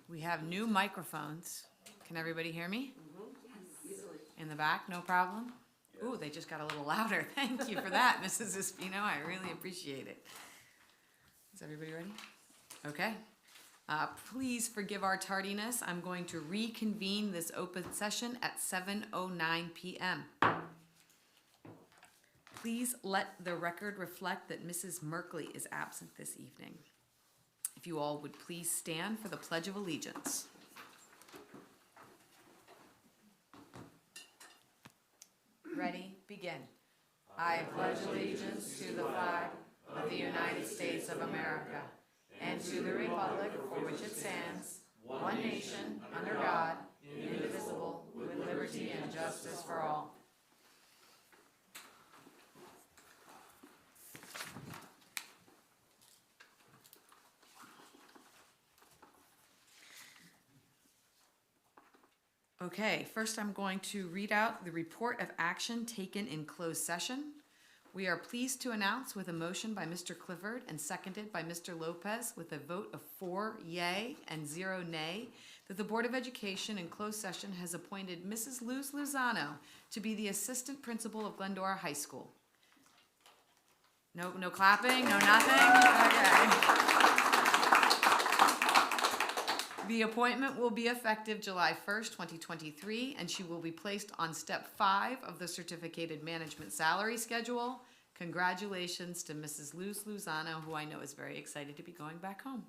We have new microphones. Can everybody hear me? Easily. In the back, no problem? Ooh, they just got a little louder. Thank you for that, Mrs. Espino. I really appreciate it. Is everybody ready? Okay. Please forgive our tardiness. I'm going to reconvene this open session at 7:09 p.m. Please let the record reflect that Mrs. Merkley is absent this evening. If you all would please stand for the Pledge of Allegiance. Ready? Begin. I pledge allegiance to the flag of the United States of America and to the republic for which it stands, one nation, under God, indivisible, with liberty and justice for all. Okay, first I'm going to read out the report of action taken in closed session. We are pleased to announce with a motion by Mr. Clifford and seconded by Mr. Lopez with a vote of 4 yay and 0 nay that the Board of Education in closed session has appointed Mrs. Luz Luzano to be the assistant principal of Glendora High School. No clapping, no nothing? Okay. The appointment will be effective July 1st, 2023, and she will be placed on step 5 of the certificated management salary schedule. Congratulations to Mrs. Luz Luzano, who I know is very excited to be going back home.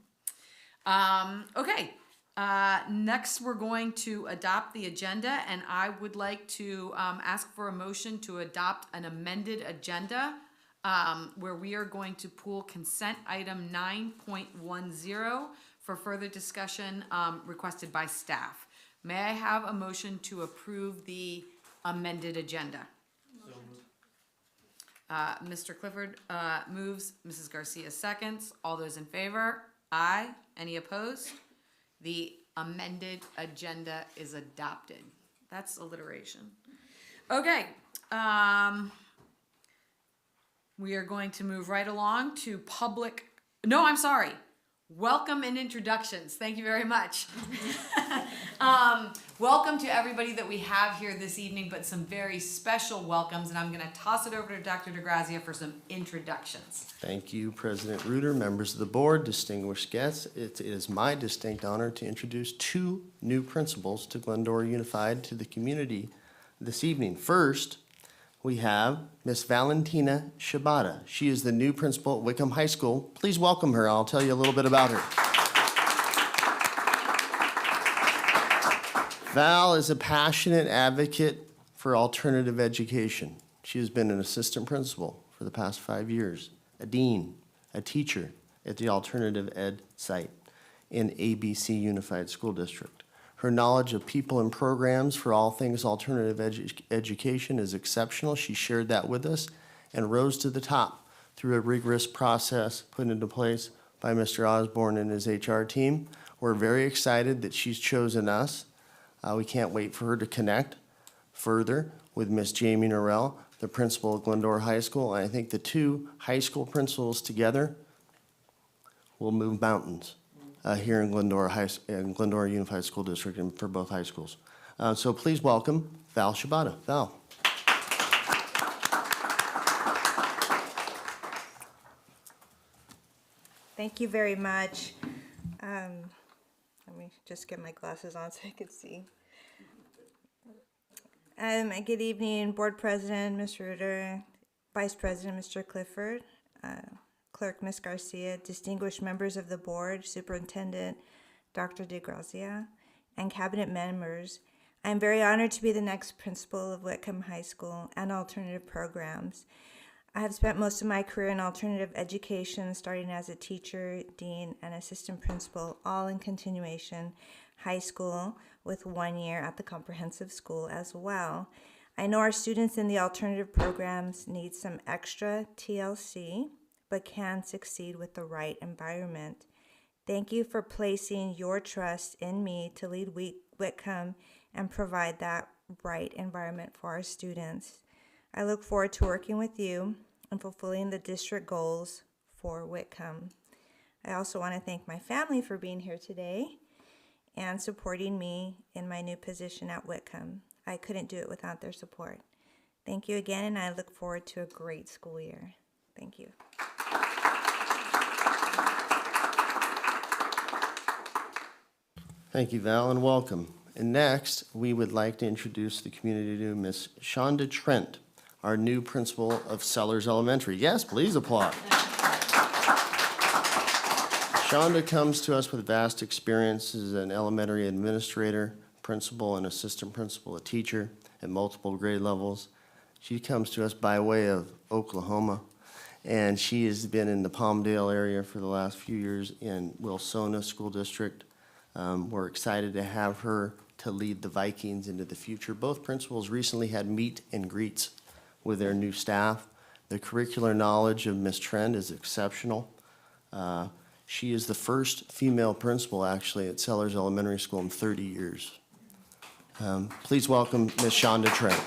Next we're going to adopt the agenda, and I would like to ask for a motion to adopt an amended agenda where we are going to pull consent item 9.10 for further discussion requested by staff. May I have a motion to approve the amended agenda? Mr. Clifford moves, Mrs. Garcia seconds. All those in favor? Aye. Any opposed? The amended agenda is adopted. That's alliteration. Okay. We are going to move right along to welcome and introductions. Thank you very much. Welcome to everybody that we have here this evening, but some very special welcomes, and I'm going to toss it over to Dr. DeGrazia for some introductions. Thank you, President Reuter, members of the board, distinguished guests. It is my distinct honor to introduce 2 new principals to Glendora Unified to the community this evening. First, we have Miss Valentina Shibata. She is the new principal at Wickham High School. Please welcome her. I'll tell you a little bit about her. Val is a passionate advocate for alternative education. She has been an assistant principal for the past 5 years, a dean, a teacher at the alternative ed site in ABC Unified School District. Her knowledge of people and programs for all things alternative education is exceptional. She shared that with us and rose to the top through a rigorous process put into place by Mr. Osborne and his HR team. We're very excited that she's chosen us. We can't wait for her to connect further with Miss Jamie Norrell, the principal of Glendora High School. And I think the 2 high school principals together will move mountains. Here in Glendora Unified School District and for both high schools. So please welcome Val Shibata. Val. Thank you very much. Let me just get my glasses on so I can see. Good evening, Board President, Ms. Reuter, Vice President, Mr. Clifford, Clerk, Ms. Garcia, distinguished members of the board, Superintendent, Dr. DeGrazia, and cabinet members. I am very honored to be the next principal of Wickham High School and alternative programs. I have spent most of my career in alternative education, starting as a teacher, dean, and assistant principal, all in continuation high school with 1 year at the comprehensive school as well. I know our students in the alternative programs need some extra TLC, but can succeed with the right environment. Thank you for placing your trust in me to lead Wickham and provide that right environment for our students. I look forward to working with you and fulfilling the district goals for Wickham. I also want to thank my family for being here today and supporting me in my new position at Whitcomb. I couldn't do it without their support. Thank you again, and I look forward to a great school year. Thank you. Thank you, Val, and welcome. And next, we would like to introduce the community to Miss Shonda Trent, our new principal of Sellers Elementary. Yes, please applaud. Shonda comes to us with vast experience as an elementary administrator, principal and assistant principal, a teacher at multiple grade levels. She comes to us by way of Oklahoma, and she has been in the Palmdale area for the last few years in Wilsona School District. We're excited to have her to lead the Vikings into the future. Both principals recently had meet and greets with their new staff. The curricular knowledge of Ms. Trent is exceptional. She is the first female principal, actually, at Sellers Elementary School in 30 years. Please welcome Ms. Shonda Trent.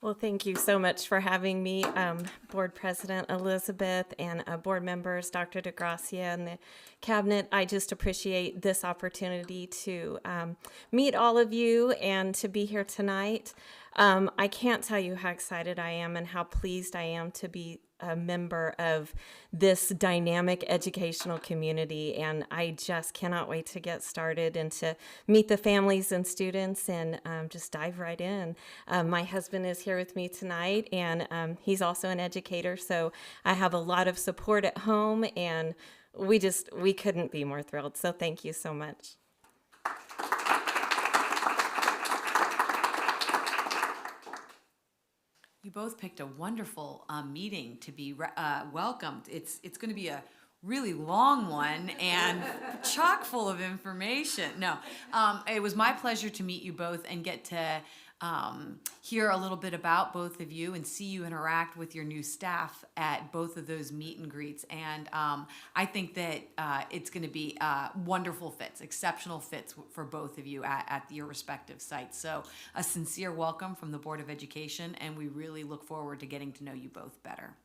Well, thank you so much for having me, Board President Elizabeth and board members, Dr. DeGracia and the cabinet. I just appreciate this opportunity to meet all of you and to be here tonight. I can't tell you how excited I am and how pleased I am to be a member of this dynamic educational community, and I just cannot wait to get started and to meet the families and students and just dive right in. My husband is here with me tonight, and he's also an educator, so I have a lot of support at home, and we couldn't be more thrilled, so thank you so much. You both picked a wonderful meeting to be welcomed. It's going to be a really long one and chock full of information. No, it was my pleasure to meet you both and get to hear a little bit about both of you and see you interact with your new staff at both of those meet and greets. And I think that it's going to be wonderful fits, exceptional fits for both of you at your respective sites. So a sincere welcome from the Board of Education, and we really look forward to getting to know you both better.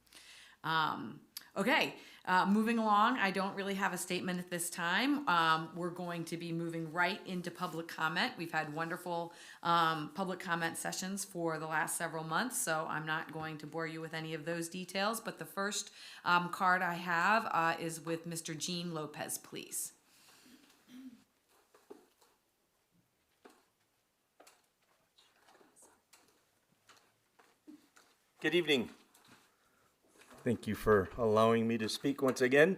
Okay, moving along, I don't really have a statement at this time. We're going to be moving right into public comment. We've had wonderful public comment sessions for the last several months, so I'm not going to bore you with any of those details, but the first card I have is with Mr. Gene Lopez, please. Good evening. Thank you for allowing me to speak once again.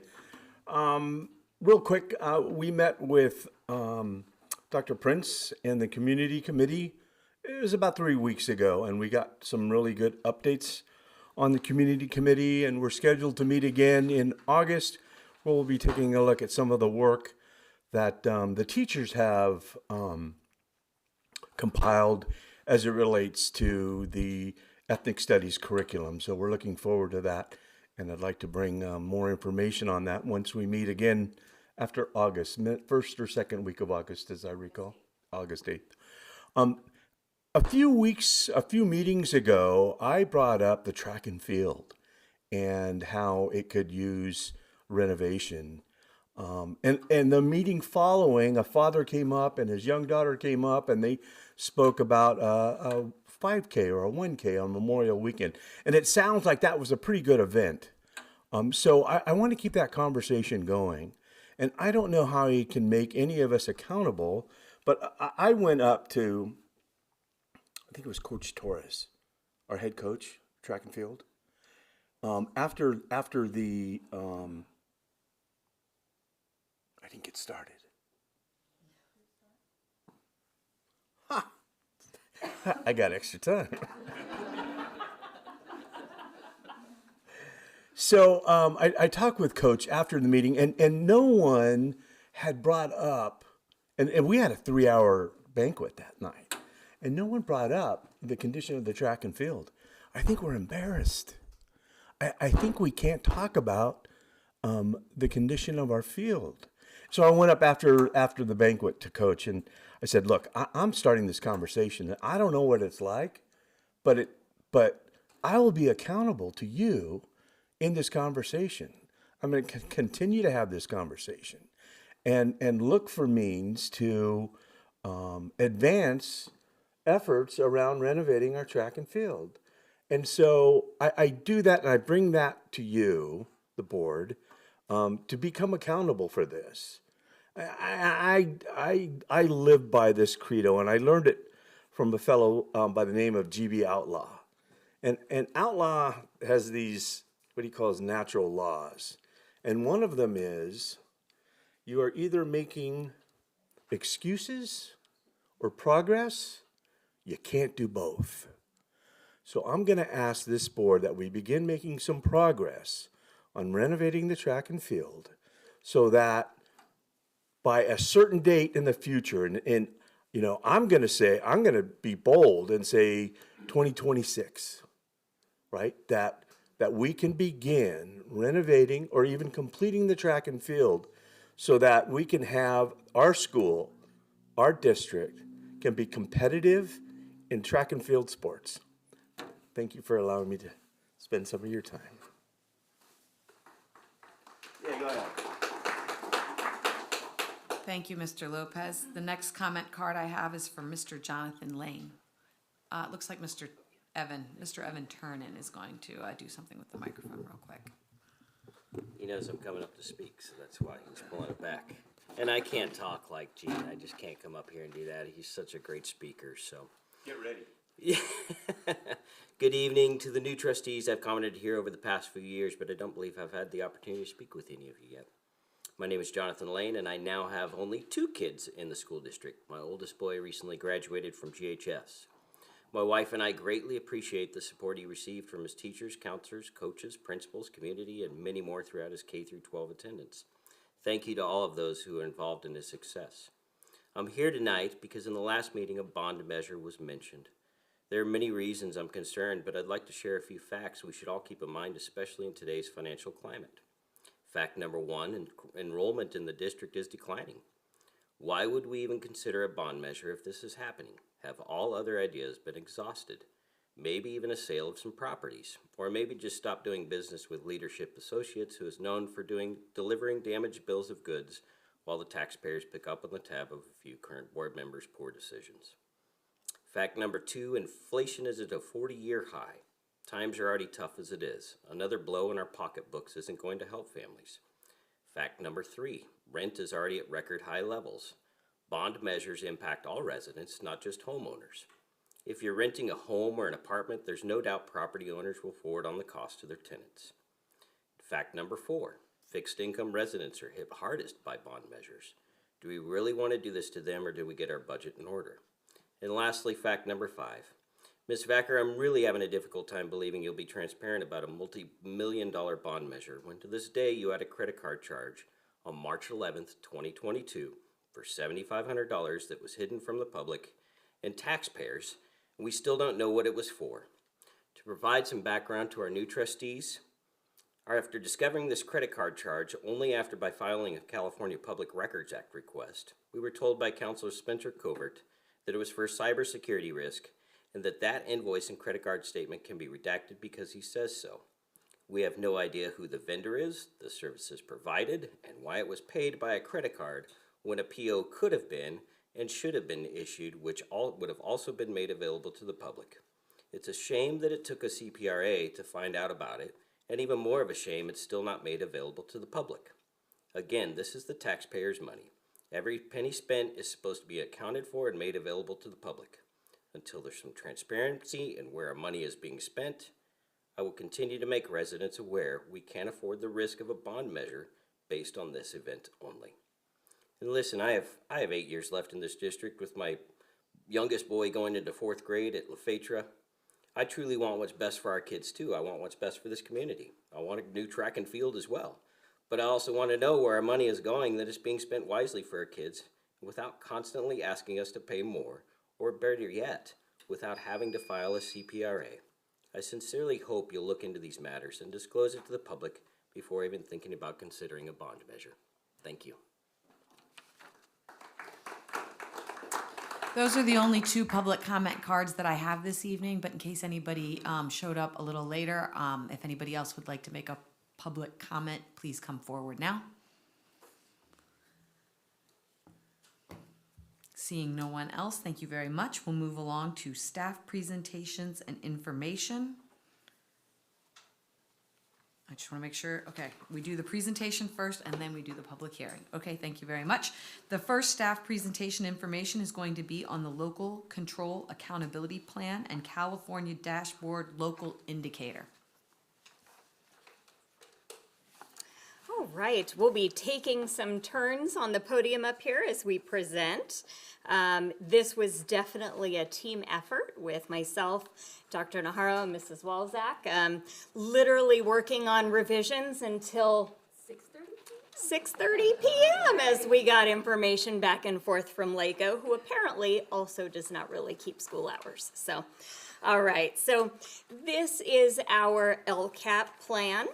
Real quick, we met with Dr. Prince and the community committee. It was about 3 weeks ago, and we got some really good updates on the community committee, and we're scheduled to meet again in August, where we'll be taking a look at some of the work that the teachers have compiled as it relates to the ethnic studies curriculum. So we're looking forward to that, and I'd like to bring more information on that once we meet again after August, first or second week of August, as I recall, August 8th. A few meetings ago, I brought up the track and field and how it could use renovation. And the meeting following, a father came up and his young daughter came up, and they spoke about a 5K or a 1K on Memorial Weekend. And it sounds like that was a pretty good event. So I want to keep that conversation going. And I don't know how he can make any of us accountable, but I went up to, I think it was Coach Torres, our head coach, track and field. After the, I didn't get started. Ha! I got extra time. So I talked with Coach after the meeting, and no one had brought up, and we had a 3-hour banquet that night, and no one brought up the condition of the track and field. I think we're embarrassed. I think we can't talk about the condition of our field. So I went up after the banquet to Coach, and I said, look, I'm starting this conversation. I don't know what it's like, but I will be accountable to you in this conversation. I'm going to continue to have this conversation and look for means to advance efforts around renovating our track and field. And so I do that, and I bring that to you, the board, to become accountable for this. I live by this credo, and I learned it from a fellow by the name of GB Outlaw. And Outlaw has these, what he calls natural laws. And one of them is you are either making excuses or progress. You can't do both. So I'm going to ask this board that we begin making some progress on renovating the track and field so that by a certain date in the future, and you know, I'm going to be bold and say 2026, right? That we can begin renovating or even completing the track and field so that we can have our school, our district, can be competitive in track and field sports. Thank you for allowing me to spend some of your time. Yeah, go ahead. Thank you, Mr. Lopez. The next comment card I have is from Mr. Jonathan Lane. It looks like Mr. Evan Turner is going to do something with the microphone real quick. He knows I'm coming up to speak, so that's why he's pulling it back. And I can't talk like Gene. I just can't come up here and do that. He's such a great speaker, so. Get ready. Yeah. Good evening to the new trustees. I've commented here over the past few years, but I don't believe I've had the opportunity to speak with any of you yet. My name is Jonathan Lane, and I now have only 2 kids in the school district. My oldest boy recently graduated from GHS. My wife and I greatly appreciate the support he received from his teachers, counselors, coaches, principals, community, and many more throughout his K-12 attendance. Thank you to all of those who are involved in his success. I'm here tonight because in the last meeting a bond measure was mentioned. There are many reasons I'm concerned, but I'd like to share a few facts we should all keep in mind, especially in today's financial climate. Fact number 1, enrollment in the district is declining. Why would we even consider a bond measure if this is happening? Have all other ideas been exhausted? Maybe even a sale of some properties, or maybe just stop doing business with Leadership Associates, who is known for delivering damaged bills of goods while the taxpayers pick up on the tab of a few current board members' poor decisions. Fact number 2, inflation is at a 40-year high. Times are already tough as it is. Another blow in our pocketbooks isn't going to help families. Fact number 3, rent is already at record high levels. Bond measures impact all residents, not just homeowners. If you're renting a home or an apartment, there's no doubt property owners will forward on the cost to their tenants. Fact number 4, fixed income residents are hit hardest by bond measures. Do we really want to do this to them, or do we get our budget in order? And lastly, fact number 5. Ms. Vacker, I'm really having a difficult time believing you'll be transparent about a multi-million-dollar bond measure when to this day you had a credit card charge on March 11th, 2022 for $7,500 that was hidden from the public and taxpayers, and we still don't know what it was for. To provide some background to our new trustees, after discovering this credit card charge only after by filing a California Public Records Act request, we were told by Counselor Spencer Covert that it was for a cybersecurity risk and that invoice and credit card statement can be redacted because he says so. We have no idea who the vendor is, the services provided, and why it was paid by a credit card when a PO could have been and should have been issued, which would have also been made available to the public. It's a shame that it took a CPRA to find out about it, and even more of a shame it's still not made available to the public. Again, this is the taxpayers' money. Every penny spent is supposed to be accounted for and made available to the public. Until there's some transparency in where our money is being spent, I will continue to make residents aware we can't afford the risk of a bond measure based on this event only. And listen, I have 8 years left in this district with my youngest boy going into 4th grade at La Fetra. I truly want what's best for our kids too. I want what's best for this community. I want a new track and field as well. But I also want to know where our money is going, that it's being spent wisely for our kids without constantly asking us to pay more, or better yet, without having to file a CPRA. I sincerely hope you'll look into these matters and disclose it to the public before even thinking about considering a bond measure. Thank you. Those are the only two public comment cards that I have this evening, but in case anybody showed up a little later, if anybody else would like to make a public comment, please come forward now. Seeing no one else, thank you very much. We'll move along to staff presentations and information. I just want to make sure, okay, we do the presentation first and then we do the public hearing. Okay, thank you very much. The first staff presentation information is going to be on the Local Control Accountability Plan and California Dashboard Local Indicator. All right, we'll be taking some turns on the podium up here as we present. This was definitely a team effort with myself, Dr. Naharo, and Mrs. Walzak, literally working on revisions until 6:30 p.m. as we got information back and forth from LACO, who apparently also does not really keep school hours. So, all right, so this is our LCAP plan.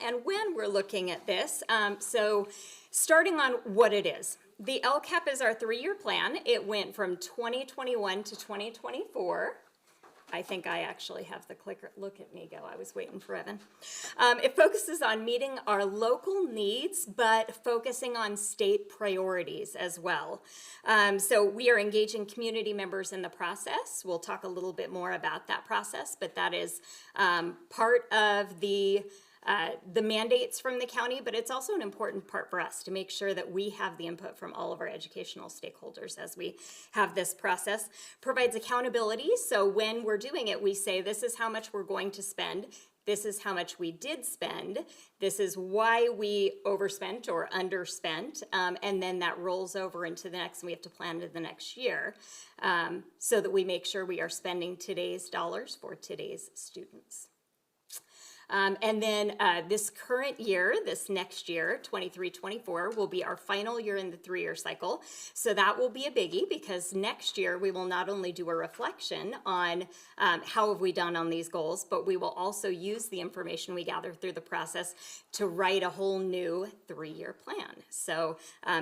And when we're looking at this, so starting on what it is. The LCAP is our 3-year plan. It went from 2021 to 2024. I think I actually have the clicker. Look at me go. I was waiting for Evan. It focuses on meeting our local needs, but focusing on state priorities as well. So we are engaging community members in the process. We'll talk a little bit more about that process, but that is part of the mandates from the county, but it's also an important part for us to make sure that we have the input from all of our educational stakeholders as we have this process. Provides accountability, so when we're doing it, we say this is how much we're going to spend, this is how much we did spend, this is why we overspent or underspent, and then that rolls over into the next, and we have to plan to the next year, so that we make sure we are spending today's dollars for today's students. And then this current year, this next year, 23-24, will be our final year in the 3-year cycle. So that will be a biggie because next year we will not only do a reflection on how have we done on these goals, but we will also use the information we gather through the process to write a whole new 3-year plan. So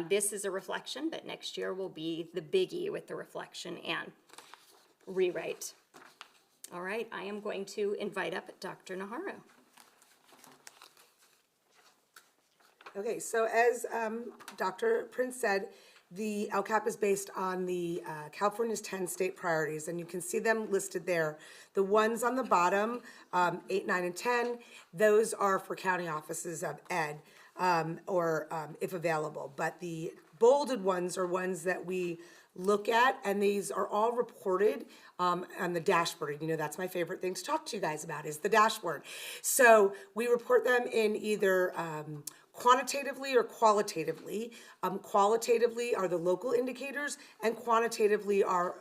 this is a reflection, but next year will be the biggie with the reflection and rewrite. All right, I am going to invite up Dr. Naharo. Okay, so as Dr. Prince said, the LCAP is based on the California's 10 state priorities, and you can see them listed there. The ones on the bottom, 8, 9, and 10, those are for county offices of ed, or if available. But the bolded ones are ones that we look at, and these are all reported on the dashboard. You know, that's my favorite thing to talk to you guys about is the dashboard. So we report them in either quantitatively or qualitatively. Qualitatively are the local indicators, and quantitatively are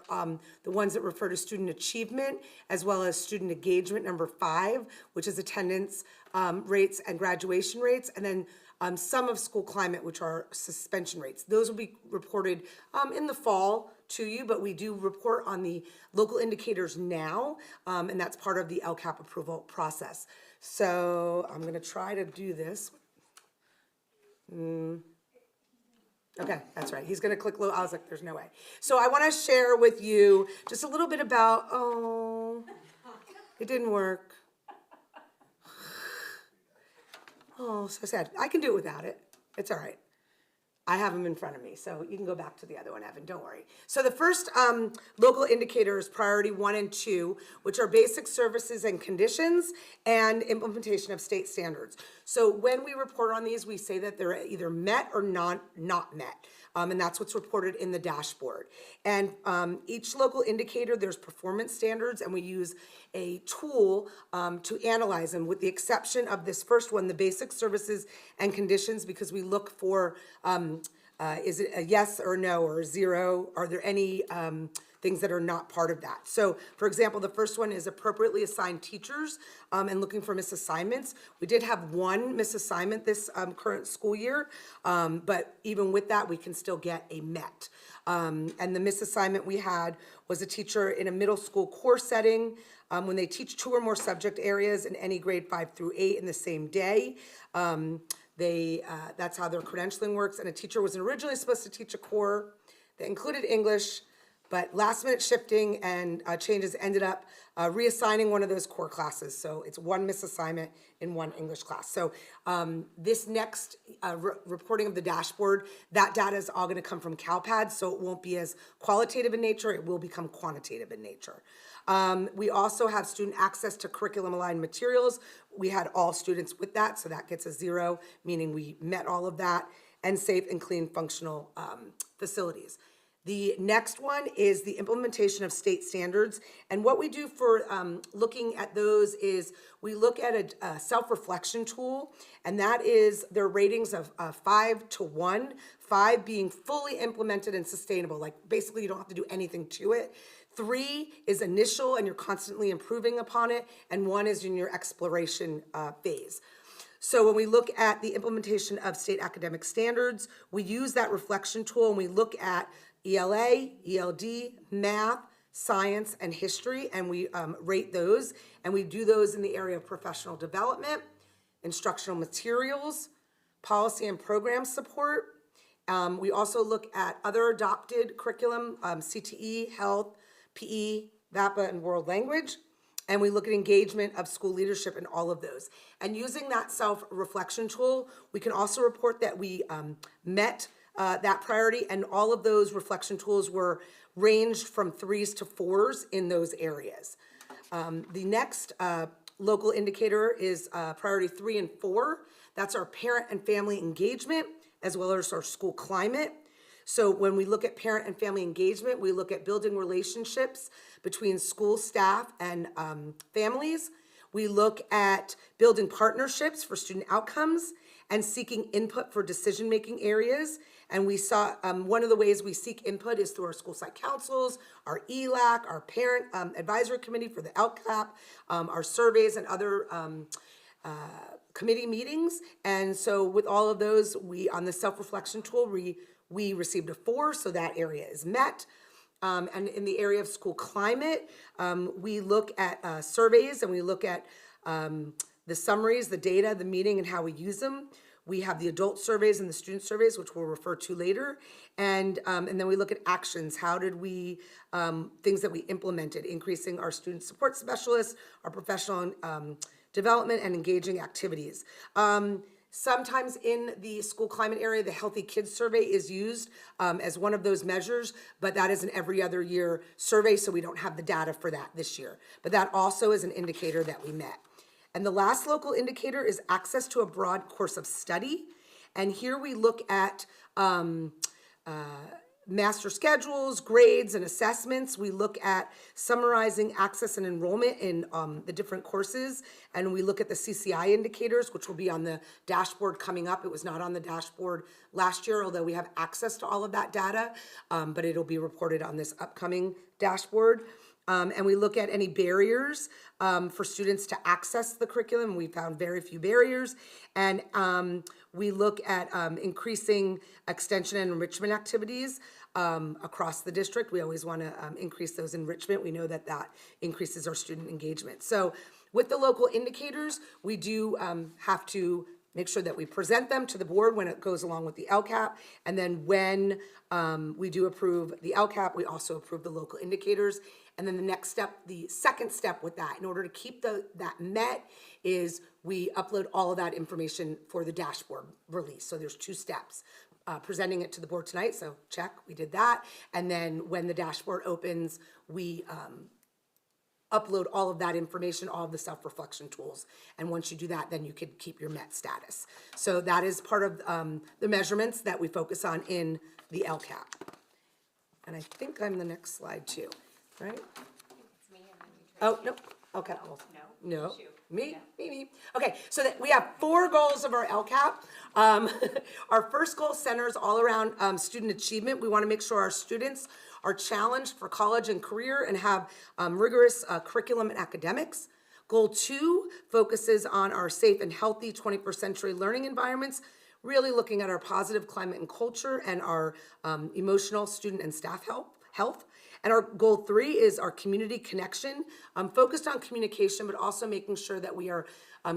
the ones that refer to student achievement as well as student engagement, number 5, which is attendance rates and graduation rates, and then some of school climate, which are suspension rates. Those will be reported in the fall to you, but we do report on the local indicators now, and that's part of the LCAP approval process. So I'm gonna try to do this. Okay, that's right. He's gonna click low. I was like, there's no way. So I wanna share with you just a little bit about, oh, it didn't work. Oh, so sad. I can do it without it. It's all right. I have them in front of me, so you can go back to the other one, Evan, don't worry. So the first local indicator is priority 1 and 2, which are basic services and conditions and implementation of state standards. So when we report on these, we say that they're either met or not met. And that's what's reported in the dashboard. And each local indicator, there's performance standards, and we use a tool to analyze them, with the exception of this first one, the basic services and conditions, because we look for, is it a yes or no or a 0? Are there any things that are not part of that? So, for example, the first one is appropriately assigned teachers and looking for misassignments. We did have 1 misassignment this current school year, but even with that, we can still get a met. And the misassignment we had was a teacher in a middle school core setting when they teach 2 or more subject areas in any grade 5 through 8 in the same day. That's how their credentialing works. And a teacher was originally supposed to teach a core that included English, But last minute shifting and changes ended up reassigning one of those core classes. So it's one misassignment in one English class. So this next reporting of the dashboard, that data is all going to come from CalPAD, so it won't be as qualitative in nature, it will become quantitative in nature. We also have student access to curriculum aligned materials. We had all students with that, so that gets a 0, meaning we met all of that, and safe and clean functional facilities. The next one is the implementation of state standards. And what we do for looking at those is we look at a self-reflection tool, and that is their ratings of 5 to 1, 5 being fully implemented and sustainable, like basically you don't have to do anything to it. 3 is initial and you're constantly improving upon it, and 1 is in your exploration phase. So when we look at the implementation of state academic standards, we use that reflection tool and we look at ELA, ELD, math, science, and history, and we rate those, and we do those in the area of professional development, instructional materials, policy and program support. We also look at other adopted curriculum, CTE, health, PE, VAPA, and world language. And we look at engagement of school leadership in all of those. And using that self-reflection tool, we can also report that we met that priority, and all of those reflection tools were ranged from 3s to 4s in those areas. The next local indicator is priority 3 and 4. That's our parent and family engagement, as well as our school climate. So when we look at parent and family engagement, we look at building relationships between school staff and families. We look at building partnerships for student outcomes and seeking input for decision-making areas. And we saw one of the ways we seek input is through our school site councils, our ELAC, our parent advisory committee for the LCAP, our surveys and other committee meetings. And so with all of those, on the self-reflection tool, we received a 4, so that area is met. And in the area of school climate, we look at surveys and we look at the summaries, the data, the meeting, and how we use them. We have the adult surveys and the student surveys, which we'll refer to later. And then we look at actions. How did we, things that we implemented, increasing our student support specialists, our professional development, and engaging activities. Sometimes in the school climate area, the Healthy Kids Survey is used as one of those measures, but that is an every other year survey, so we don't have the data for that this year. But that also is an indicator that we met. And the last local indicator is access to a broad course of study. And here we look at master schedules, grades, and assessments. We look at summarizing access and enrollment in the different courses. And we look at the CCI indicators, which will be on the dashboard coming up. It was not on the dashboard last year, although we have access to all of that data, but it'll be reported on this upcoming dashboard. And we look at any barriers for students to access the curriculum. We found very few barriers. And we look at increasing extension and enrichment activities across the district. We always want to increase those enrichment. We know that that increases our student engagement. So with the local indicators, we do have to make sure that we present them to the board when it goes along with the LCAP. And then when we do approve the LCAP, we also approve the local indicators. And then the next step, the second step with that, in order to keep that met, is we upload all of that information for the dashboard release. So there's 2 steps. Presenting it to the board tonight, so check, we did that. And then when the dashboard opens, we upload all of that information, all of the self-reflection tools. And once you do that, then you could keep your MET status. So that is part of the measurements that we focus on in the LCAP. And I think I'm the next slide too, right? It's me and then you Oh, no, okay. Well, No, no, it's you. me. Okay, so that we have 4 goals of our LCAP. Our first goal centers all around student achievement. We want to make sure our students are challenged for college and career and have rigorous curriculum and academics. Goal 2 focuses on our safe and healthy 21st century learning environments, really looking at our positive climate and culture and our emotional student and staff health. And our goal 3 is our community connection, focused on communication, but also making sure that we are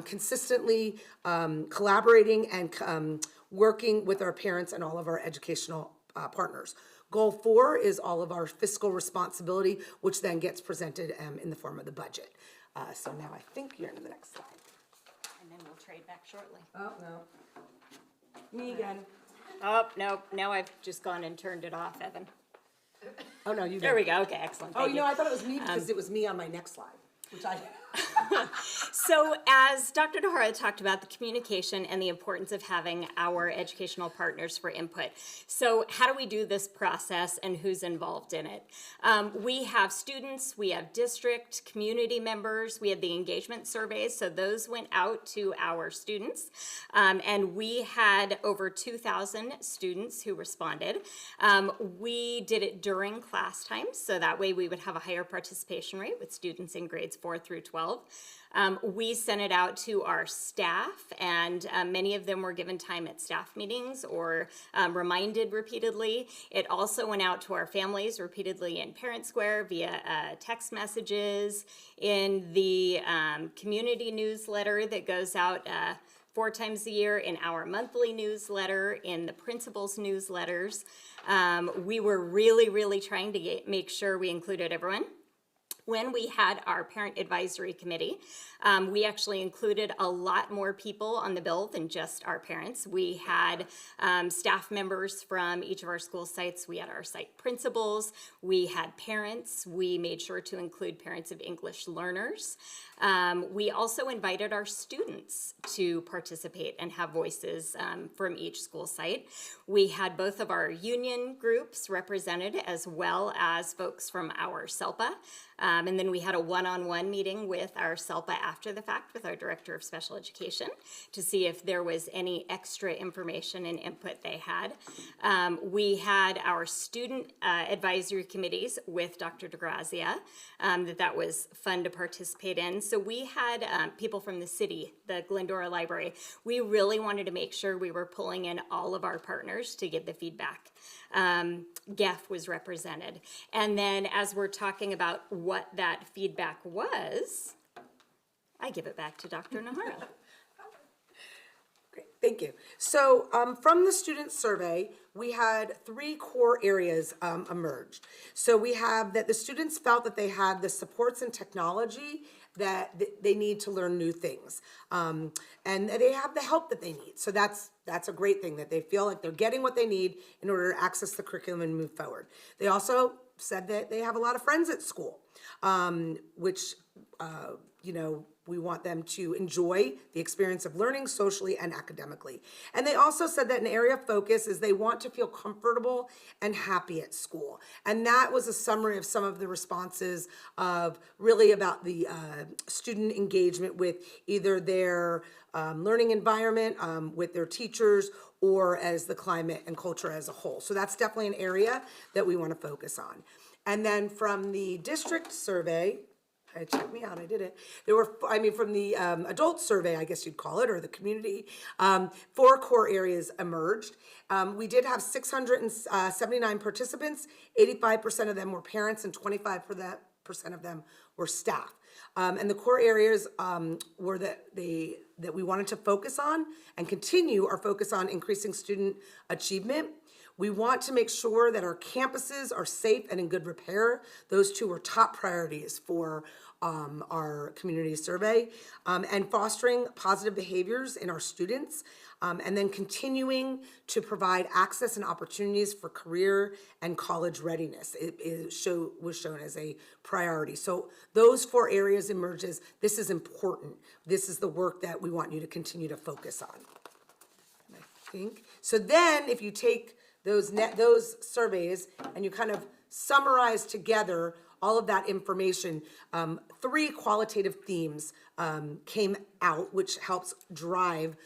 consistently collaborating and working with our parents and all of our educational partners. Goal 4 is all of our fiscal responsibility, which then gets presented in the form of the budget. So now I think you're into the next slide. And then we'll trade back shortly. Oh, no. Me again. Oh, no, now I've just gone and turned it off, Evan. Oh, no, you There we go, okay, excellent, Oh, thank you know, I thought it was me because it was me on my next slide, which I... So as Dr. DeHara talked about, the communication and the importance of having our educational partners for input. So how do we do this process and who's involved in it? We have students, we have district, community members, we have the engagement surveys, so those went out to our students. And we had over 2,000 students who responded. We did it during class times, so that way we would have a higher participation rate with students in grades 4 through 12. We sent it out to our staff, and many of them were given time at staff meetings or reminded repeatedly. It also went out to our families repeatedly in Parent Square via text messages, in the community newsletter that goes out 4 times a year, in our monthly newsletter, in the principals' newsletters. We were really trying to make sure we included everyone. When we had our parent advisory committee, we actually included a lot more people on the bill than just our parents. We had staff members from each of our school sites. We had our site principals. We had parents. We made sure to include parents of English learners. We also invited our students to participate and have voices from each school site. We had both of our union groups represented as well as folks from our SELPA. And then we had a one-on-one meeting with our SELPA after the fact with our Director of Special Education to see if there was any extra information and input they had. We had our student advisory committees with Dr. DeGrazia, that was fun to participate in. So we had people from the city, the Glendora Library. We really wanted to make sure we were pulling in all of our partners to get the feedback. GEF was represented. And then as we're talking about what that feedback was, I give it back to Dr. Nahara. Great, thank you. So from the student survey, we had 3 core areas emerged. So we have that the students felt that they had the supports and technology that they need to learn new things. And they have the help that they need. So that's a great thing, that they feel like they're getting what they need in order to access the curriculum and move forward. They also said that they have a lot of friends at school, which, we want them to enjoy the experience of learning socially and academically. And they also said that an area of focus is they want to feel comfortable and happy at school. And that was a summary of some of the responses of really about the student engagement with either their learning environment, with their teachers, or as the climate and culture as a whole. So that's definitely an area that we want to focus on. And then from the district survey, check me out, I did it. There were, from the adult survey, I guess you'd call it, or the community, 4 core areas emerged. We did have 679 participants. 85% of them were parents and 25% of them were staff. And the core areas were that we wanted to focus on and continue our focus on increasing student achievement. We want to make sure that our campuses are safe and in good repair. Those 2 were top priorities for our community survey, and fostering positive behaviors in our students, and then continuing to provide access and opportunities for career and college readiness. It was shown as a priority. So those 4 areas emerge as this is important. This is the work that we want you to continue to focus on. I think so. Then, if you take those surveys and you kind of summarize together all of that information, 3 qualitative themes came out, which helps drive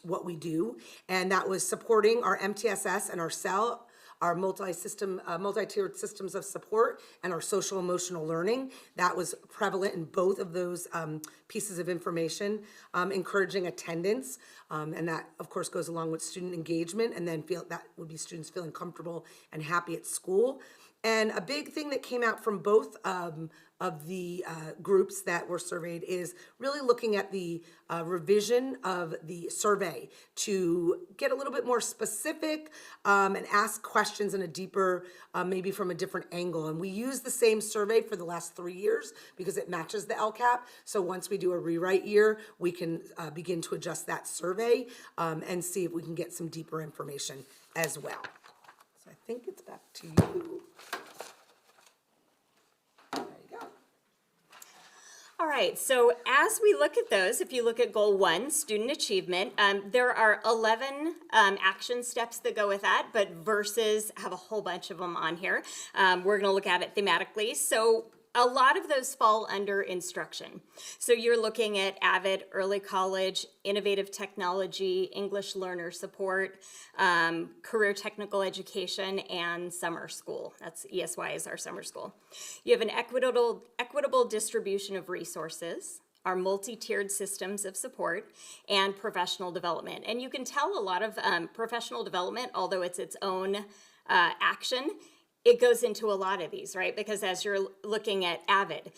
what we do. And that was supporting our MTSS and our CEL, our multi-tiered systems of support, and our social emotional learning. That was prevalent in both of those pieces of information. Encouraging attendance, and that of course goes along with student engagement, and then that would be students feeling comfortable and happy at school. And a big thing that came out from both of the groups that were surveyed is really looking at the revision of the survey to get a little bit more specific and ask questions in a deeper, maybe from a different angle. And we use the same survey for the last 3 years because it matches the LCAP. So once we do a rewrite year, we can begin to adjust that survey and see if we can get some deeper information as well. So I think it's back to you. There you go. All right, so as we look at those, if you look at goal 1, student achievement, there are 11 action steps that go with that, but verses have a whole bunch of them on here. We're going to look at it thematically. So a lot of those fall under instruction. So you're looking at AVID, early college, innovative technology, English learner support, career technical education, and summer school. That's ESY is our summer school. You have an equitable distribution of resources, our multi-tiered systems of support, and professional development. And you can tell a lot of professional development, although it's its own action, it goes into a lot of these, right? Because as you're looking at AVID,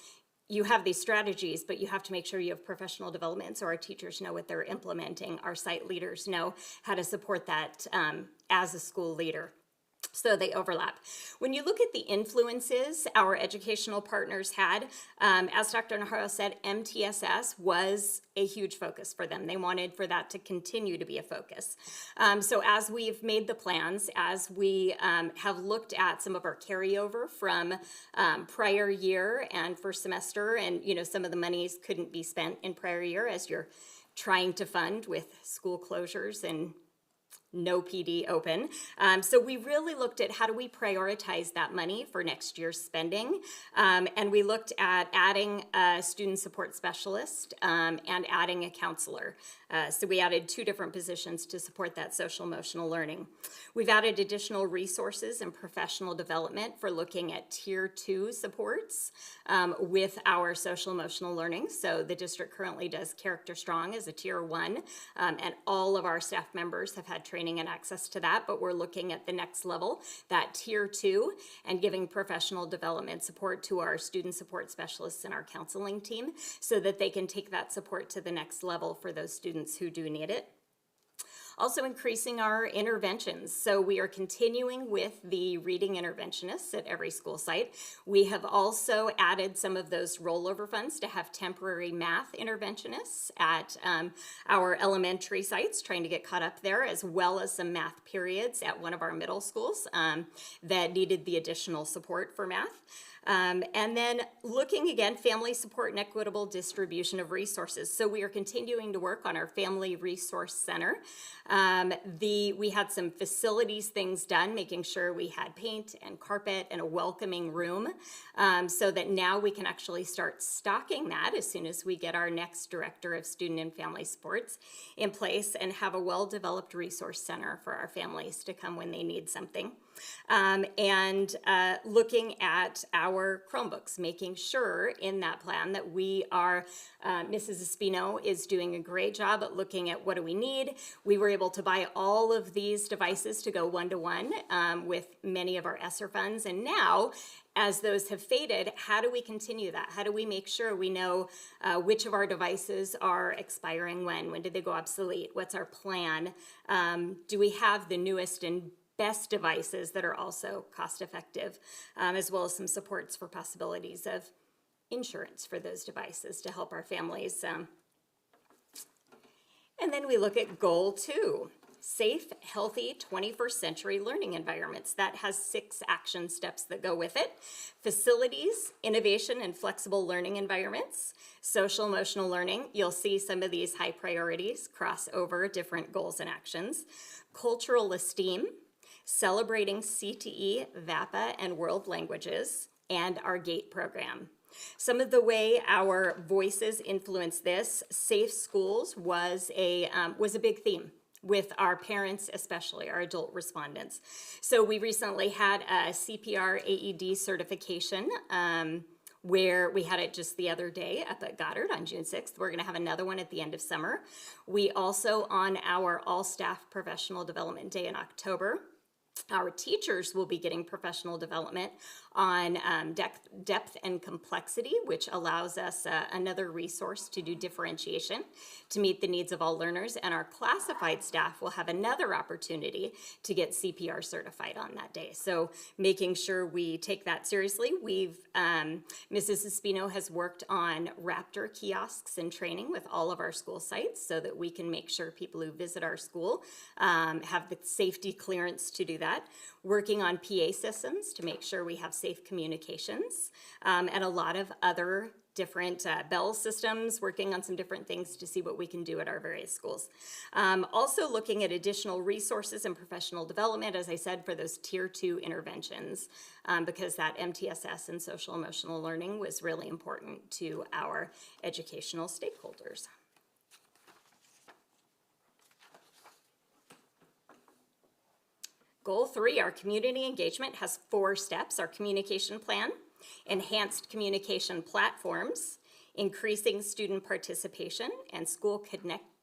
you have these strategies, but you have to make sure you have professional development so our teachers know what they're implementing. Our site leaders know how to support that as a school leader. So they overlap. When you look at the influences our educational partners had, as Dr. Najarro said, MTSS was a huge focus for them. They wanted for that to continue to be a focus. So as we've made the plans, as we have looked at some of our carryover from prior year and first semester, and some of the monies couldn't be spent in prior year as you're trying to fund with school closures and no PD open. So we really looked at how do we prioritize that money for next year's spending. And we looked at adding a student support specialist and adding a counselor. So we added 2 different positions to support that social emotional learning. We've added additional resources and professional development for looking at tier 2 supports with our social emotional learning. So the district currently does Character Strong as a tier 1, and all of our staff members have had training and access to that, but we're looking at the next level, that tier 2, and giving professional development support to our student support specialists and our counseling team so that they can take that support to the next level for those students who do need it. Also increasing our interventions. So we are continuing with the reading interventionists at every school site. We have also added some of those rollover funds to have temporary math interventionists at our elementary sites, trying to get caught up there, as well as some math periods at one of our middle schools that needed the additional support for math. And then looking again, family support and equitable distribution of resources. So we are continuing to work on our Family Resource Center. We had some facilities things done, making sure we had paint and carpet and a welcoming room, so that now we can actually start stocking that as soon as we get our next director of student and family supports in place and have a well-developed resource center for our families to come when they need something. And looking at our Chromebooks, making sure in that plan that we are, Mrs. Espino is doing a great job at looking at what do we need. We were able to buy all of these devices to go one-to-one with many of our ESSER funds, and now as those have faded, how do we continue that? How do we make sure we know which of our devices are expiring when did they go obsolete? What's our plan? Do we have the newest and best devices that are also cost effective, as well as some supports for possibilities of insurance for those devices to help our families. And then we look at goal 2, safe, healthy 21st century learning environments. That has 6 action steps that go with it. Facilities, innovation and flexible learning environments, social emotional learning. You'll see some of these high priorities cross over different goals and actions. Cultural esteem, celebrating CTE, VAPA, and world languages, and our GATE program. Some of the way our voices influence this, safe schools was a big theme with our parents, especially our adult respondents. So we recently had a CPR AED certification where we had it just the other day up at Goddard on June 6th. We're gonna have another one at the end of summer. We also, on our all-staff professional development day in October, Our teachers will be getting professional development on depth and complexity, which allows us another resource to do differentiation to meet the needs of all learners. And our classified staff will have another opportunity to get CPR certified on that day. So making sure we take that seriously. Mrs. Espino has worked on Raptor kiosks and training with all of our school sites so that we can make sure people who visit our school have the safety clearance to do that. Working on PA systems to make sure we have safe communications, and a lot of other different bell systems, working on some different things to see what we can do at our various schools. Also looking at additional resources and professional development, as I said, for those tier 2 interventions, because that MTSS and social emotional learning was really important to our educational stakeholders. Goal 3, our community engagement, has 4 steps. Our communication plan, enhanced communication platforms, increasing student participation, and school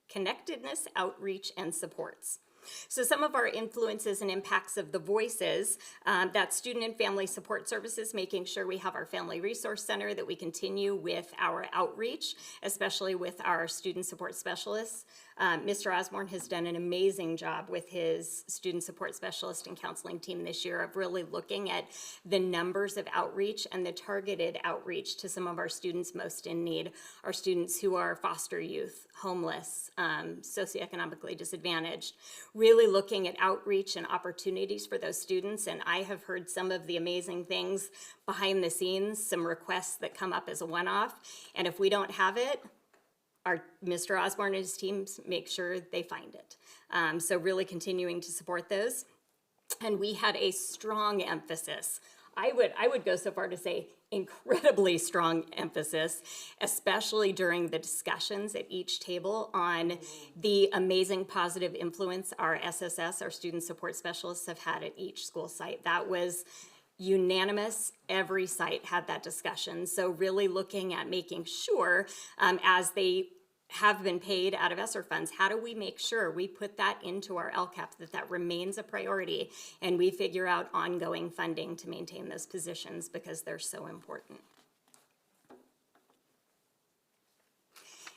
connectedness, outreach, and supports. So some of our influences and impacts of the voices, that student and family support services, making sure we have our family resource center, that we continue with our outreach, especially with our student support specialists. Mr. Osborne has done an amazing job with his student support specialist and counseling team this year of really looking at the numbers of outreach and the targeted outreach to some of our students most in need, our students who are foster youth, homeless, socioeconomically disadvantaged, really looking at outreach and opportunities for those students. And I have heard some of the amazing things behind the scenes, some requests that come up as a one-off, and if we don't have it, our Mr. Osborne and his teams make sure they find it. So really continuing to support those. And we had a strong emphasis. I would go so far to say incredibly strong emphasis, especially during the discussions at each table, on the amazing positive influence our SSS, our student support specialists, have had at each school site. That was unanimous. Every site had that discussion. So really looking at making sure, as they have been paid out of ESSER funds, how do we make sure we put that into our LCAP, that remains a priority, and we figure out ongoing funding to maintain those positions because they're so important.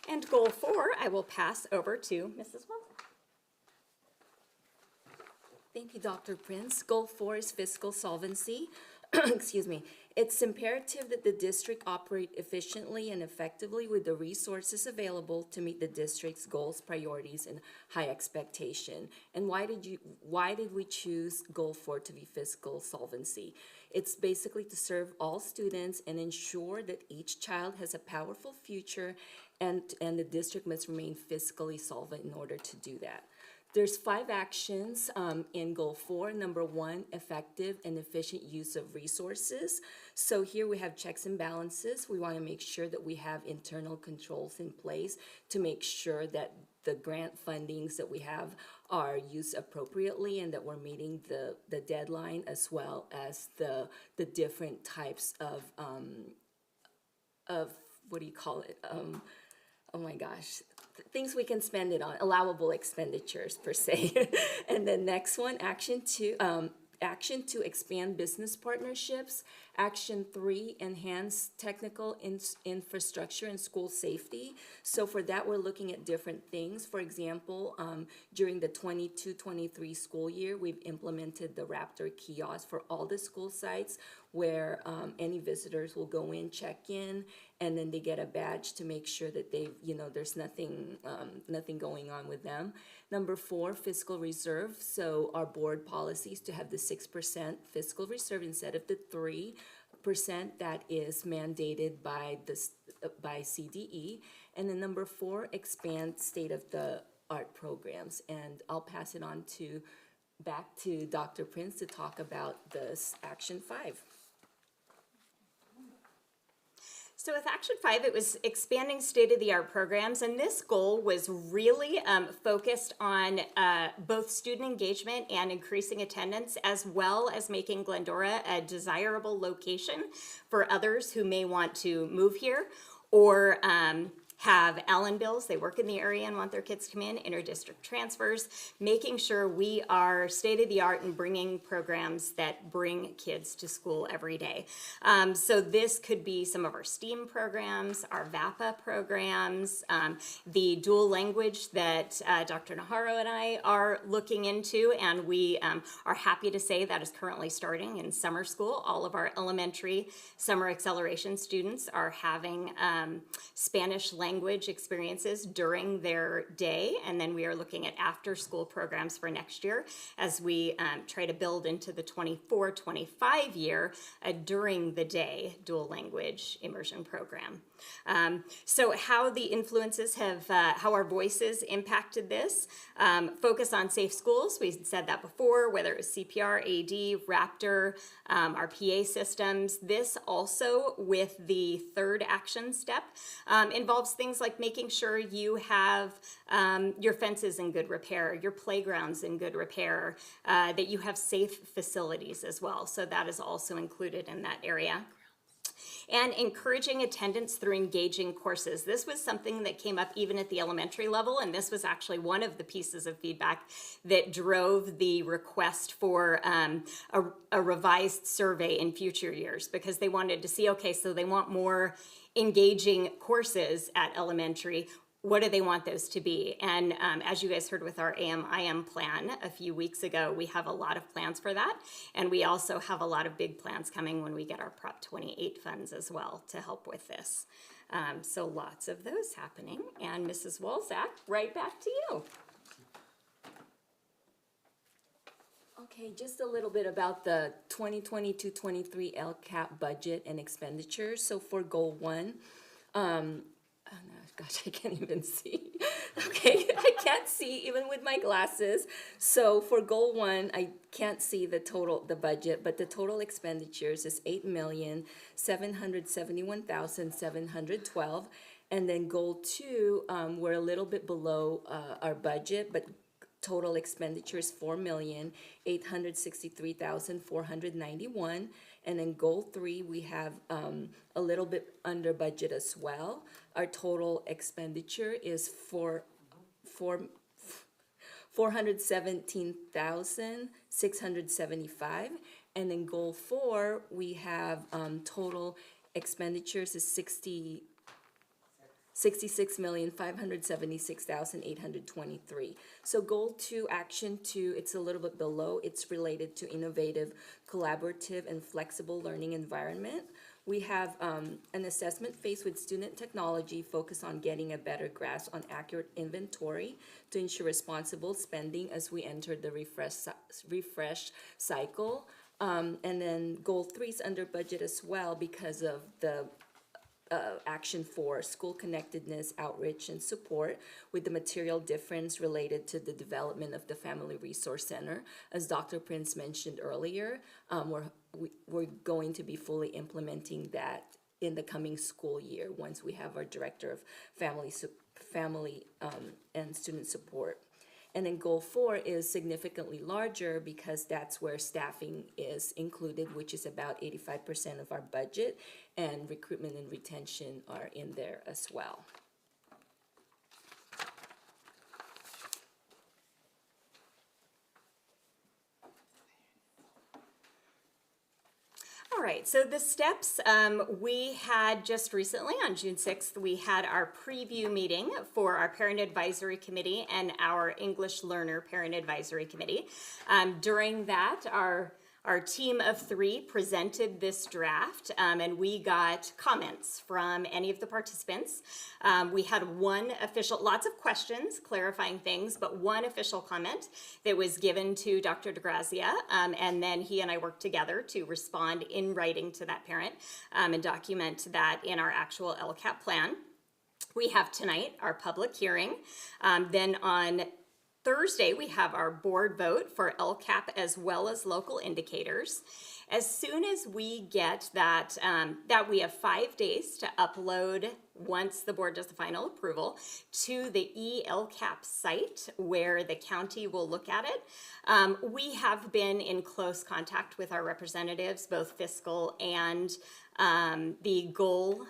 And goal 4, I will pass over to Mrs. Walker. Thank you, Dr. Prince. Goal 4 is fiscal solvency. Excuse me. It's imperative that the district operate efficiently and effectively with the resources available to meet the district's goals, priorities, and high expectation. And why did we choose goal 4 to be fiscal solvency? It's basically to serve all students and ensure that each child has a powerful future, and the district must remain fiscally solvent in order to do that. There's 5 actions in goal 4. Number 1, effective and efficient use of resources. So here we have checks and balances. We want to make sure that we have internal controls in place to make sure that the grant fundings that we have are used appropriately and that we're meeting the deadline, as well as the different types of what do you call it? Oh my gosh. Things we can spend it on, allowable expenditures per se. And the next one, action 2, expand business partnerships. Action 3, enhance technical infrastructure and school safety. So for that, we're looking at different things. For example, during the 22-23 school year, we've implemented the Raptor kiosk for all the school sites, where any visitors will go in, check in, and then they get a badge to make sure that there's nothing going on with them. Number 4, fiscal reserve. So our board policies to have the 6% fiscal reserve instead of the 3% that is mandated by CDE. And then number 4, expand state-of-the-art programs. And I'll pass it on back to Dr. Prince to talk about this action 5. So with Action 5, it was expanding state-of-the-art programs, and this goal was really focused on both student engagement and increasing attendance, as well as making Glendora a desirable location for others who may want to move here or have Allen bills. They work in the area and want their kids to come in, interdistrict transfers, making sure we are state-of-the-art in bringing programs that bring kids to school every day. So this could be some of our STEAM programs, our VAPA programs, the dual language that Dr. Naharo and I are looking into, and we are happy to say that is currently starting in summer school. All of our elementary summer acceleration students are having Spanish language experiences during their day, and then we are looking at after-school programs for next year as we try to build into the 24-25 year during the day dual language immersion program. So how the influences have, how our voices impacted this, focus on safe schools, we said that before, whether it was CPR, AD, Raptor, our PA systems. This also, with the third action step, involves things like making sure you have your fences in good repair, your playgrounds in good repair, that you have safe facilities as well. So that is also included in that area. And encouraging attendance through engaging courses. This was something that came up even at the elementary level, and this was actually one of the pieces of feedback that drove the request for a revised survey in future years, because they wanted to see, okay, so they want more engaging courses at elementary. What do they want those to be? And as you guys heard with our AM-IM plan a few weeks ago, we have a lot of plans for that. And we also have a lot of big plans coming when we get our Prop 28 funds as well to help with this. So lots of those happening. And Mrs. Walzak, right back to you. Okay, just a little bit about the 2022-23 LCAP budget and expenditures. So for goal 1, oh no, gosh, I can't even see. Okay, I can't see even with my glasses. So for goal 1, I can't see the budget, but the total expenditures is $8,771,712. And then goal 2, we're a little bit below our budget, but total expenditures $4,863,491. And then goal 3, we have a little bit under budget as well. Our total expenditure is $417,675. And then goal 4, we have total expenditures is $66,576,823. So goal 2, action 2, it's a little bit below. It's related to innovative, collaborative, and flexible learning environment. We have an assessment phase with student technology focused on getting a better grasp on accurate inventory to ensure responsible spending as we enter the refresh cycle. And then goal 3 is under budget as well because of the action 4, school connectedness, outreach, and support, with the material difference related to the development of the Family Resource Center. As Dr. Prince mentioned earlier, we're going to be fully implementing that in the coming school year once we have our Director of Family and Student Support. And then goal 4 is significantly larger because that's where staffing is included, which is about 85% of our budget, and recruitment and retention are in there as well. All right, so the steps, we had just recently on June 6th, we had our preview meeting for our Parent Advisory Committee and our English Learner Parent Advisory Committee. During that, our team of 3 presented this draft, and we got comments from any of the participants. We had one official, lots of questions, clarifying things, but one official comment that was given to Dr. DeGrazia, and then he and I worked together to respond in writing to that parent and document that in our actual LCAP plan. We have tonight our public hearing. Then on Thursday, we have our board vote for LCAP as well as local indicators. As soon as we get that, we have 5 days to upload, once the board does the final approval, to the eLCAP site where the county will look at it. We have been in close contact with our representatives, both fiscal and the goal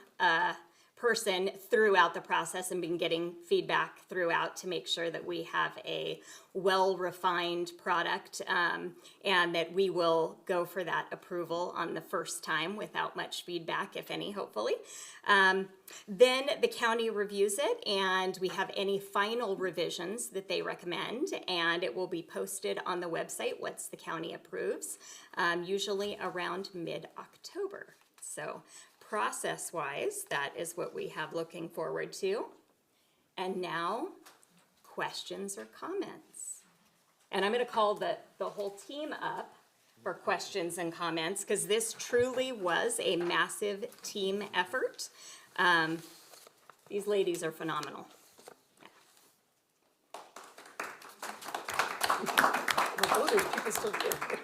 person throughout the process and been getting feedback throughout to make sure that we have a well-refined product, and that we will go for that approval on the first time without much feedback, if any, hopefully. Then the county reviews it, and we have any final revisions that they recommend, and it will be posted on the website once the county approves, usually around mid-October. So process-wise, that is what we have looking forward to. And now, questions or comments? And I'm going to call the whole team up for questions and comments, because this truly was a massive team effort. These ladies are phenomenal. Oh, there's people still here.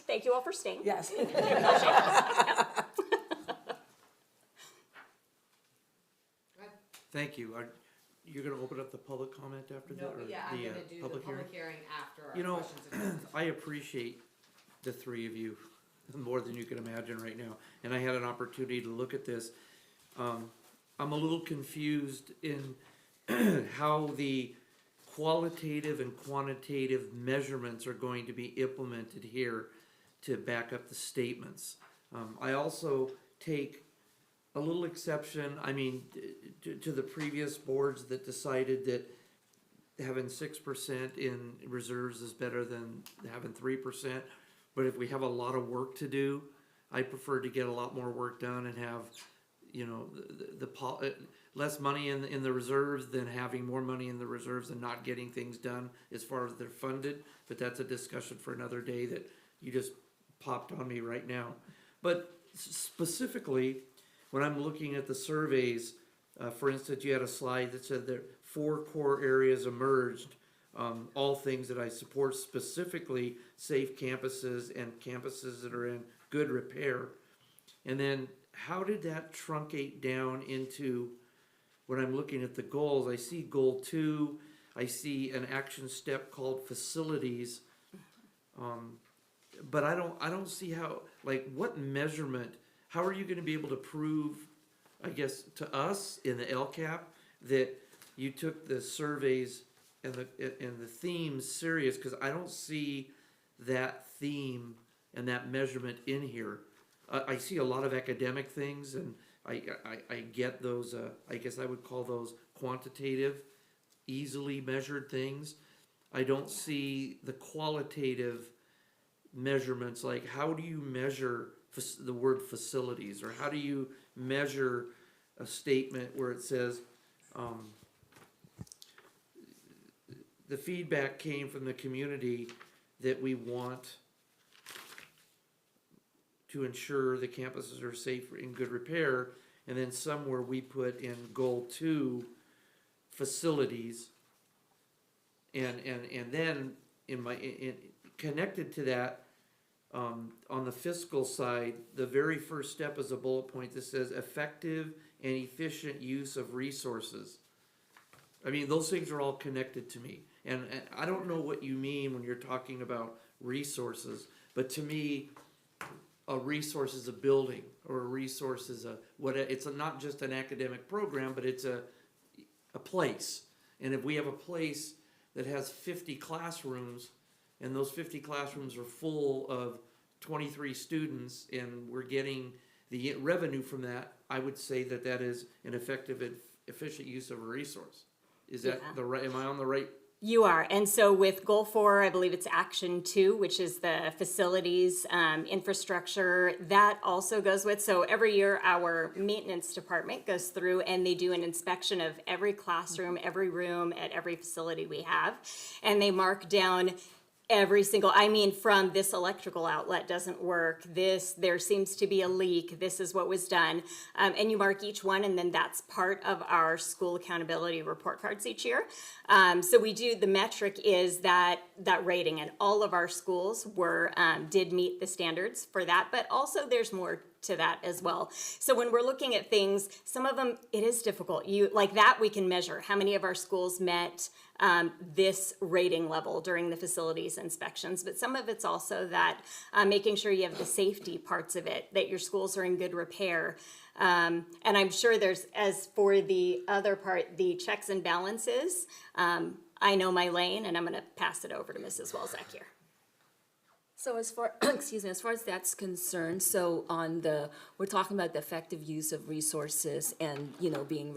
Thank you all for staying. Yes. Thank you. You're gonna open up the public comment after No, that, or yeah, I'm the gonna do the public hearing? public hearing after our You know, questions and comments. I appreciate the three of you more than you can imagine right now, and I had an opportunity to look at this. I'm a little confused in how the qualitative and quantitative measurements are going to be implemented here to back up the statements. I also take a little exception, I mean, to the previous boards that decided that having 6% in reserves is better than having 3%. But if we have a lot of work to do, I prefer to get a lot more work done and have, you know, less money in the reserves than having more money in the reserves and not getting things done as far as they're funded. But that's a discussion for another day that you just popped on me right now. But specifically, when I'm looking at the surveys, for instance, you had a slide that said that 4 core areas emerged, all things that I support, specifically safe campuses and campuses that are in good repair. And then how did that truncate down into, when I'm looking at the goals, I see goal 2, I see an action step called facilities. But I don't see how, like, what measurement, how are you gonna be able to prove, I guess, to us in the LCAP that you took the surveys and the themes serious? Because I don't see that theme and that measurement in here. I see a lot of academic things, and I get those, I guess I would call those quantitative, easily measured things. I don't see the qualitative measurements, like how do you measure the word facilities, or how do you measure a statement where it says, the feedback came from the community that we want to ensure the campuses are safe in good repair, and then somewhere we put in goal 2 facilities, and then connected to that, on the fiscal side, the very first step is a bullet point that says effective and efficient use of resources. I mean, those things are all connected to me. And I don't know what you mean when you're talking about resources, but to me, a resource is a building, or a resource is it's not just an academic program, but it's a place. And if we have a place that has 50 classrooms, and those 50 classrooms are full of 23 students, and we're getting the revenue from that, I would say that that is an effective and efficient use of a resource. Is that the right, am I on the right? You are. And so with goal 4, I believe it's action 2, which is the facilities, infrastructure, that also goes with. So every year our maintenance department goes through and they do an inspection of every classroom, every room at every facility we have. And they mark down every single, I mean, from this electrical outlet doesn't work, there seems to be a leak, this is what was done. And you mark each one, and then that's part of our school accountability report cards each year. So we do, the metric is that rating, and all of our schools did meet the standards for that, but also there's more to that as well. So when we're looking at things, some of them, it is difficult. Like that we can measure how many of our schools met this rating level during the facilities inspections, but some of it's also that making sure you have the safety parts of it, that your schools are in good repair. And I'm sure there's, as for the other part, the checks and balances, I know my lane, and I'm going to pass it over to Mrs. Welzak here. So as far, excuse me, as far as that's concerned, so we're talking about the effective use of resources and, being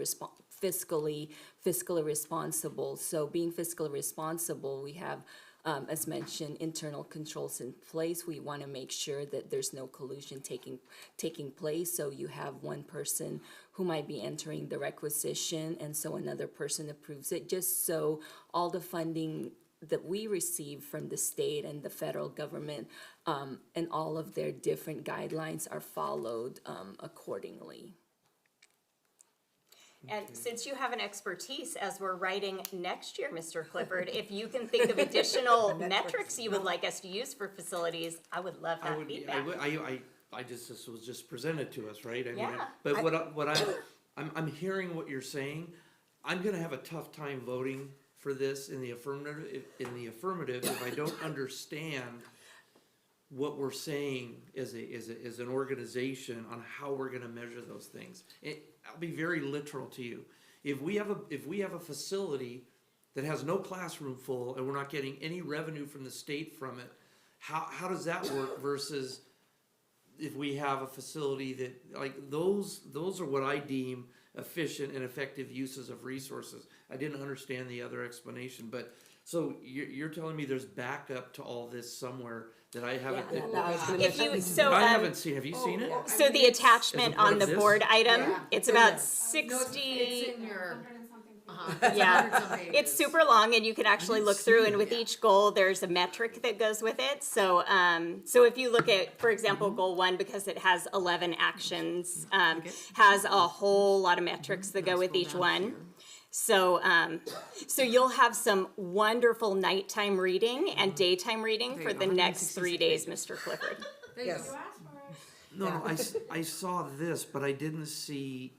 fiscally responsible. So being fiscally responsible, we have, as mentioned, internal controls in place. We want to make sure that there's no collusion taking place. So you have one person who might be entering the requisition, and so another person approves it, just so all the funding that we receive from the state and the federal government, and all of their different guidelines are followed accordingly. And since you have an expertise as we're writing next year, Mr. Clifford, if you can think of additional metrics you would like us to use for facilities, I would love that feedback. This was just presented to us, right? I mean, Yeah. but I'm hearing what you're saying. I'm gonna have a tough time voting for this in the affirmative, if I don't understand what we're saying as an organization on how we're gonna measure those things. I'll be very literal to you. If we have a facility that has no classroom full and we're not getting any revenue from the state from it, how does that work versus if we have a facility that, like, those are what I deem efficient and effective uses of resources. I didn't understand the other explanation, but so you're telling me there's backup to all this somewhere that I haven't. I haven't seen. Have you seen it? So the attachment part on of the this? board item, Yeah. it's about It's 60. in your. Yeah, it's super long, and you can actually look through, and with each goal, there's a metric that goes with it. So, so if you look at, for example, goal 1, because it has 11 actions, has a whole lot of metrics that go with each one. So, so you'll have some wonderful nighttime reading and daytime reading for the next 3 days, Mr. Clifford. Yes. No, I saw this, but I didn't see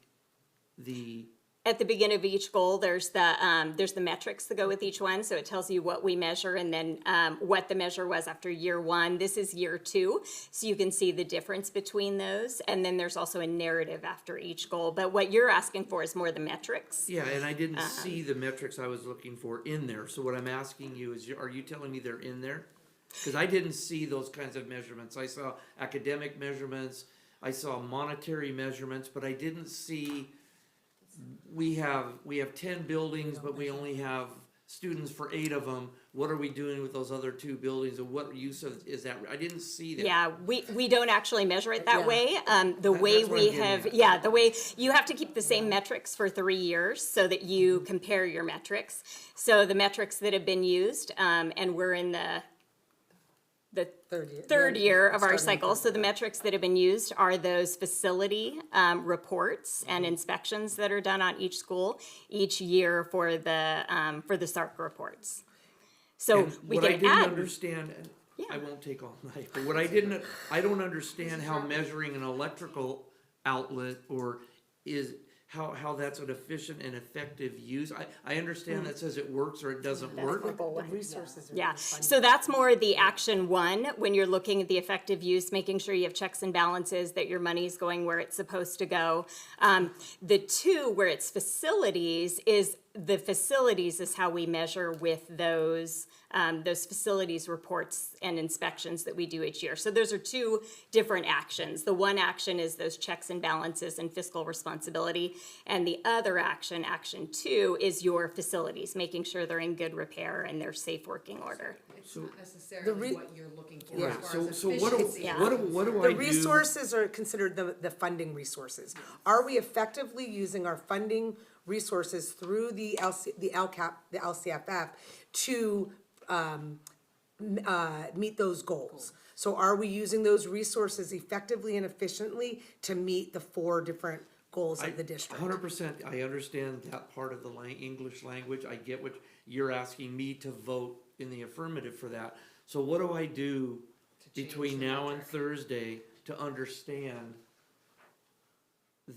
the. At the beginning of each goal, there's the metrics that go with each one. So it tells you what we measure and then what the measure was after year 1. This is year 2, so you can see the difference between those. And then there's also a narrative after each goal. But what you're asking for is more the metrics. Yeah, and I didn't see the metrics I was looking for in there. So what I'm asking you is, are you telling me they're in there? Because I didn't see those kinds of measurements. I saw academic measurements, I saw monetary measurements, but I didn't see. We have 10 buildings, but we only have students for 8 of them. What are we doing with those other 2 buildings, and what use is that? I didn't see that. Yeah, we don't actually measure it that way. The way that's what we I'm getting have, at. the way you have to keep the same metrics for 3 years so that you compare your metrics. So the metrics that have been used, and we're in the third year of our cycle. So the metrics that have been used are those facility reports and inspections that are done on each school each year for the SARC reports. So And we what I can didn't add. understand, and I won't take all night, but I don't understand how measuring an electrical outlet how that's an efficient and effective use. I understand that says it works or it doesn't work. The resources are. Yeah, so that's more the action 1, when you're looking at the effective use, making sure you have checks and balances, that your money's going where it's supposed to go. The 2, where it's facilities, is how we measure with those facilities reports and inspections that we do each year. So those are 2 different actions. The one action is those checks and balances and fiscal responsibility, and the other action, action 2, is your facilities, making sure they're in good repair and they're safe working order. It's not necessarily what you're looking for as far as So what do efficiency. I do? The resources are considered the funding resources. Are we effectively using our funding resources through the LCAP, the LCFF to meet those goals? So are we using those resources effectively and efficiently to meet the 4 different goals of the district? 100%, I understand that part of the English language. I get what you're asking me to vote in the affirmative for that. So what do I do between now and Thursday to understand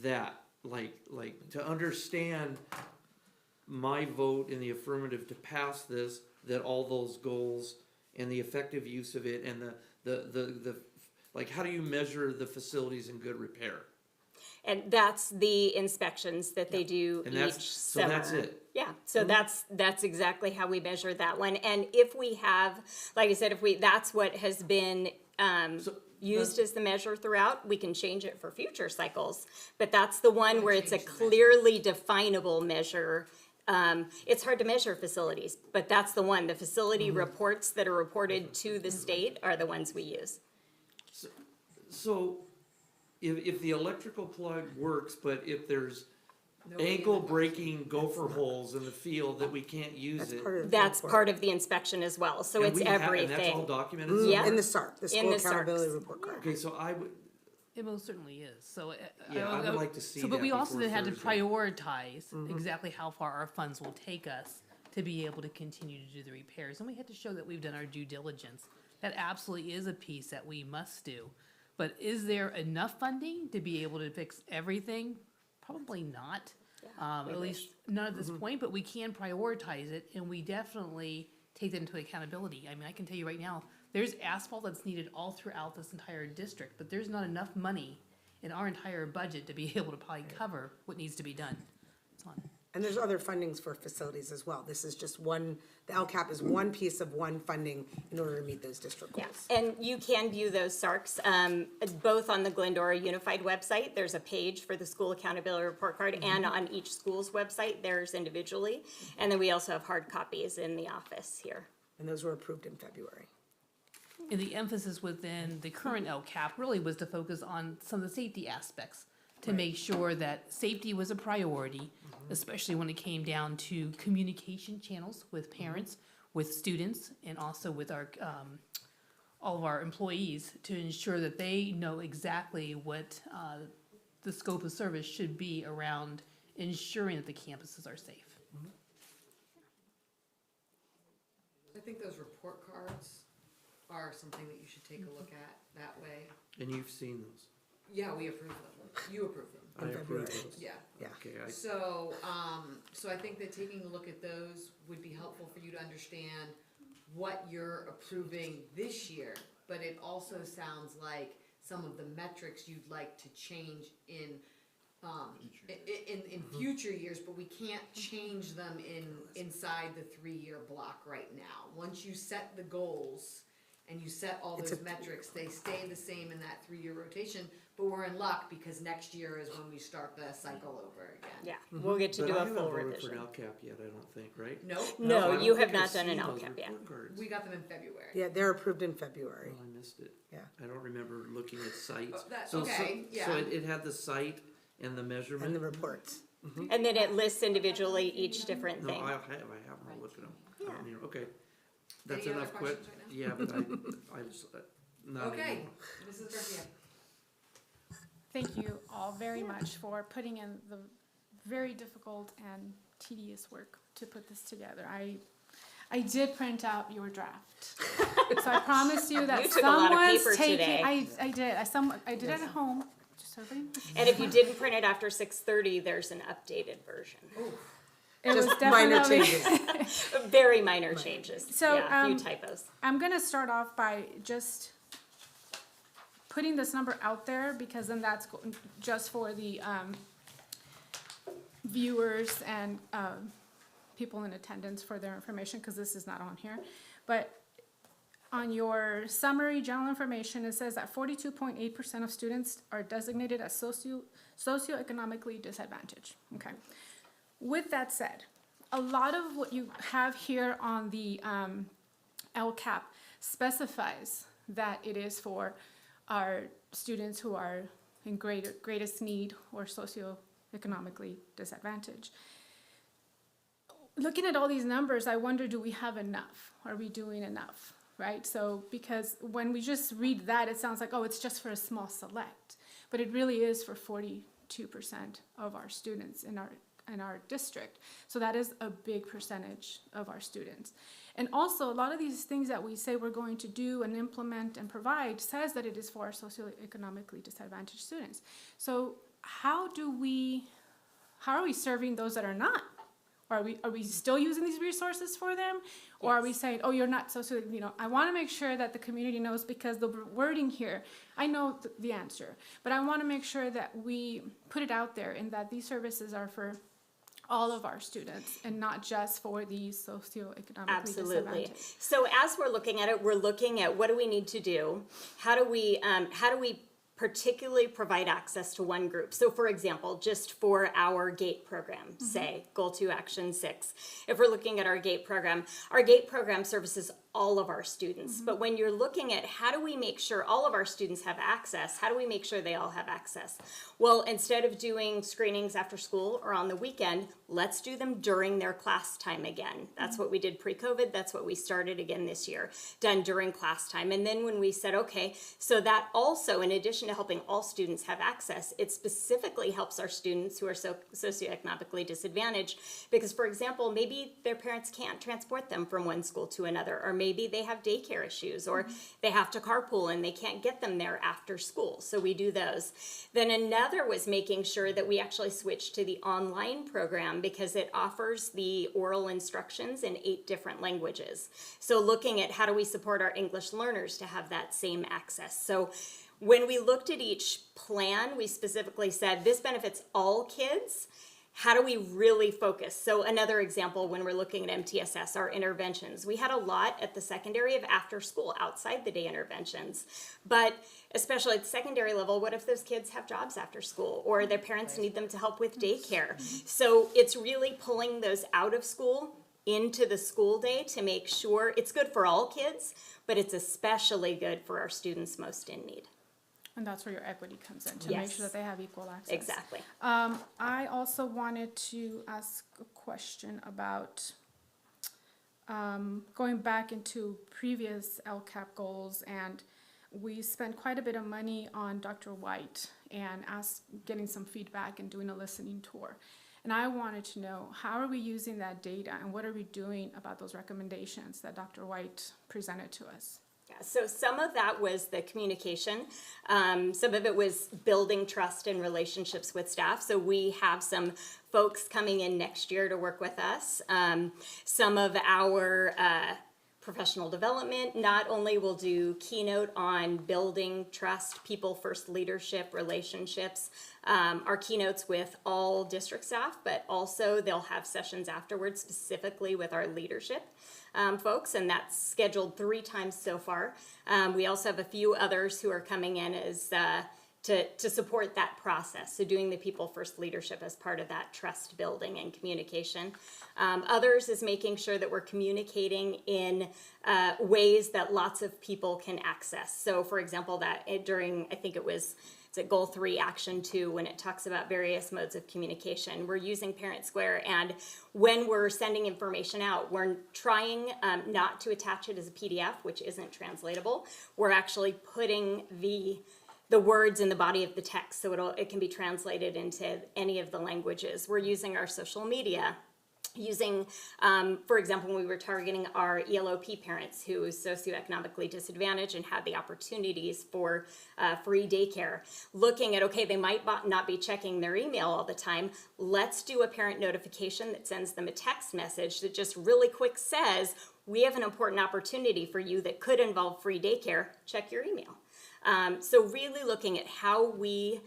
that? Like to understand my vote in the affirmative to pass this, that all those goals and the effective use of it and the how do you measure the facilities in good repair? And that's the inspections that they do And each that's, so summer. that's it. Yeah, so that's exactly how we measure that one. And if we have, like I said, that's what has been used as the measure throughout, we can change it for future cycles. But that's the one where it's a clearly definable measure. It's hard to measure facilities, but that's the one. The facility reports that are reported to the state are the ones we use. So, if the electrical plug works, but if there's ankle breaking gopher holes in the field that we can't use it. That's part of the inspection as well, so and it's we have- everything. And that's all documented? Yeah. In the SARC, the In School the Accountability SARCs. Report Card. Okay, so I would, It most certainly is. So Yeah, I would like to see So, but that we also before then had to Thursday. prioritize exactly how far our funds will take us to be able to continue to do the repairs, and we had to show that we've done our due diligence. That absolutely is a piece that we must do. But is there enough funding to be able to fix everything? Probably not. At least not at this point, but we can prioritize it, and we definitely take that into accountability. I mean, I can tell you right now, there's asphalt that's needed all throughout this entire district, but there's not enough money in our entire budget to be able to probably cover what needs to be done. And there's other fundings for facilities as well. This is just one, the LCAP is one piece of one funding in order to meet those district Yeah, goals. and you can view those SARCs, both on the Glendora Unified website, there's a page for the School Accountability Report Card, and on each school's website, there's individually. And then we also have hard copies in the office here. And those were approved in February. And the emphasis within the current LCAP really was to focus on some of the safety aspects, to make sure that safety was a priority, especially when it came down to communication channels with parents, with students, and also with our, all of our employees, to ensure that they know exactly what the scope of service should be around ensuring that the campuses are safe. I think those report cards are something that you should take a look at that way. and you've seen those. Yeah, we approve them. You approve them. I approve those. Yeah. Yeah. Okay, So, so I think that taking a look at those would be helpful for you to understand what you're approving this year. But it also sounds like some of the metrics you'd like to change in future years, but we can't change them inside the 3-year block right now. Once you set the goals and you set all those metrics, they stay the same in that 3-year rotation, but we're in luck because next year is when we start the cycle over again. Yeah, we'll get to But do I a haven't full voted revision. for an LCAP yet, I don't think, right? Nope, No, I don't you think have I've not done an seen those LCAP yet. report cards. we got them in February. Yeah, they're approved in February. Oh, I missed it. Yeah. I don't remember looking at sites. Oh, that's So- okay, yeah. So it had the site and the measurement? And the reports. And then it lists individually each different No, thing. I haven't looked at them. I don't need- Okay. That's Any other enough questions right now? Yeah, but I just, not Okay, anymore. Mrs. Garcia. Thank you all very much for putting in the very difficult and tedious work to put this together. I did print out your draft. So I promise you that You took a lot of someone's paper taking, today. I did, I did it at home, just so everybody. And if you didn't print it after 6:30, there's an updated version. It was Just minor definitely. changes. Very minor changes. So, Yeah, a few typos. I'm gonna start off by just putting this number out there, because then that's just for the viewers and people in attendance for their information, because this is not on here. But on your summary general information, it says that 42.8% of students are designated as socioeconomically disadvantaged. Okay. With that said, a lot of what you have here on the LCAP specifies that it is for our students who are in greatest need or socioeconomically disadvantaged. Looking at all these numbers, I wonder, do we have enough? Are we doing enough, right? So, because when we just read that, it sounds like, oh, it's just for a small select. But it really is for 42% of our students in our district. So that is a big percentage of our students. And also, a lot of these things that we say we're going to do and implement and provide says that it is for our socioeconomically disadvantaged students. So how are we serving those that are not? Are we still using these resources for them? Or are we saying, oh, you're not I want to make sure that the community knows, because the wording here, I know the answer, but I want to make sure that we put it out there and that these services are for all of our students and not just for the socioeconomically Absolutely. disadvantaged. So as we're looking at it, we're looking at what do we need to do? How do we particularly provide access to one group? So for example, just for our GATE program, say, Goal 2 Action 6, if we're looking at our GATE program services all of our students. But when you're looking at how do we make sure all of our students have access, how do we make sure they all have access? Well, instead of doing screenings after school or on the weekend, let's do them during their class time again. That's what we did pre-COVID. That's what we started again this year, done during class time. And then when we said, okay, so that also, in addition to helping all students have access, it specifically helps our students who are socioeconomically disadvantaged, because, for example, maybe their parents can't transport them from one school to another, or maybe they have daycare issues, or they have to carpool and they can't get them there after school. So we do those. Then another was making sure that we actually switched to the online program, because it offers the oral instructions in 8 different languages. So looking at how do we support our English learners to have that same access. So when we looked at each plan, we specifically said this benefits all kids. How do we really focus? So another example, when we're looking at MTSS, our interventions, we had a lot at the secondary of after school, outside the day interventions. But especially at the secondary level, what if those kids have jobs after school, or their parents need them to help with daycare? So it's really pulling those out of school into the school day to make sure it's good for all kids, but it's especially good for our students most in need. And that's where your equity comes in, to make Yes. sure that they have equal access. Exactly. I also wanted to ask a question about going back into previous LCAP goals, and we spent quite a bit of money on Dr. White and getting some feedback and doing a listening tour. And I wanted to know, how are we using that data, and what are we doing about those recommendations that Dr. White presented to us? So some of that was the communication. Some of it was building trust and relationships with staff. So we have some folks coming in next year to work with us. Some of our professional development, not only will do keynote on building trust, people first leadership, relationships, our keynotes with all district staff, but also they'll have sessions afterwards specifically with our leadership folks, and that's scheduled 3 times so far. We also have a few others who are coming in as to support that process, so doing the people first leadership as part of that trust building and communication. Others is making sure that we're communicating in ways that lots of people can access. So for example, that during, I think it's at Goal 3 Action 2, when it talks about various modes of communication, we're using Parent Square, and when we're sending information out, we're trying not to attach it as a PDF, which isn't translatable. We're actually putting the words in the body of the text, so it can be translated into any of the languages. We're using our social media, using, for example, when we were targeting our ELOP parents who is socioeconomically disadvantaged and had the opportunities for free daycare, looking at, okay, they might not be checking their email all the time. Let's do a parent notification that sends them a text message that just really quick says, we have an important opportunity for you that could involve free daycare. Check your email. So really looking at how we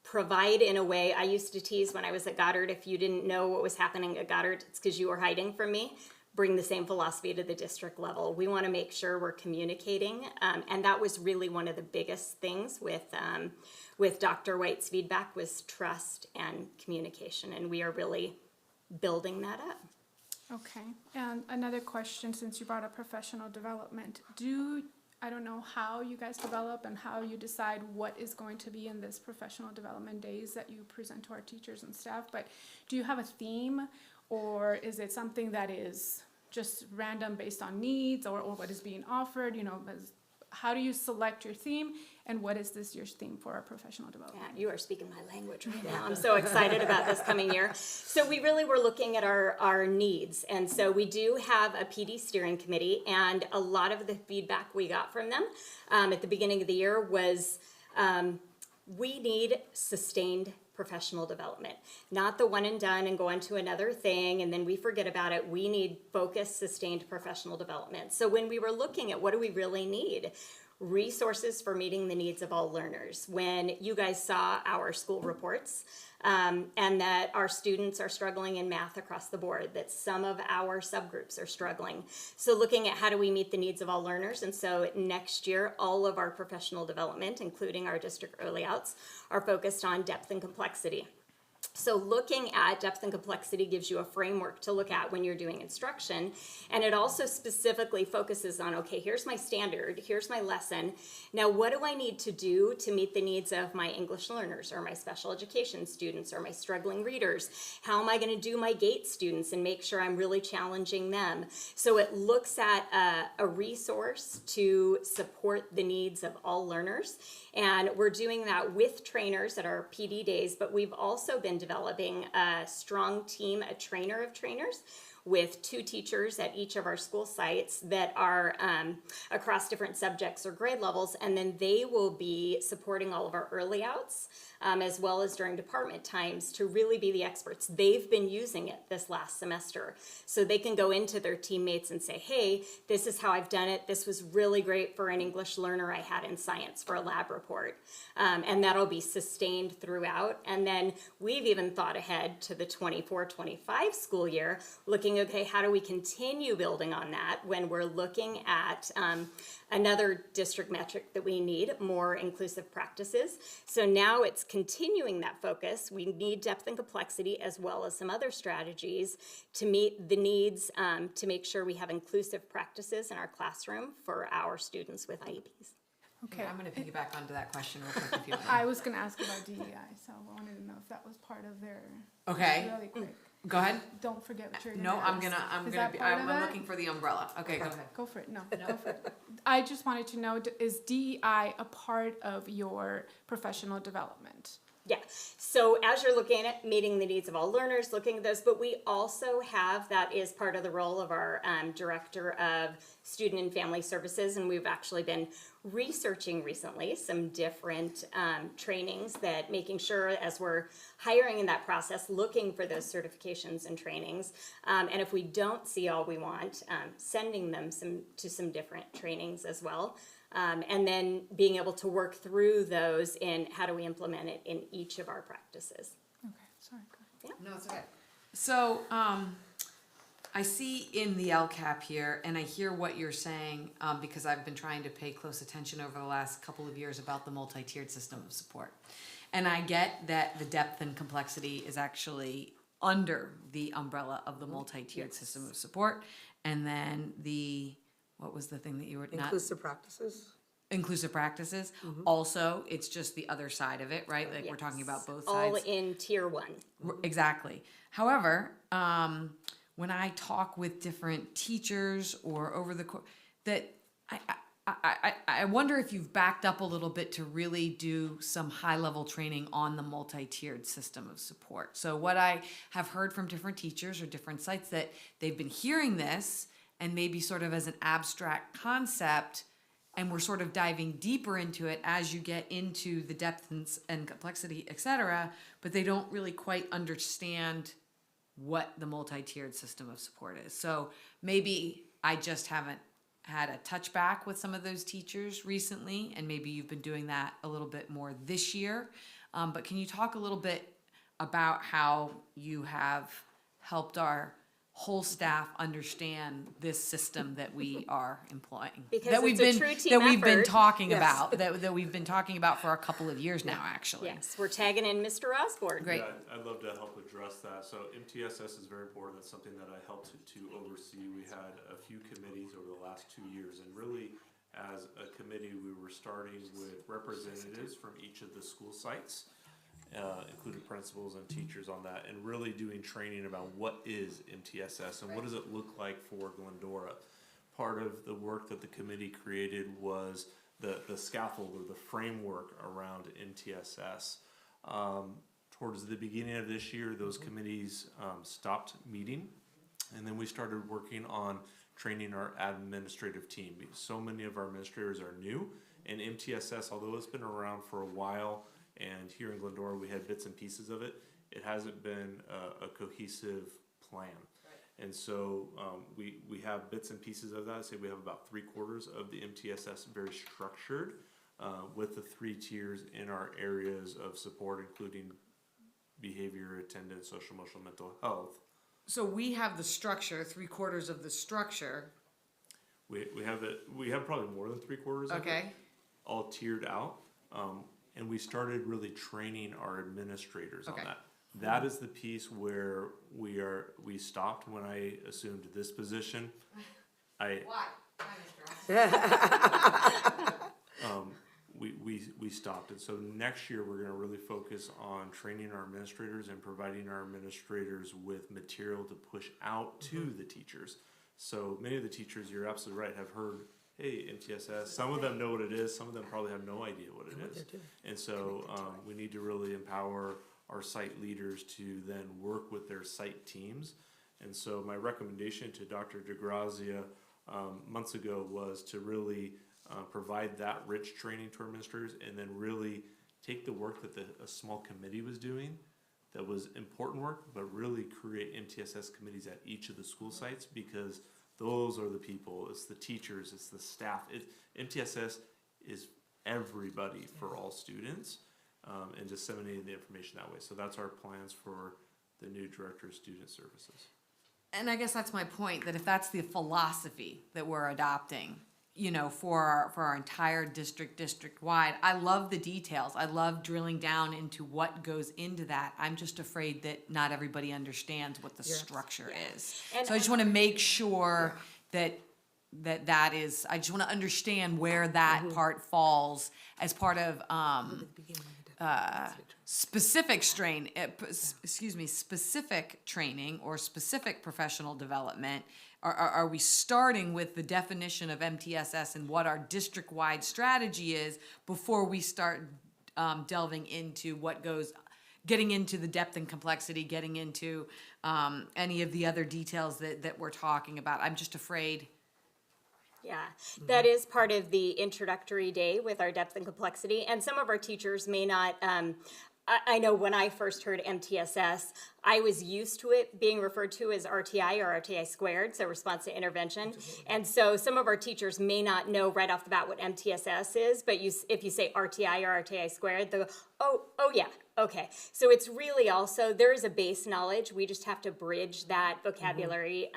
provide in a way. I used to tease when I was at Goddard, if you didn't know what was happening at Goddard, it's because you were hiding from me. Bring the same philosophy to the district level. We want to make sure we're communicating, and that was really one of the biggest things with Dr. White's feedback, was trust and communication, and we are really building that up. Okay, and another question, since you brought up professional development, I don't know how you guys develop and how you decide what is going to be in this professional development days that you present to our teachers and staff, but do you have a theme, or is it something that is just random based on needs, or what is being offered? How do you select your theme, and what is this year's theme for our professional development? Yeah, you are speaking my language right now. I'm so excited about this coming year. So we really were looking at our needs, and so we do have a PD steering committee, and a lot of the feedback we got from them at the beginning of the year was we need sustained professional development. Not the one and done and go on to another thing and then we forget about it. We need focused, sustained professional development. So when we were looking at what do we really need, resources for meeting the needs of all learners. When you guys saw our school reports, and that our students are struggling in math across the board, that some of our subgroups are struggling. So looking at how do we meet the needs of all learners, and so next year, all of our professional development, including our district early outs, are focused on depth and complexity. So looking at depth and complexity gives you a framework to look at when you're doing instruction. And it also specifically focuses on, okay, here's my standard, here's my lesson. Now, what do I need to do to meet the needs of my English learners or my special education students or my struggling readers? How am I going to do my GATE students and make sure I'm really challenging them? So it looks at a resource to support the needs of all learners. And we're doing that with trainers at our PD days, but we've also been developing a strong team, a trainer of trainers, with 2 teachers at each of our school sites that are across different subjects or grade levels, and then they will be supporting all of our early outs as well as during department times to really be the experts. They've been using it this last semester, so they can go into their teammates and say, hey, this is how I've done it. This was really great for an English learner I had in science for a lab report, and that'll be sustained throughout. And then we've even thought ahead to the 24-25 school year, looking, okay, how do we continue building on that when we're looking at another district metric that we need, more inclusive practices. So now it's continuing that focus. We need depth and complexity as well as some other strategies to meet the needs, to make sure we have inclusive practices in our classroom for our students with IEPs. Okay, I'm going to piggyback onto that question real quick if you want. I was gonna ask about DEI, so I wanted to know if that was part of their. Okay. Really quick. Go ahead. Don't forget what you're gonna No, ask. I'm looking for the umbrella. Okay, go ahead. Go for it. No, go for it. I just wanted to know, is DEI a part of your professional development? Yeah, so as you're looking at meeting the needs of all learners, looking at those, but we also have, that is part of the role of our Director of Student and Family Services, and we've actually been researching recently some different trainings, that making sure as we're hiring in that process, looking for those certifications and trainings, and if we don't see all we want, sending them to some different trainings as well. And then being able to work through those in how do we implement it in each of our practices. Okay, sorry. Go ahead. No, it's okay. So, I see in the LCAP here, and I hear what you're saying, because I've been trying to pay close attention over the last couple of years about the multi-tiered system of support. And I get that the depth and complexity is actually under the umbrella of the multi-tiered system of support. And then what was the thing that you were not? Inclusive practices. Inclusive practices. Also, it's just the other side of it, right? Like we're talking about both sides. All in tier 1. Exactly. However, when I talk with different teachers or over the course, that I wonder if you've backed up a little bit to really do some high-level training on the multi-tiered system of support. So what I have heard from different teachers or different sites, that they've been hearing this and maybe sort of as an abstract concept, and we're sort of diving deeper into it as you get into the depth and complexity, et cetera, but they don't really quite understand what the multi-tiered system of support is. So maybe I just haven't had a touchback with some of those teachers recently, and maybe you've been doing that a little bit more this year. But can you talk a little bit about how you have helped our whole staff understand this system that we are employing, Because that we've it's a been true team been effort. talking Yes. about, that we've been talking about for a couple of years now, actually. Yes, we're tagging in Mr. Osborne. Great. Yeah, I'd love to help address that. So MTSS is very important. That's something that I helped to oversee. We had a few committees over the last 2 years, and really, as a committee, we were starting with representatives from each of the school sites, including principals and teachers on that, and really doing training about what is MTSS and what does it look like for Glendora. Part of the work that the committee created was the scaffold or the framework around MTSS. Towards the beginning of this year, those committees stopped meeting, and then we started working on training our administrative team, because so many of our administrators are new, and MTSS, although it's been around for a while and here in Glendora, we had bits and pieces of it. It hasn't been a cohesive plan. And so we have bits and pieces of that. I say we have about 3/4 of the MTSS very structured with the 3 tiers in our areas of support, including behavior, attendance, social, emotional, mental health. So we have the structure, 3/4 of the structure. We have probably more than 3/4 of Okay. it, all tiered out. And we started really training our administrators on Okay. that. That is the piece where we stopped when I assumed this position. Why? We stopped. And so next year, we're gonna really focus on training our administrators and providing our administrators with material to push out to the teachers. So many of the teachers, you're absolutely right, have heard, hey, MTSS, some of them know what it is, some of them probably have no idea what it is. And so we need to really empower our site leaders to then work with their site teams. And so my recommendation to Dr. DeGrazia months ago was to really provide that rich training to our administrators, and then really take the work that a small committee was doing that was important work, but really create MTSS committees at each of the school sites, because those are the people, it's the teachers, it's the staff. MTSS is everybody for all students, and disseminating the information that way. So that's our plans for the new Director of Student Services. And I guess that's my point, that if that's the philosophy that we're adopting, you know, for our entire district-wide, I love the details. I love drilling down into what goes into that. I'm just afraid that not everybody understands what the structure is. And- So I just want to make sure that is, I just want to understand where that part falls as part of specific training or specific professional development. Are we starting with the definition of MTSS and what our district-wide strategy is before we start delving into getting into the depth and complexity, getting into any of the other details that we're talking about? I'm just afraid. Yeah, that is part of the introductory day with our depth and complexity, and some of our teachers may not. I know when I first heard MTSS, I was used to it being referred to as RTI or RTI squared, so response to intervention. And so some of our teachers may not know right off the bat what MTSS is, but if you say RTI or RTI squared, they'll go, oh yeah, okay. So it's really also, there is a base knowledge, we just have to bridge that vocabulary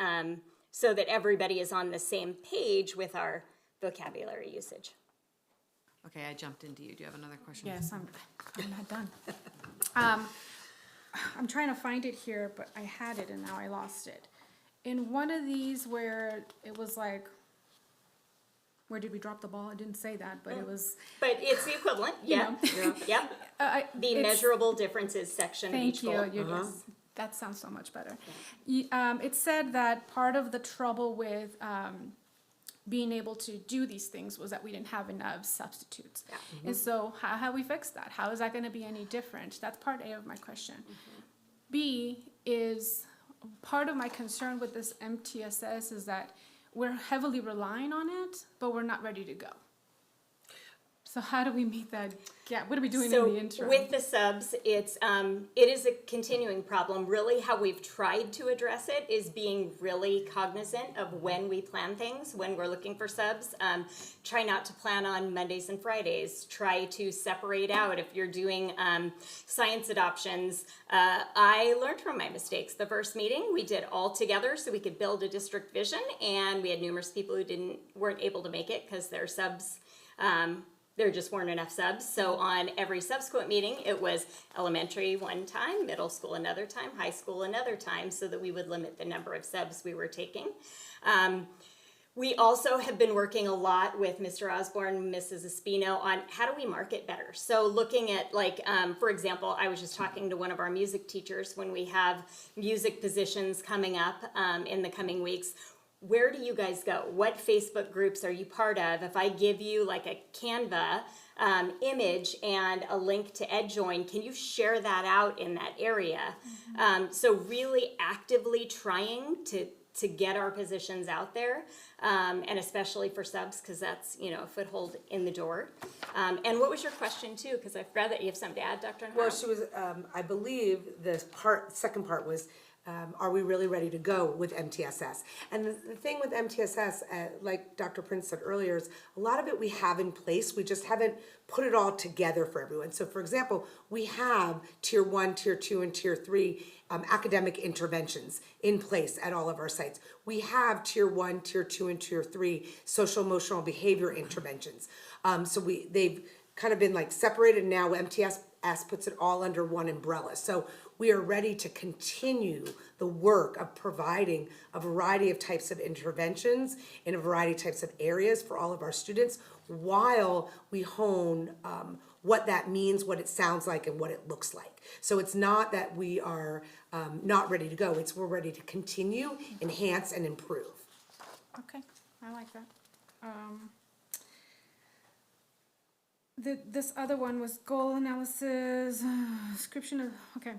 so that everybody is on the same page with our vocabulary usage. Okay, I jumped into you. Do you have another question? Yes, I'm not done. I'm trying to find it here, but I had it and now I lost it. In one of these where it was like, where did we drop the ball? I didn't say that, but it was. But it's the equivalent, yeah. Yep. The measurable differences section of each goal. Thank you. That sounds so much better. It said that part of the trouble with being able to do these things was that we didn't have enough substitutes. Yeah. And so how have we fixed that? How is that going to be any different? That's part A of my question. B is part of my concern with this MTSS is that we're heavily relying on it, but we're not ready to go. So how do we meet that gap? What are we doing in the interim? With the subs, it is a continuing problem. Really, how we've tried to address it is being really cognizant of when we plan things, when we're looking for subs. Try not to plan on Mondays and Fridays. Try to separate out if you're doing science adoptions. I learned from my mistakes. The first meeting we did all together so we could build a district vision, and we had numerous people who weren't able to make it because their subs. There just weren't enough subs. So on every subsequent meeting, it was elementary one time, middle school another time, high school another time, so that we would limit the number of subs we were taking. We also have been working a lot with Mr. Osborne, Mrs. Espino on how do we market better. So looking at for example, I was just talking to one of our music teachers when we have music positions coming up in the coming weeks. Where do you guys go? What Facebook groups are you part of? If I give you like a Canva image and a link to EdJoin, can you share that out in that area? So really actively trying to to get our positions out there, and especially for subs, because that's, you know, a foothold in the door. And what was your question too? Because I forgot that you have something to add, Dr. Well, Nahara. she was, I believe the second part was, are we really ready to go with MTSS? And the thing with MTSS, like Dr. Prince said earlier, is a lot of it we have in place, we just haven't put it all together for everyone. So for example, we have tier 1, tier 2, and tier 3 academic interventions in place at all of our sites. We have tier 1, tier 2, and tier 3 social emotional behavior interventions. So they've kind of been like separated. Now MTSS puts it all under one umbrella. So we are ready to continue the work of providing a variety of types of interventions in a variety of types of areas for all of our students, while we hone what that means, what it sounds like, and what it looks like. So it's not that we are not ready to go, it's we're ready to continue, enhance, and improve. Okay, I like that. This other one was goal analysis, description of, okay.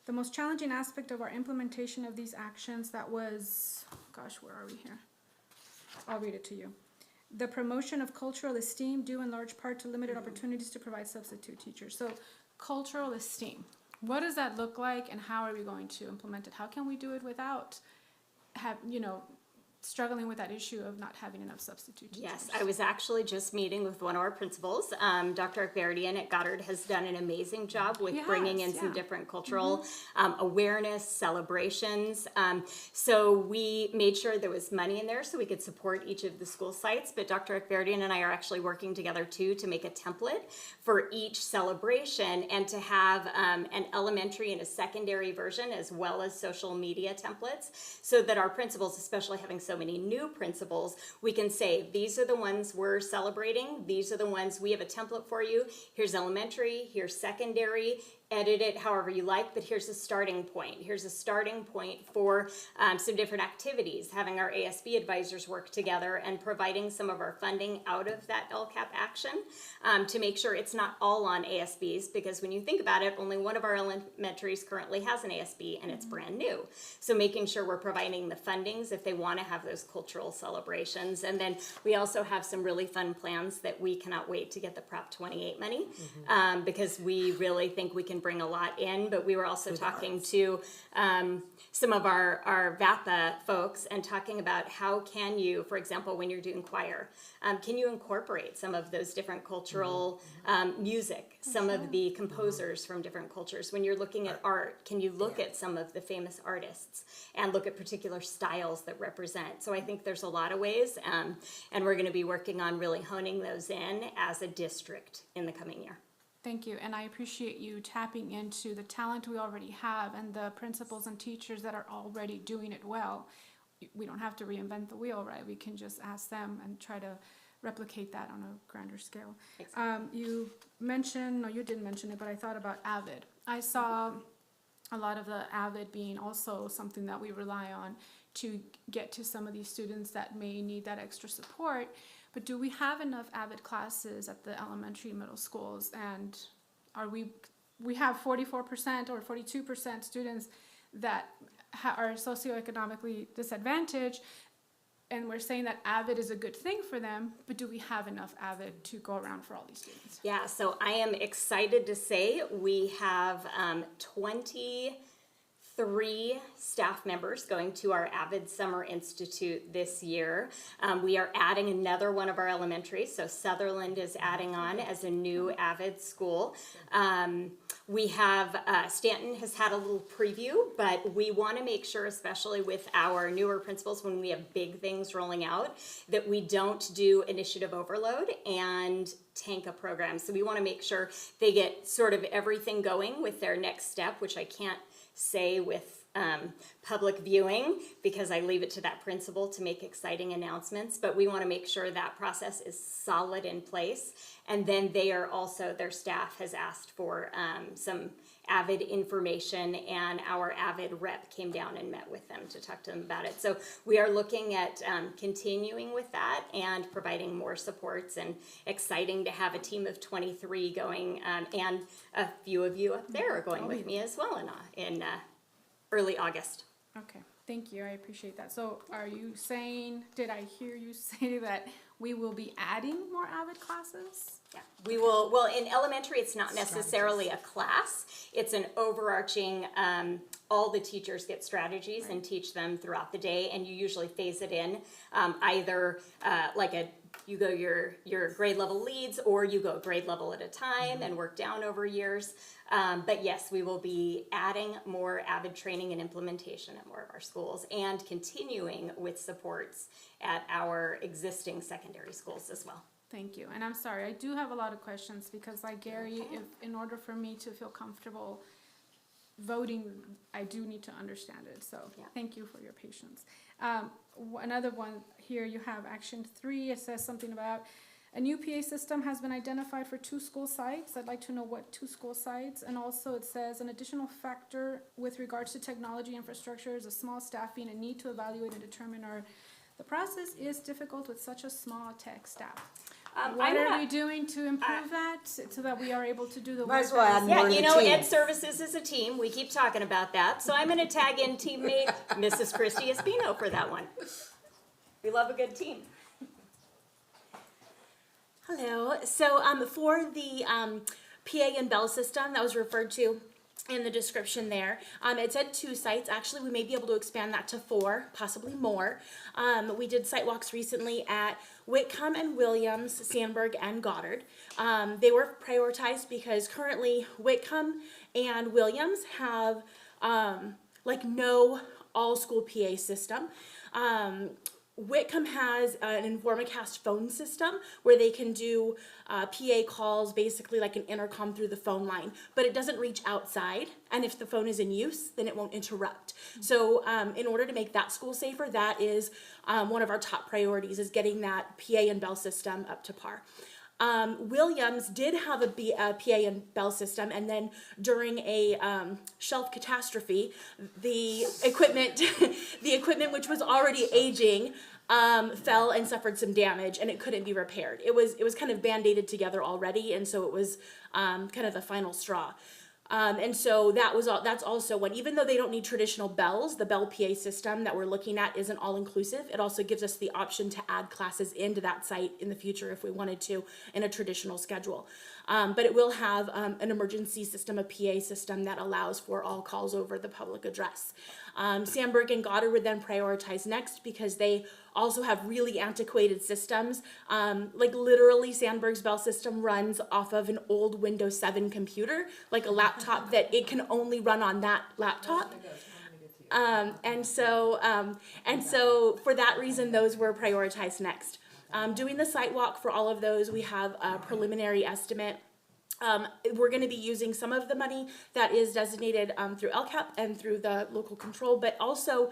The most challenging aspect of our implementation of these actions, that was, gosh, where are we here? I'll read it to you. The promotion of cultural esteem due in large part to limited opportunities to provide substitute teachers. So cultural esteem, what does that look like and how are we going to implement it? How can we do it without struggling with that issue of not having enough substitute teachers? Yes, I was actually just meeting with one of our principals. Dr. Akbardian at Goddard has done an amazing job with bringing in some different cultural awareness, celebrations. So we made sure there was money in there so we could support each of the school sites. But Dr. Akbardian and I are actually working together too to make a template for each celebration and to have an elementary and a secondary version as well as social media templates so that our principals, especially having so many new principals, we can say, these are the ones we're celebrating. These are the ones we have a template for you. Here's elementary, here's secondary. Edit it however you like, but here's a starting point. Here's a starting point for some different activities, having our ASB advisors work together and providing some of our funding out of that LCAP action to make sure it's not all on ASBs, because when you think about it, only one of our elementaries currently has an ASB and it's brand new. So making sure we're providing the fundings if they want to have those cultural celebrations. And then we also have some really fun plans that we cannot wait to get the Prop 28 money because we really think we can bring a lot in, but we were also talking to some of our VAPA folks and talking about how can you, for example, when you're doing choir, can you incorporate some of those different cultural music, some of the composers from different cultures? When you're looking at art, can you look at some of the famous artists and look at particular styles that represent? So I think there's a lot of ways, and we're going to be working on really honing those in as a district in the coming year. Thank you, and I appreciate you tapping into the talent we already have and the principals and teachers that are already doing it well. We don't have to reinvent the wheel, right? We can just ask them and try to replicate that on a grander scale. You mentioned, no, you didn't mention it, but I thought about AVID. I saw a lot of the AVID being also something that we rely on to get to some of these students that may need that extra support. But do we have enough AVID classes at the elementary and middle schools? And are we have 44% or 42% students that are socioeconomically disadvantaged, and we're saying that AVID is a good thing for them, but do we have enough AVID to go around for all these students? Yeah, so I am excited to say we have 23 staff members going to our AVID Summer Institute this year. We are adding another one of our elementaries, so Sutherland is adding on as a new AVID school. We have, Stanton has had a little preview, but we want to make sure, especially with our newer principals, when we have big things rolling out, that we don't do initiative overload and tank a program. So we want to make sure they get sort of everything going with their next step, which I can't say with public viewing because I leave it to that principal to make exciting announcements, but we want to make sure that process is solid in place. And then they are also, their staff has asked for some AVID information, and our AVID rep came down and met with them to talk to them about it. So we are looking at continuing with that and providing more supports, and exciting to have a team of 23 going, and a few of you up there are going with me as well in early August. Okay. thank you, I appreciate that. So are you saying, did I hear you say that we will be adding more AVID classes? Yeah, we will, well, in elementary, it's not necessarily a class. It's an overarching, all the teachers get strategies and teach them throughout the day, and you usually phase it in, either you go your grade level leads, or you go grade level at a time and work down over years. But yes, we will be adding more AVID training and implementation at more of our schools, and continuing with supports at our existing secondary schools as well. Thank you, and I'm sorry, I do have a lot of questions, because like Gary, if, in order for me to feel comfortable voting, I do need to understand it, so thank you for your patience. Another one here, you have action 3, it says something about a new PA system has been identified for 2 school sites. I'd like to know what 2 school sites, and also it says an additional factor with regards to technology infrastructure is a small staffing and need to evaluate and determine the process is difficult with such a small tech staff. What are we doing to improve that so that we are able to do the work? Might as well add more Yeah, in you the know, team. Ed Services is a team. We keep talking about that. So I'm going to tag in teammate Mrs. Christy Espino for that one. We love a good team. Hello. So for the PA and bell system that was referred to in the description there, it said 2 sites. Actually, we may be able to expand that to 4, possibly more. We did site walks recently at Whitcomb and Williams, Sandburg and Goddard. They were prioritized because currently Whitcomb and Williams have no all-school PA system. Whitcomb has an Informacast phone system where they can do PA calls, basically like an intercom through the phone line, but it doesn't reach outside, and if the phone is in use, then it won't interrupt. So in order to make that school safer, that is one of our top priorities, is getting that PA and bell system up to par. Williams did have a PA and bell system, and then during a shelf catastrophe, the equipment, which was already aging, fell and suffered some damage, and it couldn't be repaired. It was kind of band-aided together already, and so it was kind of the final straw. And so that's also one, even though they don't need traditional bells, the bell PA system that we're looking at isn't all inclusive. It also gives us the option to add classes into that site in the future if we wanted to in a traditional schedule. But it will have an emergency system, a PA system that allows for all calls over the public address. Sandburg and Goddard would then prioritize next because they also have really antiquated systems. Like literally Sandburg's bell system runs off of an old Windows 7 computer, like a laptop that it can only run on that laptop. And so for that reason, those were prioritized next. Doing the site walk for all of those, we have a preliminary estimate. We're going to be using some of the money that is designated through LCAP and through the local control, but also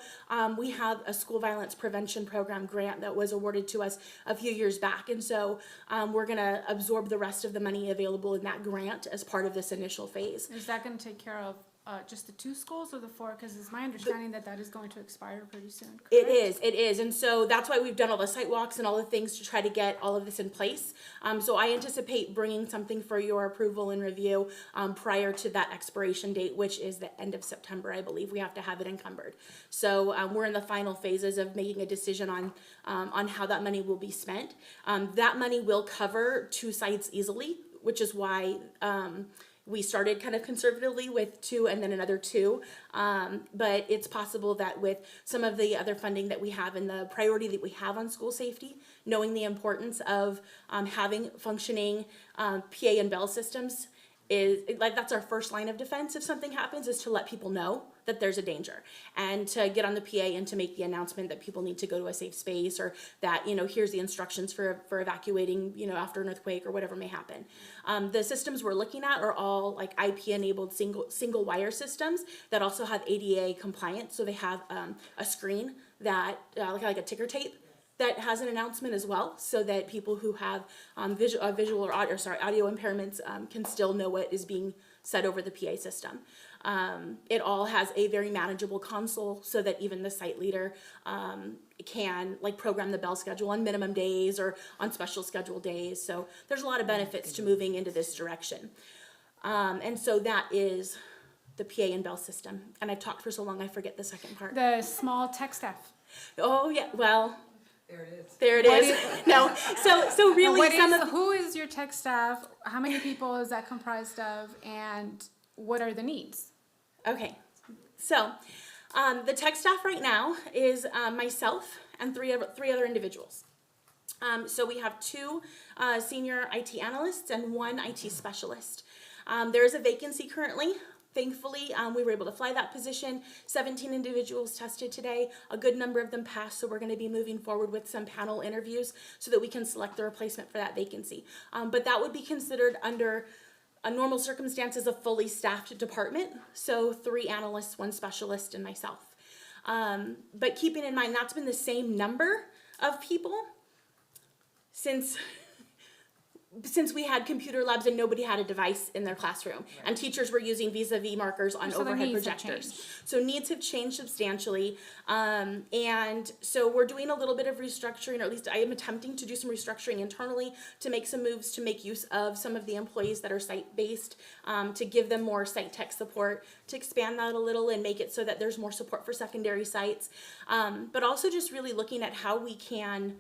we have a school violence prevention program grant that was awarded to us a few years back, and so we're going to absorb the rest of the money available in that grant as part of this initial phase. Is that going to take care of just the 2 schools or the 4? Because it's my understanding that is going to expire pretty soon. Correct? It is, and so that's why we've done all the site walks and all the things to try to get all of this in place. So I anticipate bringing something for your approval and review prior to that expiration date, which is the end of September, I believe. We have to have it encumbered. So we're in the final phases of making a decision on how that money will be spent. That money will cover 2 sites easily, which is why we started kind of conservatively with 2 and then another 2, but it's possible that with some of the other funding that we have and the priority that we have on school safety, knowing the importance of having functioning PA and bell systems is like that's our first line of defense if something happens, is to let people know that there's a danger and to get on the PA and to make the announcement that people need to go to a safe space, or that, you know, here's the instructions for evacuating, you know, after an earthquake or whatever may happen. The systems we're looking at are all like IP enabled single wire systems that also have ADA compliance. So they have a screen that like a ticker tape that has an announcement as well, so that people who have visual or audio impairments can still know what is being said over the PA system. It all has a very manageable console, so that even the site leader can like program the bell schedule on minimum days or on special schedule days. So there's a lot of benefits to moving into this direction. And so that is the PA and bell system. And I've talked for so long, I forget the second part. The small tech staff. Oh, yeah, well, There it is. there it is. No, so really Who is your tech staff? How many people is that comprised of? And what are the needs? Okay, so the tech staff right now is myself and three other individuals. So we have 2 senior IT analysts and 1 IT specialist. There is a vacancy currently. Thankfully, we were able to fly that position. 17 individuals tested today. A good number of them passed, so we're going to be moving forward with some panel interviews so that we can select the replacement for that vacancy. But that would be considered under a normal circumstances a fully staffed department. So 3 analysts, 1 specialist, and myself. But keeping in mind that's been the same number of people since we had computer labs and nobody had a device in their classroom, and teachers were using vis-a-vis markers on overhead projectors. So needs have changed substantially, and so we're doing a little bit of restructuring, or at least I am attempting to do some restructuring internally to make some moves to make use of some of the employees that are site-based, to give them more site tech support, to expand that a little and make it so that there's more support for secondary sites, but also just really looking at how we can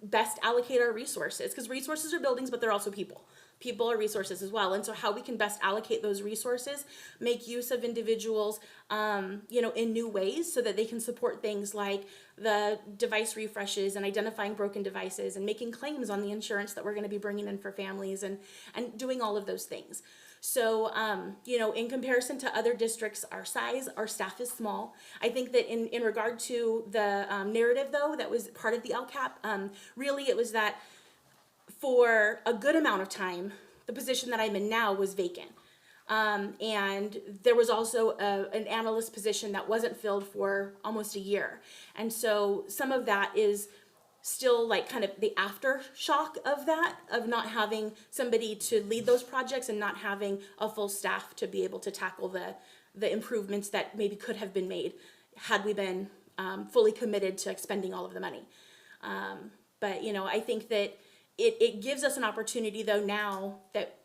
best allocate our resources, because resources are buildings, but they're also people. People are resources as well, and so how we can best allocate those resources, make use of individuals, in new ways, so that they can support things like the device refreshes and identifying broken devices and making claims on the insurance that we're going to be bringing in for families and doing all of those things. So, in comparison to other districts our size, our staff is small. I think that in regard to the narrative, though, that was part of the LCAP, really it was that for a good amount of time, the position that I'm in now was vacant. And there was also an analyst position that wasn't filled for almost a year. And so some of that is still like kind of the aftershock of that, of not having somebody to lead those projects and not having a full staff to be able to tackle the improvements that maybe could have been made had we been fully committed to expending all of the money. But I think that it gives us an opportunity, though, now that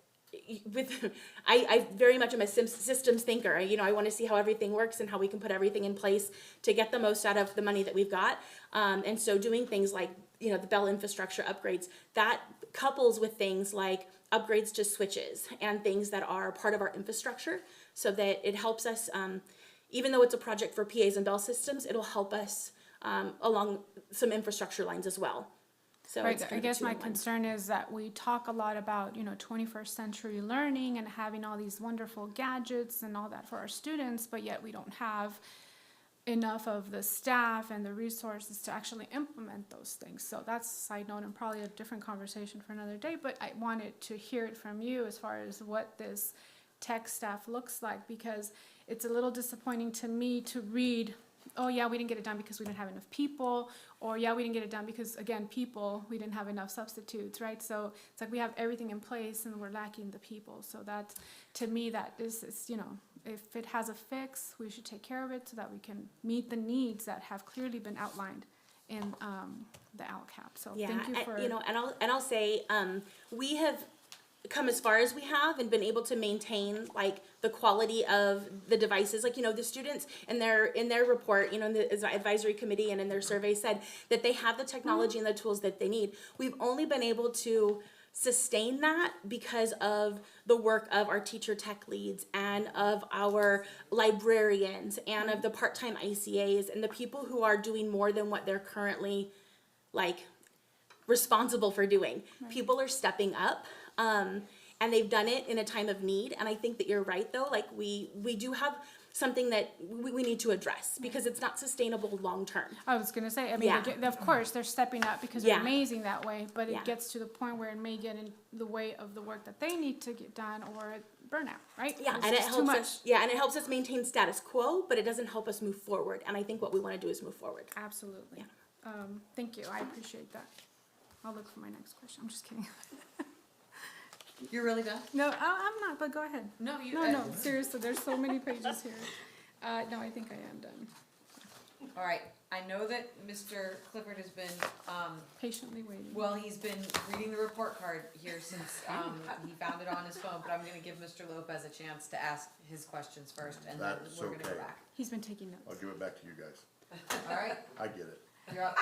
I very much am a systems thinker. I want to see how everything works and how we can put everything in place to get the most out of the money that we've got. And so doing things like, the Bell infrastructure upgrades, that couples with things like upgrades to switches and things that are part of our infrastructure, so that it helps us, even though it's a project for PAs and Bell systems, it'll help us along some infrastructure lines as well. So right, I guess my concern is that we talk a lot about, 21st century learning and having all these wonderful gadgets and all that for our students, but yet we don't have enough of the staff and the resources to actually implement those things. So that's a side note and probably a different conversation for another day, but I wanted to hear it from you as far as what this tech staff looks like, because it's a little disappointing to me to read, oh yeah, we didn't get it done because we didn't have enough people, or yeah, we didn't get it done because, again, we didn't have enough substitutes, right? So it's like we have everything in place and we're lacking the people. So that, to me, that is if it has a fix, we should take care of it so that we can meet the needs that have clearly been outlined in the LCAP. So thank you for... And I'll say, we have come as far as we have and been able to maintain like the quality of the devices. Like, the students in their report, in the advisory committee and in their survey said that they have the technology and the tools that they need. We've only been able to sustain that because of the work of our teacher tech leads and of our librarians and of the part-time ICAs and the people who are doing more than what they're currently responsible for doing. Right. People are stepping up. And they've done it in a time of need. And I think that you're right, though. Like, we do have something that we need to address because it's not sustainable long term. I was going to say, of course, they're stepping up because they're amazing that way, but it gets to the point where it may get in the way of the work that they need to get done, or burnout, right? Yeah, and it helps us. Yeah, and it helps us maintain status quo, but it doesn't help us move forward. And I think what we want to do is move forward. Absolutely. Yeah. Thank you. I appreciate that. I'll look for my next question. I'm just kidding. You're really done? No, I'm not, but go ahead. No, No, seriously, there's so many pages here. No, I think I am done. All right, I know that Mr. Clifford has been, Patiently waiting. well, he's been reading the report card here since, he found it on his phone, but I'm gonna give Mr. Lopez a chance to ask his questions first, and then That's we're gonna go okay. back. He's been taking I'll notes. give it back to you guys. All right, I get it. you're up.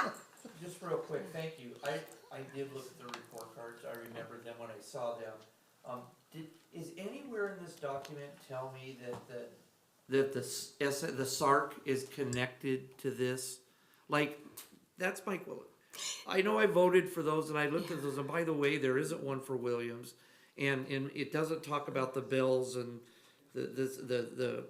Just real quick, thank you. I did look at the report cards, I remembered them when I saw them. Is anywhere in this document tell me that the SARC is connected to this? Like, that's my, I know I voted for those and I looked at those, and by the way, there isn't one for Williams. And it doesn't talk about the bells and the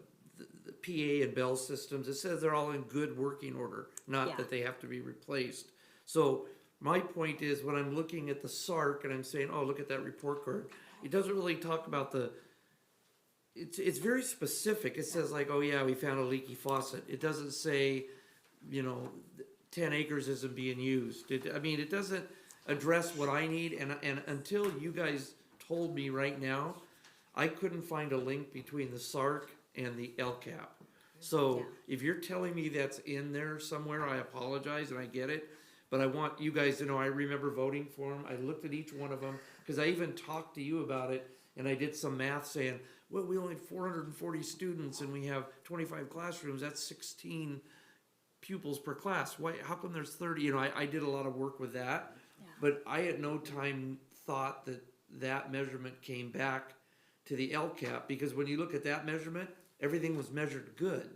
PA and bell systems. It says they're all in good working order, not that they have to be replaced. So my point is, when I'm looking at the SARC and I'm saying, oh, look at that report card, it doesn't really talk about it's very specific. It says like, oh yeah, we found a leaky faucet. It doesn't say, 10 acres isn't being used. It doesn't address what I need, and until you guys told me right now, I couldn't find a link between the SARC and the LCAP. So if you're telling me that's in there somewhere, I apologize and I get it. But I want you guys to know I remember voting for them. I looked at each one of them because I even talked to you about it, and I did some math saying, well, we only have 440 students and we have 25 classrooms. That's 16 pupils per class. Why? How come there's 30? I did a lot of work with that, but I at no time thought that measurement came back to the LCAP, because when you look at that measurement, everything was measured good.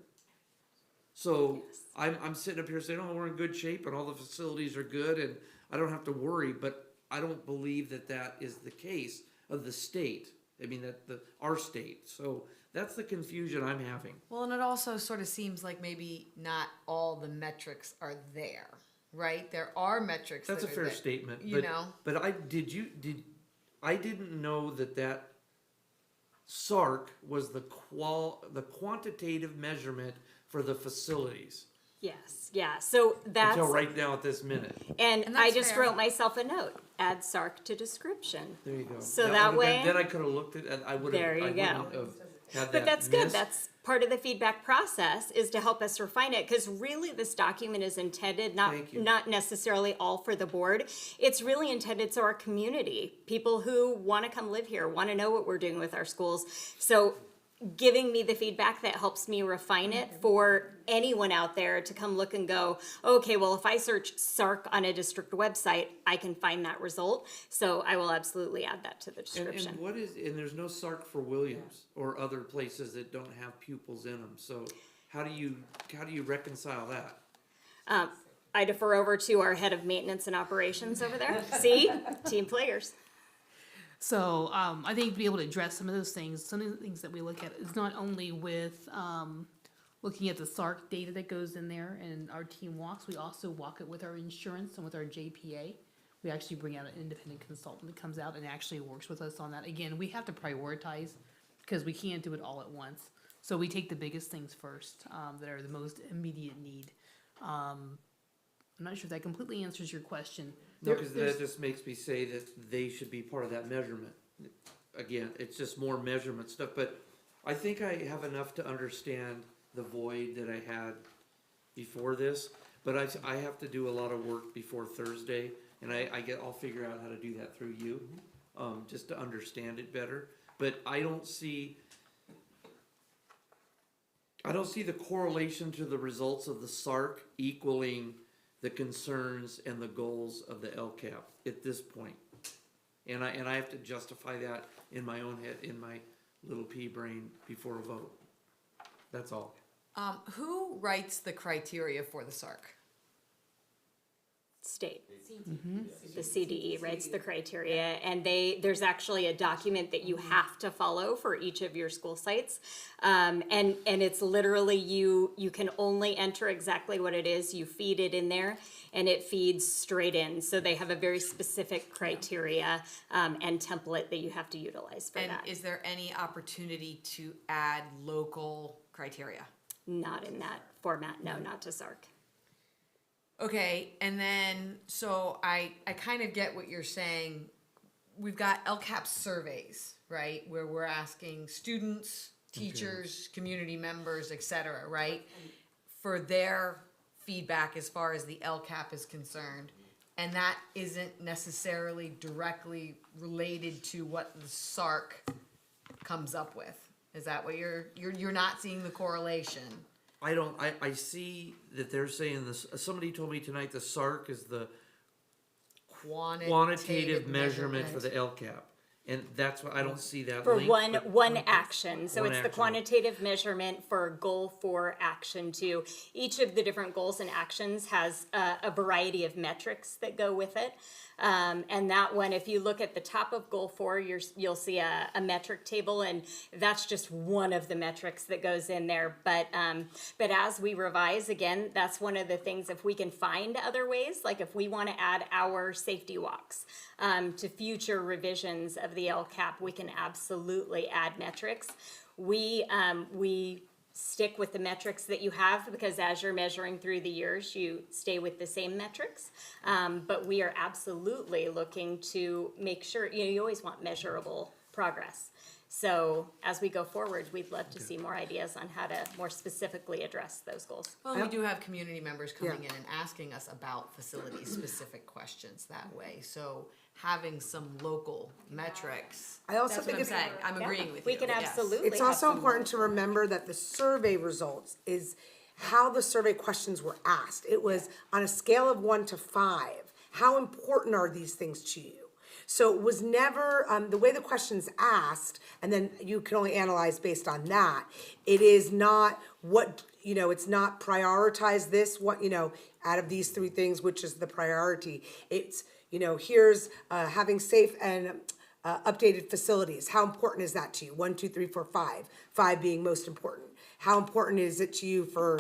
So I'm sitting up here saying, oh, we're in good shape and all the facilities are good and I don't have to worry, but I don't believe that is the case of the state. Our state. So that's the confusion I'm having. Well, and it also sort of seems like maybe not all the metrics are there, right? There are metrics. That's a that are fair there, statement. You know? But I didn't know that SARC was the quantitative measurement for the facilities Yes, yeah, so that's, until right now at this minute. and And I that's just fair. wrote myself a note, add SARC to description. There you go. So that way- Then I could have looked at it, I would have. There you I go. wouldn't have had that But that's good, missed. that's part of the feedback process, is to help us refine it, because really this document is intended, Thank you. not necessarily all for the board. It's really intended so our community, people who want to come live here, want to know what we're doing with our schools. So giving me the feedback that helps me refine it for anyone out there to come look and go, okay, well, if I search SARC on a district website, I can find that result. So I will absolutely add that to the description. And there's no SARC for Williams or other places that don't have pupils in them. So how do you reconcile that? I defer over to our head of maintenance and operations over there. See, team players. So I think to be able to address some of those things, some of the things that we look at is not only with looking at the SARC data that goes in there and our team walks, we also walk it with our insurance and with our JPA. We actually bring out an independent consultant that comes out and actually works with us on that. Again, we have to prioritize because we can't do it all at once. So we take the biggest things first that are the most immediate need. I'm not sure if that completely answers your question. No, because that just makes me say that they should be part of that measurement. Again, it's just more measurement stuff, but I think I have enough to understand the void that I had before this, but I have to do a lot of work before Thursday, and I'll figure out how to do that through you, just to understand it better. But I don't see the correlation to the results of the SARC equaling the concerns and the goals of the LCAP at this point. And I have to justify that in my own head, in my little pea brain before a vote. That's all. Who writes the criteria for the SARC? State. The CDE writes the criteria, and there's actually a document that you have to follow for each of your school sites. And it's literally you can only enter exactly what it is, you feed it in there, and it feeds straight in. So they have a very specific criteria and template that you have to utilize for that. And is there any opportunity to add local criteria? Not in that format, no, not to SARC. Okay, and then, so I kind of get what you're saying. We've got LCAP surveys, right? Where we're asking students, teachers, community members, et cetera, right? For their feedback as far as the LCAP is concerned. And that isn't necessarily directly related to what the SARC comes up with. Is that what you're not seeing the correlation? I see that they're saying this, somebody told me tonight the SARC is the quantitative measurement for the LCAP. And that's why I don't see that For link, one but- action, so One it's the action. quantitative measurement for goal 4, action 2. Each of the different goals and actions has a variety of metrics that go with it. And that one, if you look at the top of goal 4, you'll see a metric table, and that's just one of the metrics that goes in there. But as we revise, again, that's one of the things, if we can find other ways, like if we want to add our safety walks to future revisions of the LCAP, we can absolutely add metrics. We stick with the metrics that you have, because as you're measuring through the years, you stay with the same metrics. But we are absolutely looking to make sure, you always want measurable progress. So as we go forward, we'd love to see more ideas on how to more specifically address those goals. Well, we do have community members coming in and asking us about facility-specific questions that way. So having some local metrics. I also That's think what I'm it's- saying. I'm agreeing with you. We can Yes. absolutely. It's also important to remember that the survey results is how the survey questions were asked. It was on a scale of 1 to 5. How important are these things to you? So it was never, the way the question's asked, and then you can only analyze based on that. It is not what, it's not prioritize this, what, out of these 3 things, which is the priority. It's, here's having safe and updated facilities. How important is that to you? 1, 2, 3, 4, 5. 5 being most important. How important is it to you for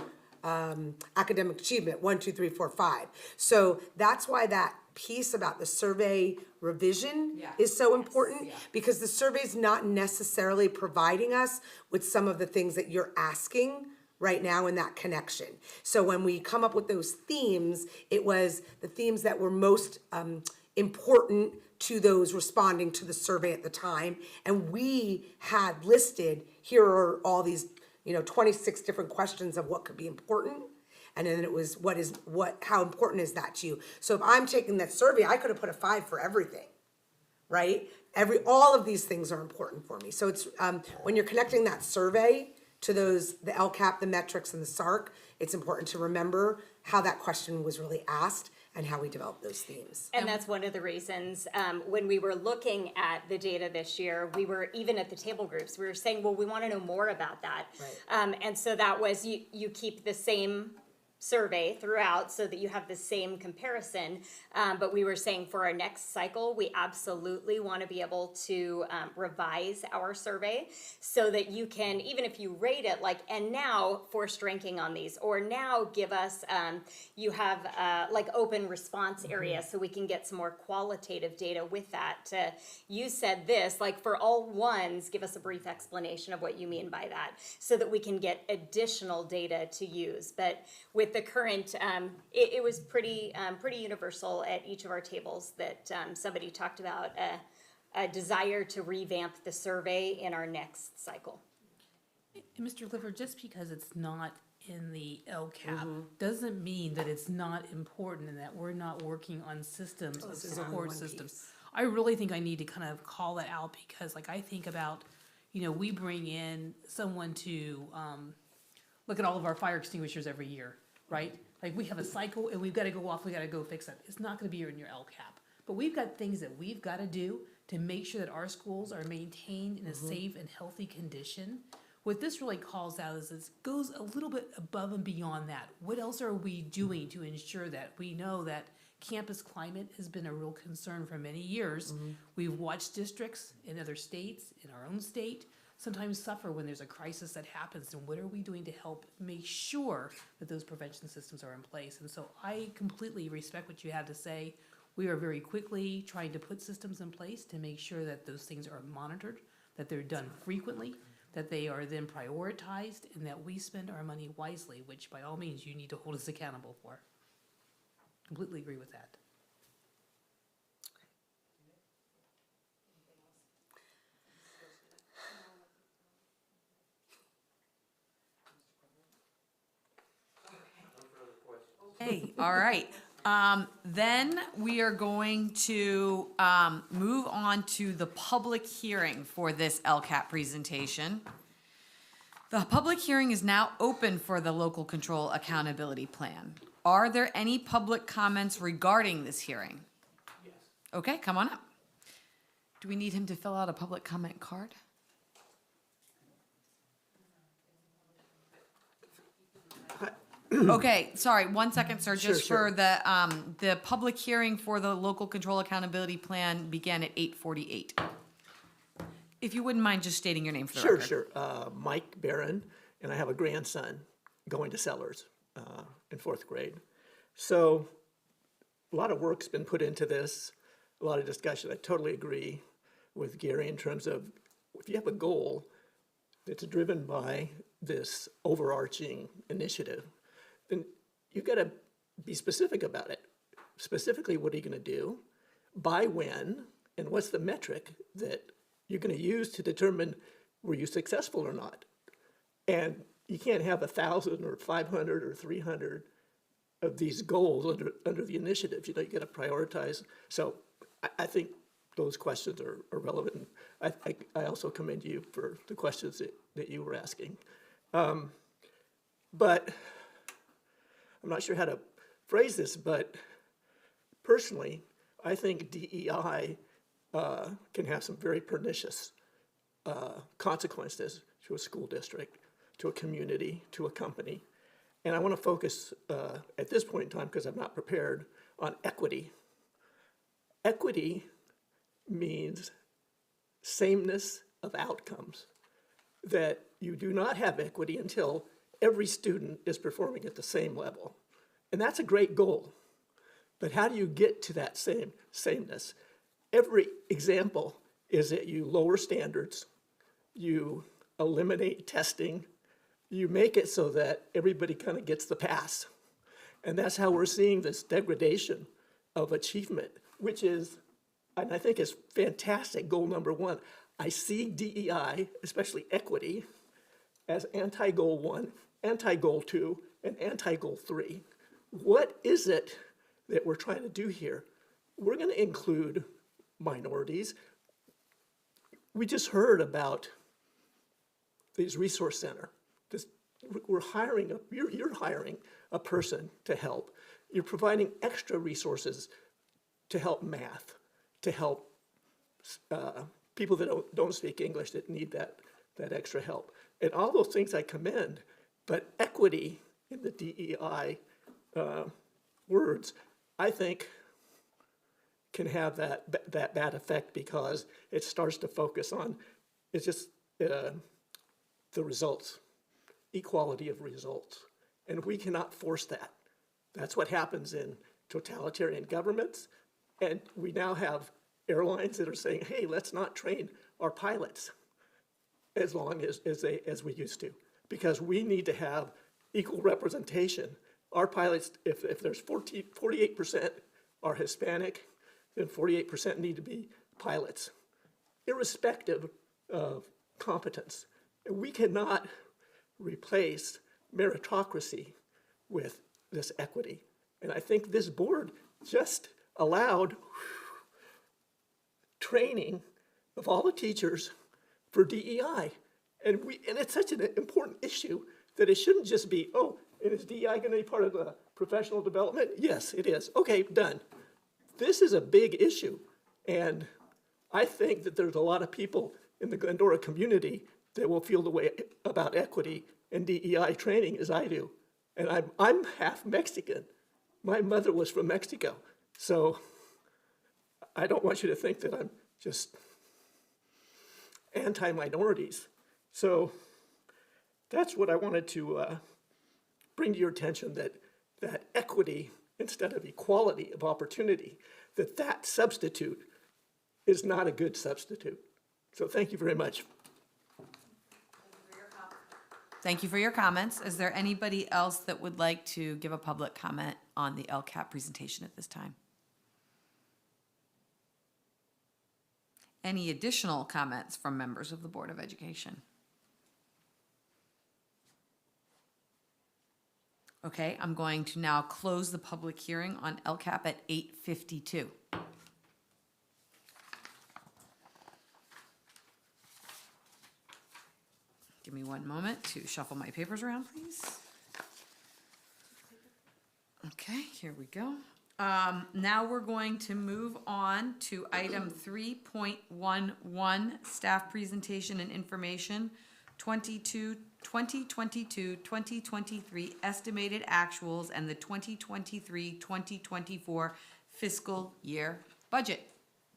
academic achievement? 1, 2, 3, 4, 5. So that's why that piece about the survey revision is so important, because the survey is not necessarily providing us with some of the things that you're asking right now in that connection. So when we come up with those themes, it was the themes that were most important to those responding to the survey at the time. And we had listed, here are all these, 26 different questions of what could be important. And then it was, how important is that to you? So if I'm taking that survey, I could have put a 5 for everything, right? All of these things are important for me. So it's, when you're connecting that survey to the LCAP, the metrics, and the SARC, it's important to remember how that question was really asked and how we developed those themes. And that's one of the reasons, when we were looking at the data this year, we were, even at the table groups, we were saying, well, we want to know more about that. Right. And so that was, you keep the same survey throughout so that you have the same comparison. But we were saying for our next cycle, we absolutely want to be able to revise our survey so that you can, even if you rate it, like, and now forced ranking on these, or now give us, you have like open response area so we can get some more qualitative data with that. You said this, like for all ones, give us a brief explanation of what you mean by that so that we can get additional data to use. But with the current, it was pretty universal at each of our tables that somebody talked about a desire to revamp the survey in our next cycle. Mr. Clifford, just because it's not in the LCAP doesn't mean that it's not important and that we're not working on systems, and support systems. I really think I need to kind of call that out because, like, I think about, we bring in someone to look at all of our fire extinguishers every year, right? Like, we have a cycle and we've got to go off, we got to go fix it. It's not going to be in your LCAP. But we've got things that we've got to do to make sure that our schools are maintained in a safe and healthy condition. What this really calls out is it goes a little bit above and beyond that. What else are we doing to ensure that we know that campus climate has been a real concern for many years? We've watched districts in other states, in our own state, sometimes suffer when there's a crisis that happens. And what are we doing to help make sure that those prevention systems are in place? And so I completely respect what you have to say. We are very quickly trying to put systems in place to make sure that those things are monitored, that they're done frequently, that they are then prioritized, and that we spend our money wisely, which by all means you need to hold us accountable for. Completely agree with that. Okay, all right. Then we are going to move on to the public hearing for this LCAP presentation. The public hearing is now open for the local control accountability plan. Are there any public comments regarding this hearing? Yes. Okay, come on up. Do we need him to fill out a public comment card? Okay, sorry, 1 second, sir, just Sure, for the public hearing for the local control accountability plan began at 8:48. If you wouldn't mind just stating your name for the record. Sure. Mike Barron, and I have a grandson going to Sellers in 4th grade. So a lot of work's been put into this, a lot of discussion. I totally agree with Gary in terms of if you have a goal that's driven by this overarching initiative, then you've got to be specific about it. Specifically, what are you going to do, by when, and what's the metric that you're going to use to determine were you successful or not. And you can't have 1,000 or 500 or 300 of these goals under the initiative. You know, you got to prioritize. So I think those questions are relevant. I also commend you for the questions that you were asking. But I'm not sure how to phrase this, but personally, I think DEI can have some very pernicious consequences to a school district, to a community, to a company. And I want to focus at this point in time, because I'm not prepared, on equity. Equity means sameness of outcomes, that you do not have equity until every student is performing at the same level. And that's a great goal. But how do you get to that sameness? Every example is that you lower standards, you eliminate testing, you make it so that everybody kind of gets the pass. And that's how we're seeing this degradation of achievement, which is, and I think is fantastic, goal number one. I see DEI, especially equity, as anti-goal 1, anti-goal 2, and anti-goal 3. What is it that we're trying to do here? We're going to include minorities. We just heard about these resource center. You're hiring a person to help. You're providing extra resources to help math, to help people that don't speak English that need that extra help. And all those things I commend, but equity in the DEI words, I think can have that bad effect because it starts to focus on, it's just the results, equality of results. And we cannot force that. That's what happens in totalitarian governments. And we now have airlines that are saying, hey, let's not train our pilots as long as we used to, because we need to have equal representation. Our pilots, if there's 48% are Hispanic, then 48% need to be pilots, irrespective of competence. And we cannot replace meritocracy with this equity. And I think this board just allowed training of all the teachers for DEI. And it's such an important issue that it shouldn't just be, oh, and is DEI going to be part of the professional development? Yes, it is. Okay, done. This is a big issue. And I think that there's a lot of people in the Glendora community that will feel the way about equity and DEI training as I do. And I'm half Mexican. My mother was from Mexico. So I don't want you to think that I'm just anti-minorities. So that's what I wanted to bring to your attention, that equity instead of equality of opportunity, that substitute is not a good substitute. So thank you very much. Thank you for your comments. Is there anybody else that would like to give a public comment on the LCAP presentation at this time? Any additional comments from members of the Board of Education? Okay, I'm going to now close the public hearing on LCAP at 8:52. Give me one moment to shuffle my papers around, please. Okay, here we go. Now we're going to move on to item 3.11, staff presentation and information, 2022-2023 estimated actuals and the 2023-2024 fiscal year budget.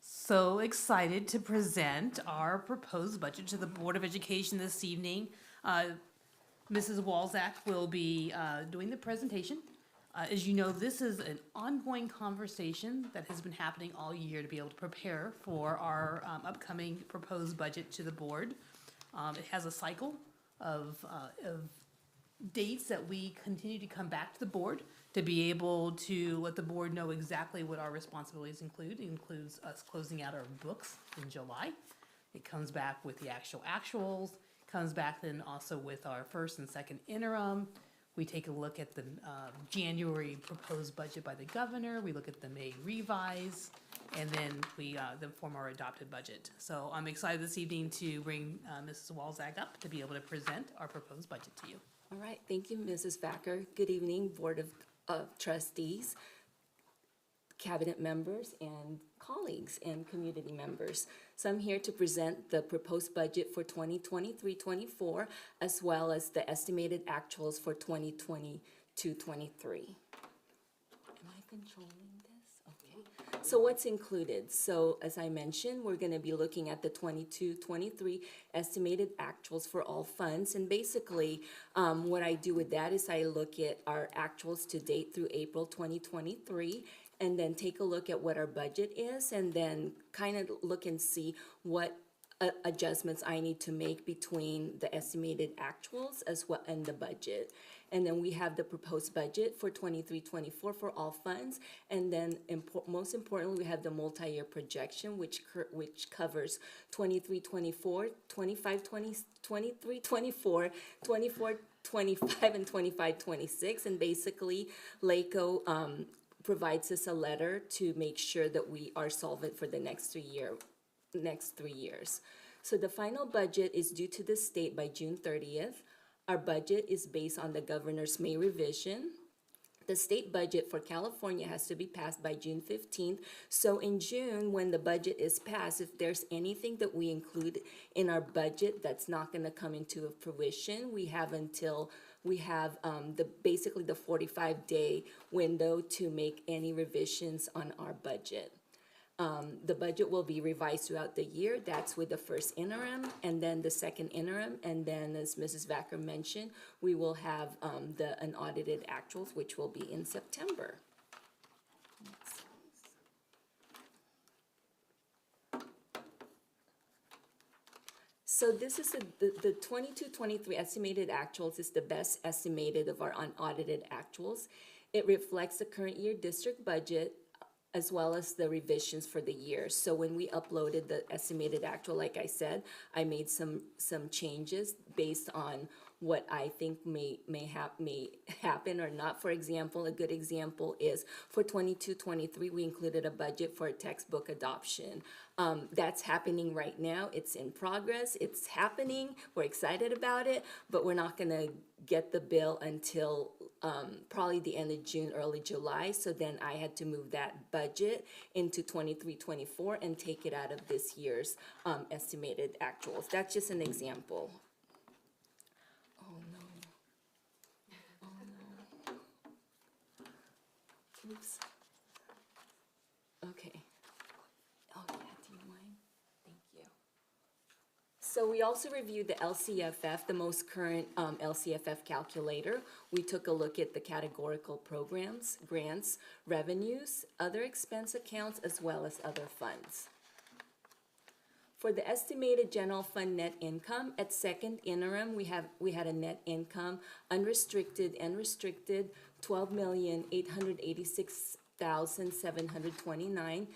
So excited to present our proposed budget to the Board of Education this evening. Mrs. Walzak will be doing the presentation. As you know, this is an ongoing conversation that has been happening all year to be able to prepare for our upcoming proposed budget to the board. It has a cycle of dates that we continue to come back to the board to be able to let the board know exactly what our responsibilities include. It includes us closing out our books in July. It comes back with the actuals, comes back then also with our first and second interim. We take a look at the January proposed budget by the governor. We look at the May revise, and then we then form our adopted budget. So I'm excited this evening to bring Mrs. Walzak up to be able to present our proposed budget to you. All right, thank you, Mrs. Backer. Good evening, Board of Trustees, cabinet members, and colleagues and community members. So I'm here to present the proposed budget for 2023-24, as well as the estimated actuals for 2022-23. Am I controlling this? Okay. So what's included? So as I mentioned, we're going to be looking at the 22-23 estimated actuals for all funds. And basically, what I do with that is I look at our actuals to date through April 2023, and then take a look at what our budget is, and then kind of look and see what adjustments I need to make between the estimated actuals as well and the budget. And then we have the proposed budget for 23-24 for all funds, and then most importantly, we have the multi-year projection, which covers 23-24, 25-20, 23-24, 24-25, and 25-26, and basically LACO provides us a letter to make sure that we are solvent for the next 3 years. So the final budget is due to the state by June 30th. Our budget is based on the governor's May revision. The state budget for California has to be passed by June 15th. So in June, when the budget is passed, if there's anything that we include in our budget that's not going to come into fruition, we have basically the 45-day window to make any revisions on our budget. The budget will be revised throughout the year. That's with the first interim and then the second interim. And then, as Mrs. Vacker mentioned, we will have the unaudited actuals, which will be in September. So this is the 22-23 estimated actuals is the best estimated of our unaudited actuals. It reflects the current year district budget as well as the revisions for the year. So when we uploaded the estimated actual, like I said, I made some changes based on what I think may happen or not. For example, a good example is for 22-23, we included a budget for a textbook adoption. That's happening right now. It's in progress. It's happening. We're excited about it, but we're not going to get the bill until probably the end of June, early July. So then I had to move that budget into 23-24 and take it out of this year's estimated actuals. That's just an example. Oh no. Oh no. Oops. Okay. Oh yeah, do you mind? Thank you. So we also reviewed the LCFF, the most current LCFF calculator. We took a look at the categorical programs, grants, revenues, other expense accounts, as well as other funds. For the estimated general fund net income, at second interim, we had a net income, unrestricted and restricted, $12,886,729.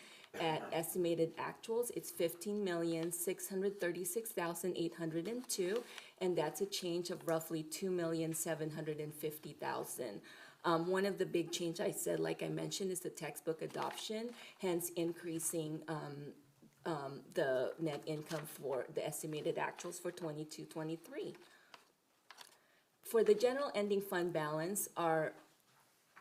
At estimated actuals, it's $15,636,802, and that's a change of roughly $2,750,000. One of the big change I said, like I mentioned, is the textbook adoption, hence increasing the net income for the estimated actuals for 22-23. For the general ending fund balance, our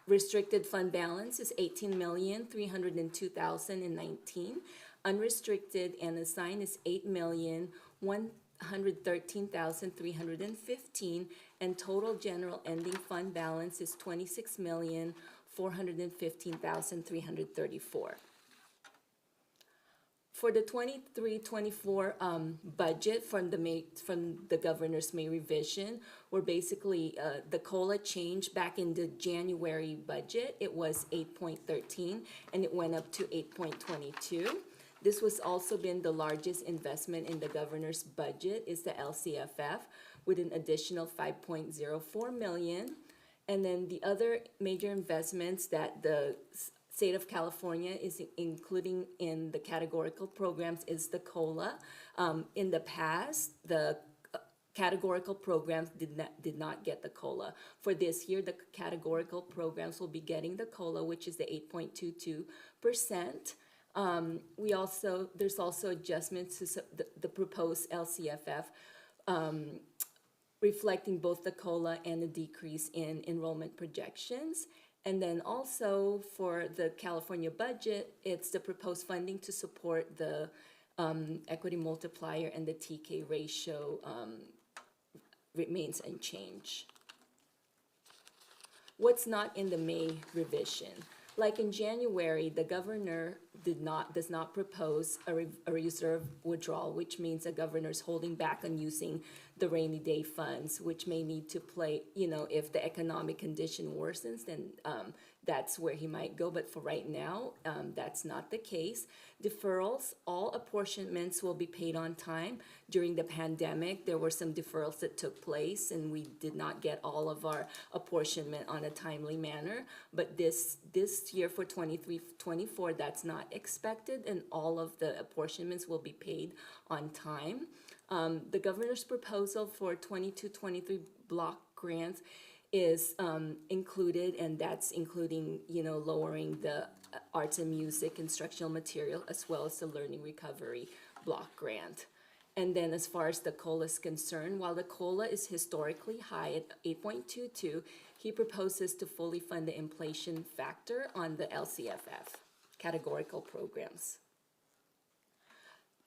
restricted fund balance is 18,302,019. Unrestricted and assigned is 8,113,315, and total general ending fund balance is 26,415,334. For the 23-24 budget from the governor's May revision, we're basically the COLA change back in the January budget. It was 8.13 and it went up to 8.22. This was also been the largest investment in the governor's budget is the LCFF with an additional 5.04 million. And then the other major investments that the State of California is including in the categorical programs is the COLA. In the past, the categorical programs did not get the COLA. For this year, the categorical programs will be getting the COLA, which is the 8.22%. There's also adjustments to the proposed LCFF, reflecting both the COLA and the decrease in enrollment projections. And then also for the California budget, it's the proposed funding to support the equity multiplier and the TK ratio remains unchanged. What's not in the May revision? Like in January, the governor does not propose a reserve withdrawal, which means the governor's holding back on using the rainy day funds, which may need to play, if the economic condition worsens, then that's where he might go. But for right now, that's not the case. Deferrals, all apportionments will be paid on time. During the pandemic, there were some deferrals that took place, and we did not get all of our apportionment on a timely manner. But this year for 23-24, that's not expected, and all of the apportionments will be paid on time. The governor's proposal for 22-23 block grants is included, and that's including, lowering the arts and music instructional material as well as the learning recovery block grant. And then as far as the COLA is concerned, while the COLA is historically high at 8.22, he proposes to fully fund the inflation factor on the LCFF categorical programs.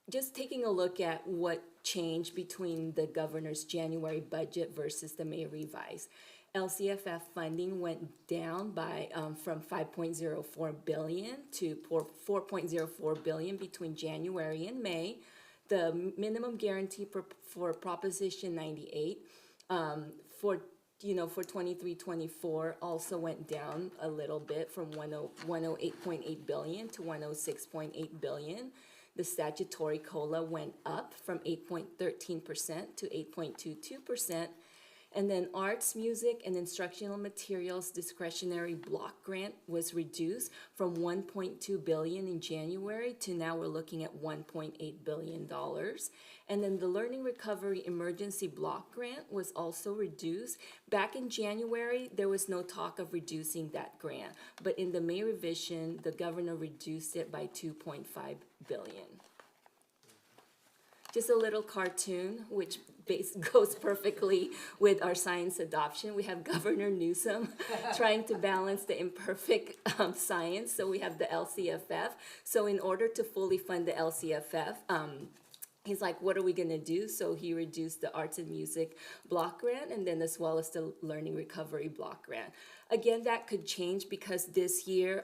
Just taking a look at what changed between the governor's January budget versus the May revise. LCFF funding went down by from 5.04 billion to 4.04 billion between January and May. The minimum guarantee for Proposition 98 for 23-24 also went down a little bit from 108.8 billion to 106.8 billion. The statutory COLA went up from 8.13% to 8.22%. And then arts, music, and instructional materials discretionary block grant was reduced from $1.2 billion in January to now we're looking at $1.8 billion. And then the learning recovery emergency block grant was also reduced. Back in January, there was no talk of reducing that grant, but in the May revision, the governor reduced it by $2.5 billion. Just a little cartoon, which goes perfectly with our science adoption. We have Governor Newsom trying to balance the imperfect science. So we have the LCFF. So in order to fully fund the LCFF, he's like, what are we going to do? So he reduced the arts and music block grant and then as well as the learning recovery block grant. Again, that could change because this year,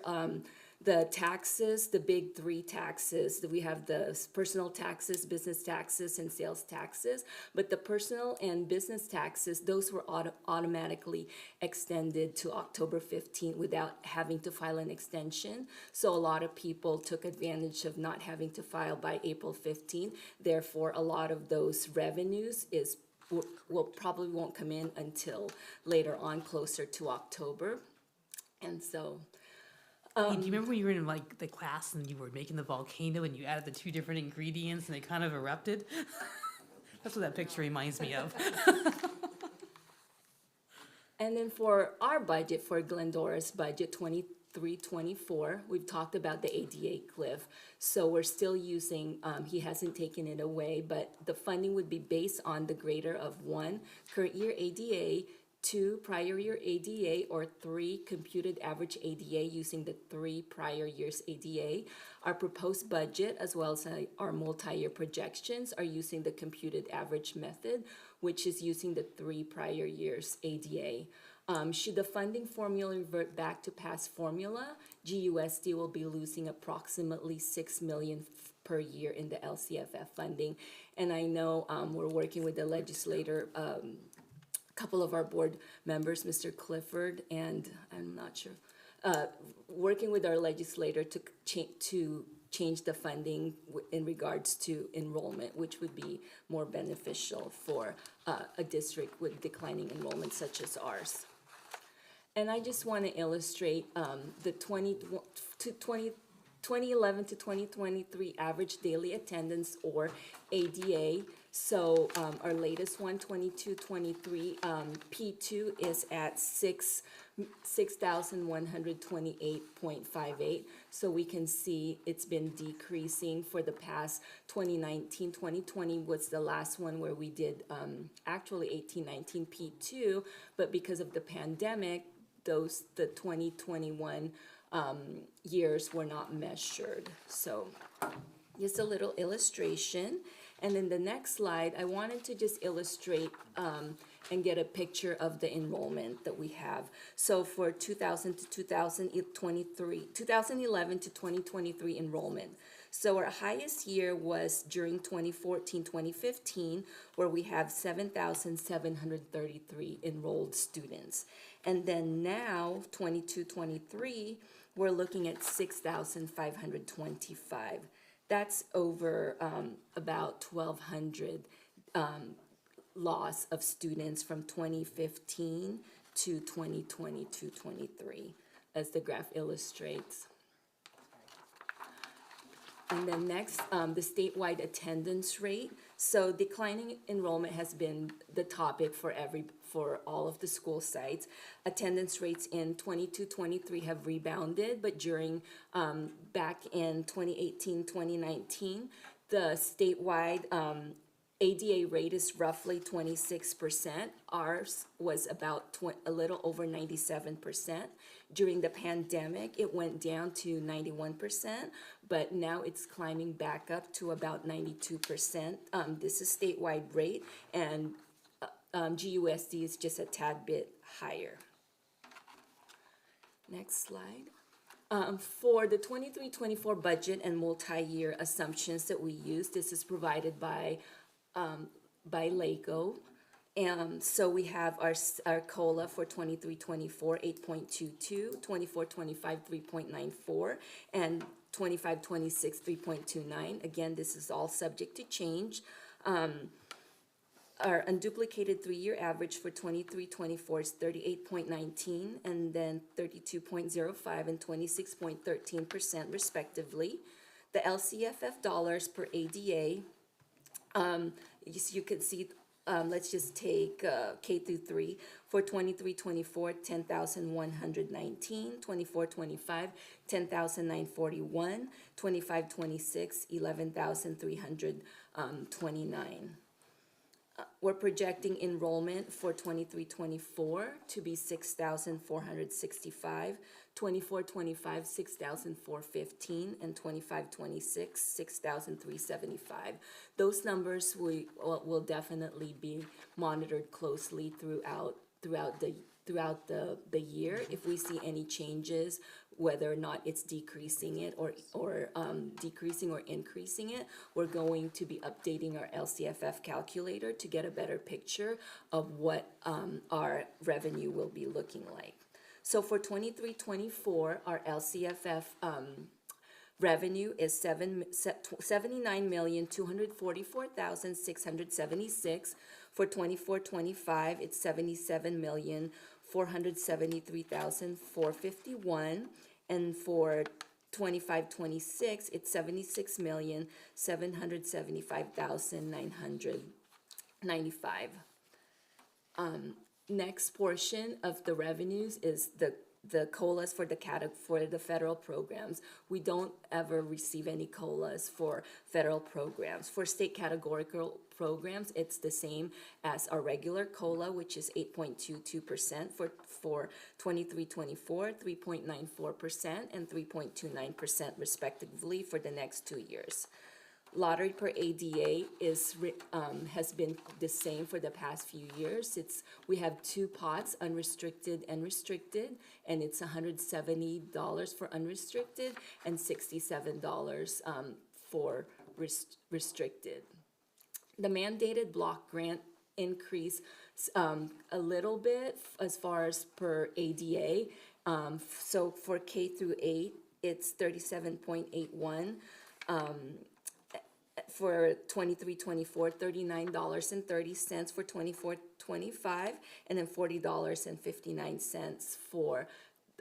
the taxes, the big three taxes, we have the personal taxes, business taxes, and sales taxes. But the personal and business taxes, those were automatically extended to October 15th without having to file an extension. So a lot of people took advantage of not having to file by April 15th. Therefore, a lot of those revenues probably won't come in until later on, closer to October. And so... Hey, do you remember when you were in like the class and you were making the volcano and you added the two different ingredients and they kind of erupted? That's what that picture reminds me of. And then for our budget, for Glendora's budget, 23-24, we've talked about the ADA cliff. So we're still using, he hasn't taken it away, but the funding would be based on the greater of 1, current year ADA, 2, prior year ADA, or 3, computed average ADA using the 3 prior years ADA. Our proposed budget, as well as our multi-year projections, are using the computed average method, which is using the 3 prior years ADA. Should the funding formula revert back to past formula, GUSD will be losing approximately $6 million per year in the LCFF funding. And I know we're working with the legislator, couple of our board members, Mr. Clifford, and I'm not sure, working with our legislator to change the funding in regards to enrollment, which would be more beneficial for a district with declining enrollment such as ours. And I just want to illustrate the 2011 to 2023 average daily attendance, or ADA. So our latest one, 22-23, P2 is at 6,128.58. So we can see it's been decreasing for the past 2019. 2020 was the last one where we did actually 18-19 P2, but because of the pandemic, the 2021 years were not measured. So just a little illustration. And then the next slide, I wanted to just illustrate and get a picture of the enrollment that we have. So for 2000 to 2023, 2011 to 2023 enrollment. So our highest year was during 2014-2015, where we have 7,733 enrolled students. And then now, 22-23, we're looking at 6,525. That's over about 1,200 loss of students from 2015 to 2022-23, as the graph illustrates. And then next, the statewide attendance rate. So declining enrollment has been the topic for all of the school sites. Attendance rates in 22-23 have rebounded, but during back in 2018-2019, the statewide ADA rate is roughly 26%. Ours was about a little over 97%. During the pandemic, it went down to 91%, but now it's climbing back up to about 92%. This is statewide rate, and GUSD is just a tad bit higher. Next slide. For the 23-24 budget and multi-year assumptions that we use, this is provided by LACO. So we have our COLA for 23-24, 8.22, 24-25, 3.94, and 25-26, 3.29. Again, this is all subject to change. Our unduplicated 3-year average for 23-24 is 38.19, and then 32.05 and 26.13% respectively. The LCFF dollars per ADA, you can see, let's just take K through 3. For 23-24, 10,119, 24-25, 10,941, 25-26, 11,329. We're projecting enrollment for 23-24 to be 6,465, 24-25, 6,415, and 25-26, 6,375. Those numbers will definitely be monitored closely throughout the year. If we see any changes, whether or not it's decreasing it or decreasing or increasing it, we're going to be updating our LCFF calculator to get a better picture of what our revenue will be looking like. So for 23-24, our LCFF revenue is $79,244,676. For 24-25, it's $77,473,451, and for 25-26, it's $76,775,995. next portion of the revenues is the COLAs for for the federal programs. We don't ever receive any COLAs for federal programs. For state categorical programs, it's the same as our regular COLA, which is 8.22% for 23-24, 3.94%, and 3.29% respectively for the next 2 years. Lottery per ADA has been the same for the past few years. We have two pots, unrestricted and restricted, and it's $170 for unrestricted and $67 for restricted. The mandated block grant increase a little bit as far as per ADA. So for K through 8, it's 37.81. For 23-24, $39.30 for 24-25, and then $40.59 for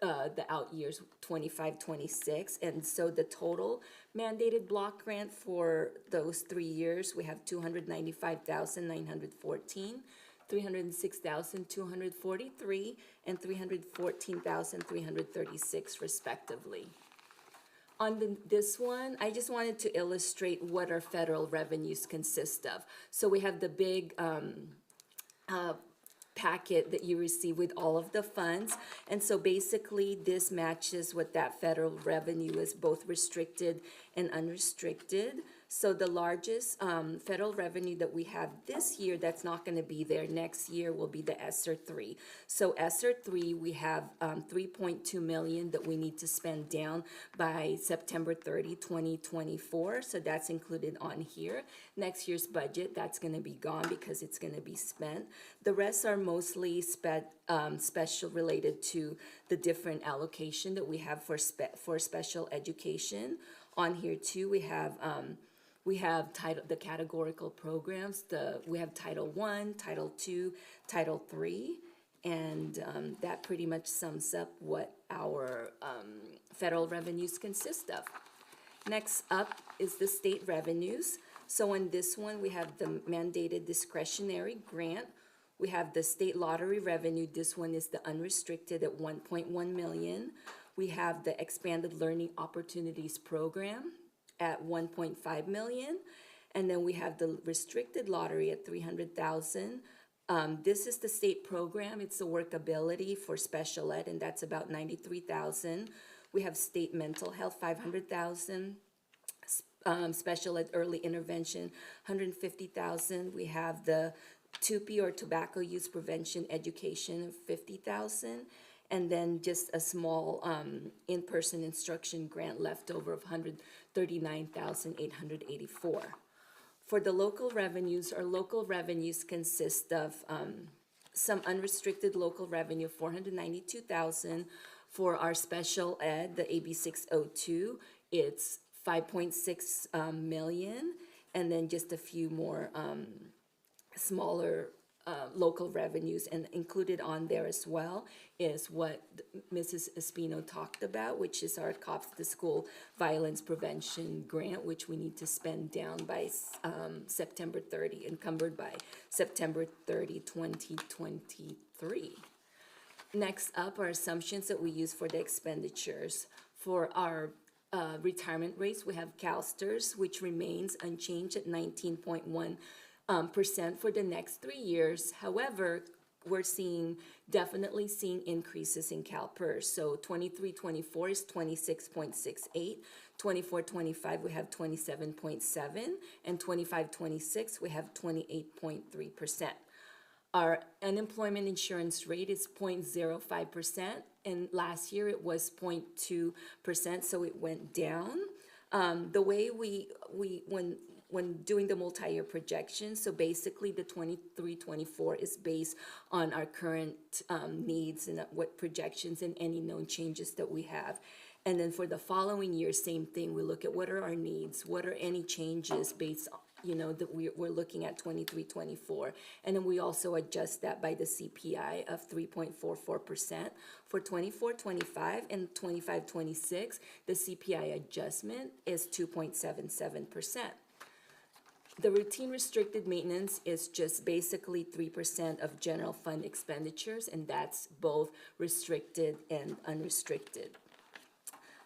the out years 25-26. And so the total mandated block grant for those 3 years, we have $295,914, $306,243, and $314,336 respectively. On this one, I just wanted to illustrate what our federal revenues consist of. So we have the big packet that you receive with all of the funds. And so basically this matches what that federal revenue is, both restricted and unrestricted. So the largest federal revenue that we have this year that's not going to be there next year will be the ESSER 3. So ESSER 3, we have $3.2 million that we need to spend down by September 30, 2024. So that's included on here. Next year's budget, that's going to be gone because it's going to be spent. The rest are mostly special related to the different allocation that we have for special education. On here too, we have the categorical programs. We have Title I, Title II, Title III, and that pretty much sums up what our federal revenues consist of. Next up is the state revenues. So in this one, we have the mandated discretionary grant. We have the state lottery revenue. This one is the unrestricted at $1.1 million. We have the expanded learning opportunities program at $1.5 million, and then we have the restricted lottery at $300,000. This is the state program. It's the workability for special ed, and that's about $93,000. We have state mental health, $500,000. Special ed early intervention, $150,000. We have the TUPE or tobacco use prevention education of $50,000. And then just a small in-person instruction grant left over of $139,884. For the local revenues, our local revenues consist of some unrestricted local revenue, $492,000. For our special ed, the AB 602, it's $5.6 million, and then just a few more smaller local revenues, and included on there as well is what Mrs. Espino talked about, which is our Cops to School Violence Prevention Grant, which we need to spend down by September 30, encumbered by September 30, 2023. Next up are assumptions that we use for the expenditures. For our retirement rates, we have CalSTRS, which remains unchanged at 19.1% for the next 3 years. However, we're definitely seeing increases in CalPERS. So 23-24 is 26.68, 24-25 we have 27.7, and 25-26 we have 28.3%. Our unemployment insurance rate is 0.05%, and last year it was 0.2%, so it went down. The way when doing the multi-year projection, so basically the 23-24 is based on our current needs and what projections and any known changes that we have. And then for the following year, same thing. We look at what are our needs, what are any changes based on, that we're looking at 23-24. And then we also adjust that by the CPI of 3.44%. For 24-25 and 25-26, the CPI adjustment is 2.77%. The routine restricted maintenance is just basically 3% of general fund expenditures, and that's both restricted and unrestricted.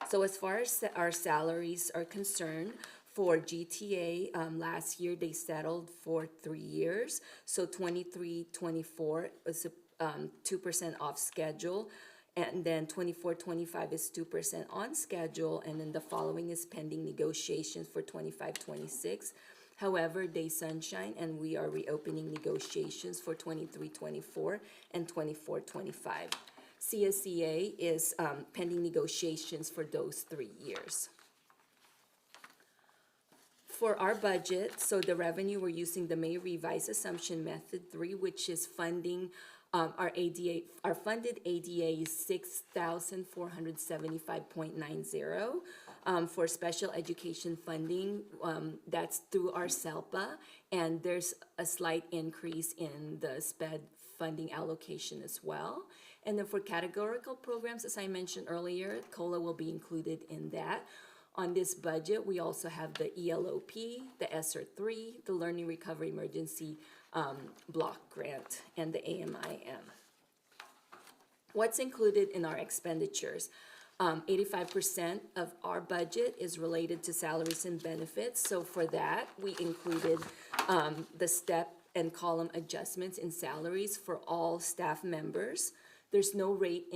So as far as our salaries are concerned, for GTA, last year they settled for 3 years. So 23-24 is 2% off schedule. And then 24-25 is 2% on schedule. And then the following is pending negotiations for 25-26. However, day sunshine, and we are reopening negotiations for 23-24 and 24-25. CSEA is pending negotiations for those 3 years. For our budget, so the revenue, we're using the May revised assumption method 3, which is funding our ADA. Our funded ADA is 6,475.90. For special education funding, that's through our SELPA, and there's a slight increase in the SPED funding allocation as well. And then for categorical programs, as I mentioned earlier, COLA will be included in that. On this budget, we also have the ELOP, the ESSER 3, the Learning Recovery Emergency Block Grant, and the AMIM. What's included in our expenditures? 85% of our budget is related to salaries and benefits. So for that, we included the step and column adjustments in salaries for all staff members. There's no rate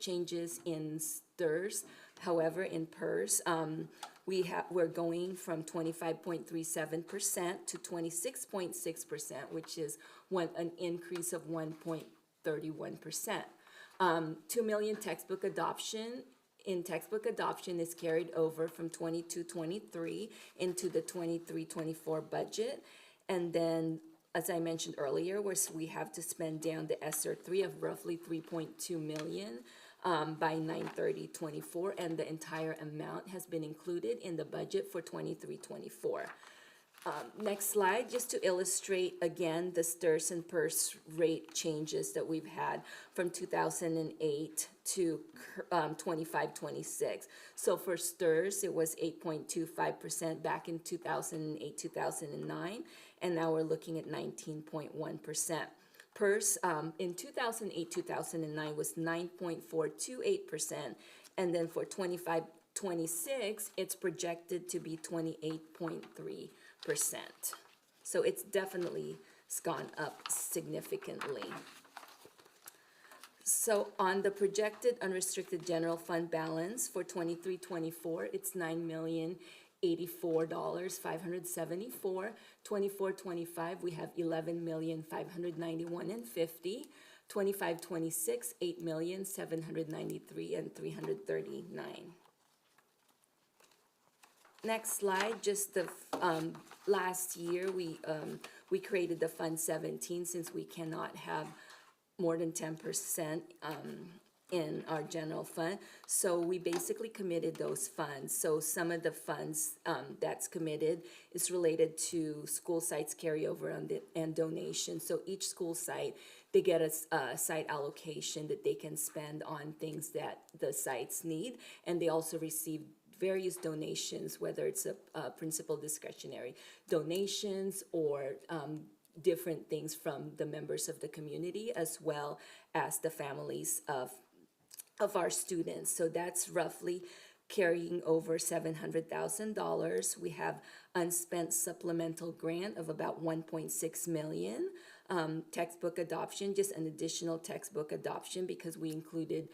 changes in STIRS. However, in PERS, we're going from 25.37% to 26.6%, which is an increase of 1.31%. 2 million textbook adoption. In textbook adoption is carried over from 22-23 into the 23-24 budget. And then, as I mentioned earlier, we have to spend down the ESSER 3 of roughly 3.2 million by 9/30/24, and the entire amount has been included in the budget for 23-24. Next slide, just to illustrate again the STIRS and PERS rate changes that we've had from 2008 to 25-26. So for STIRS, it was 8.25% back in 2008-2009, and now we're looking at 19.1%. PERS in 2008-2009 was 9.428%, and then for 25-26, it's projected to be 28.3%. So it's definitely gone up significantly. So on the projected unrestricted general fund balance for 23-24, it's $9,084,574. 24-25, we have $11,591,050. 25-26, $8,793,339. Next slide, just the last year we created the Fund 17 since we cannot have more than 10% in our general fund. So we basically committed those funds. So some of the funds that's committed is related to school sites carryover and donations. So each school site, they get a site allocation that they can spend on things that the sites need, and they also receive various donations, whether it's a principal discretionary donations or different things from the members of the community as well as the families of our students. So that's roughly carrying over $700,000. We have unspent supplemental grant of about 1.6 million. Textbook adoption, just an additional textbook adoption because we included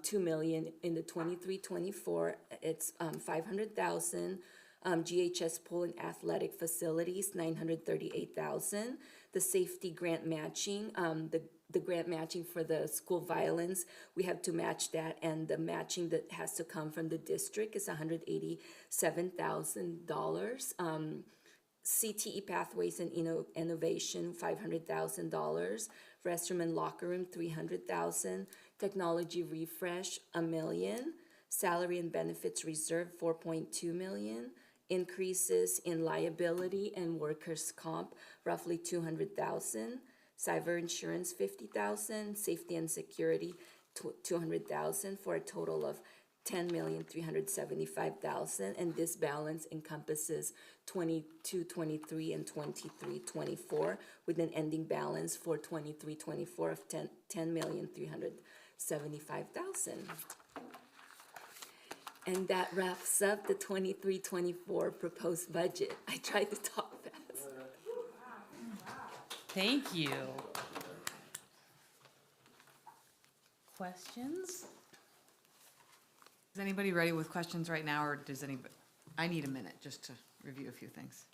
2 million in the 23-24. It's 500,000. GHS pool and athletic facilities, 938,000. The safety grant matching, the grant matching for the school violence, we have to match that, and the matching that has to come from the district is $187,000. CTE pathways and innovation, $500,000. Restroom and locker room, $300,000. Technology refresh, $1 million. Salary and benefits reserve, $4.2 million. Increases in liability and workers' comp, roughly $200,000. Cyber insurance, $50,000. Safety and security, $200,000 for a total of $10,375,000, and this balance encompasses 22-23 and 23-24, with an ending balance for 23-24 of $10,375,000. And that wraps up the 23-24 proposed budget. I tried to talk fast. Thank you. Questions? Is anybody ready with questions right now, or does anybody, I need a minute just to review a few things.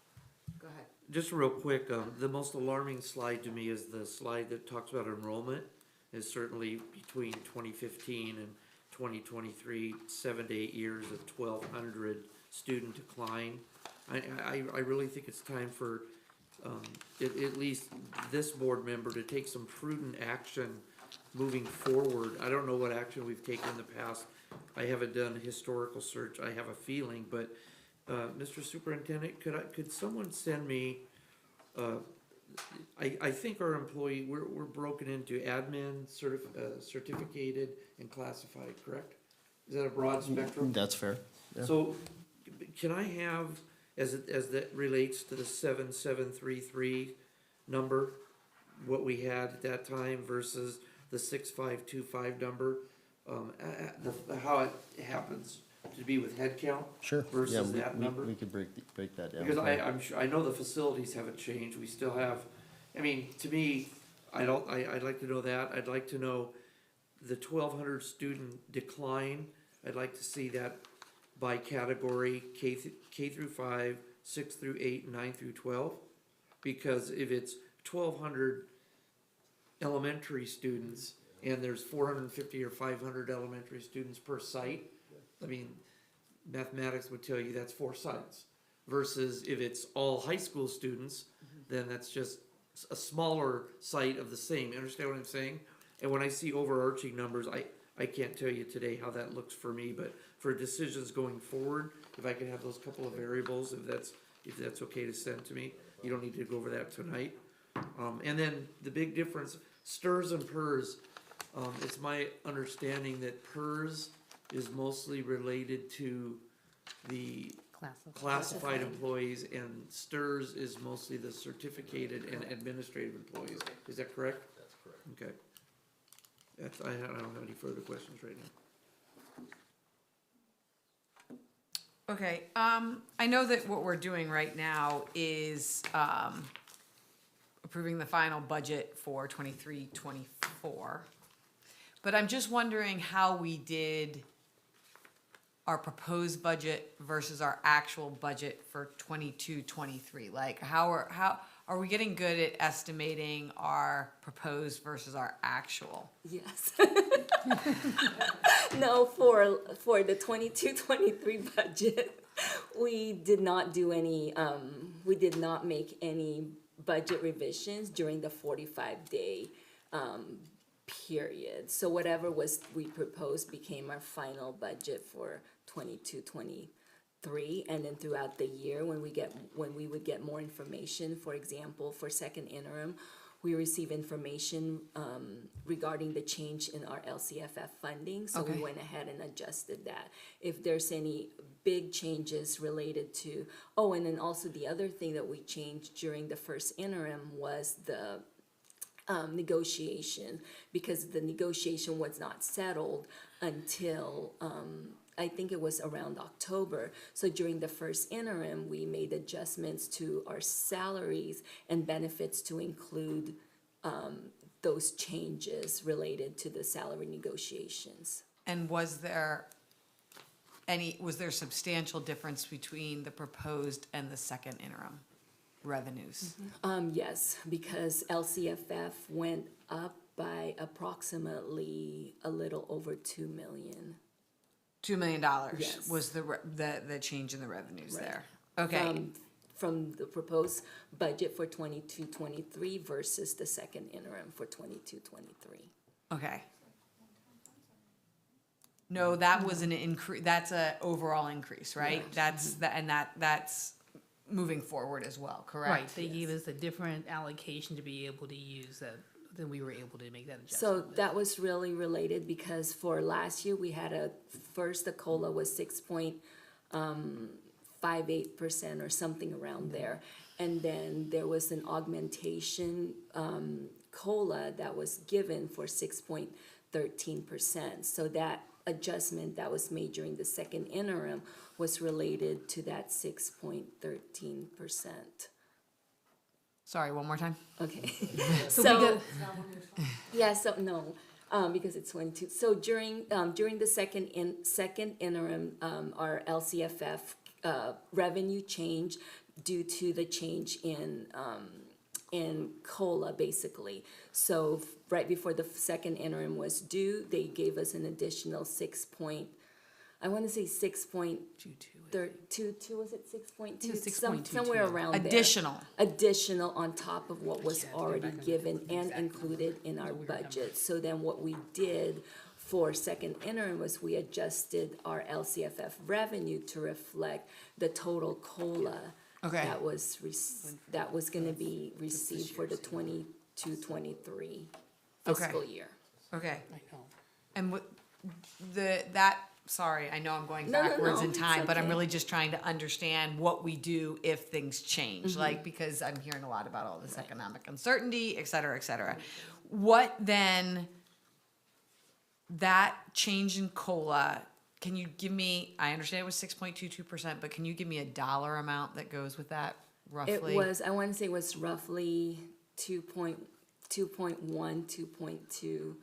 Go ahead. Just real quick, the most alarming slide to me is the slide that talks about enrollment. Is certainly between 2015 and 2023, 7 to 8 years of 1,200 student decline. I really think it's time for at least this board member to take some prudent action moving forward. I don't know what action we've taken in the past. I haven't done a historical search. I have a feeling, but Mr. Superintendent, could someone send me? I think our employee, we're broken into admin, certificated, and classified, correct? Is that a broad spectrum? That's fair. Yeah. So, can I have, as that relates to the 7733 number, what we had at that time versus the 6525 number, how it happens to be with head count? Sure. Versus Yeah, that number? we could break that down. Because I'm sure, I know the facilities haven't changed, we still have, I mean, to me, I'd like to know that, I'd like to know the 1,200 student decline, I'd like to see that by category, K through 5, 6 through 8, 9 through 12. Because if it's 1,200 elementary students, and there's 450 or 500 elementary students per site, I mean, mathematics would tell you that's 4 sites. Versus if it's all high school students, then that's just a smaller site of the same. You understand what I'm saying? And when I see overarching numbers, I can't tell you today how that looks for me, but for decisions going forward, if I could have those couple of variables, if that's okay to send to me, you don't need to go over that tonight. And then the big difference, STRS and PERS, it's my understanding that PERS is mostly related to the classified employees, and STRS is mostly the certificated and administrative employees. Is that correct? That's correct. Okay. I don't have any further questions right now. Okay, I know that what we're doing right now is approving the final budget for 23-24. But I'm just wondering how we did our proposed budget versus our actual budget for 22-23. Like, how are we getting good at estimating our proposed versus our actual? Yes. No, for the 22-23 budget, we did not do any, we did not make any budget revisions during the 45-day period. So whatever we proposed became our final budget for 22-23, and then throughout the year, when we would get more information, for example, for second interim, we receive information regarding the change in our LCFF funding, so we went ahead and adjusted that. If there's any big changes related to, and then also the other thing that we changed during the first interim was the negotiation, because the negotiation was not settled until I think it was around October. So during the first interim, we made adjustments to our salaries and benefits to include those changes related to the salary negotiations. And was there substantial difference between the proposed and the second interim revenues? Yes, because LCFF went up by approximately a little over $2 million. $2 million Yes. was the change in the revenues Right. there. Okay. From the proposed budget for 22-23 versus the second interim for 22-23. Okay. No, that was an increase. That's a overall increase, right? Right. That's moving forward as well, correct? Right, they gave us a different allocation to be able to use then we were able to make that adjustment. So that was really related because for last year, we had the COLA was 6.58% or something around there. And then there was an augmentation COLA that was given for 6.13%. So that adjustment that was made during the second interim was related to that 6.13%. Sorry, one more time. Okay. So Yeah, so no, because it's 22. So during the second interim, our LCFF revenue change due to the change in COLA, basically. So right before the second interim was due, they gave us an additional 6.22, was it 6.2? 6.22. Somewhere around there. Additional on top of what was already given and included in our budget. So then what we did for second interim was we adjusted our LCFF revenue to reflect the total COLA Okay. that was gonna be received for the 22-23 fiscal year. Okay. I know. And sorry, I know I'm going No, backwards in it's time, but I'm okay. really just trying to understand what we do if things change, like, because I'm hearing a lot about all this economic uncertainty, et cetera, et cetera. What then, that change in COLA, can you give me, I understand it was 6.22%, but can you give me a dollar amount that goes with that roughly? It was, I wanna say it was roughly 2.2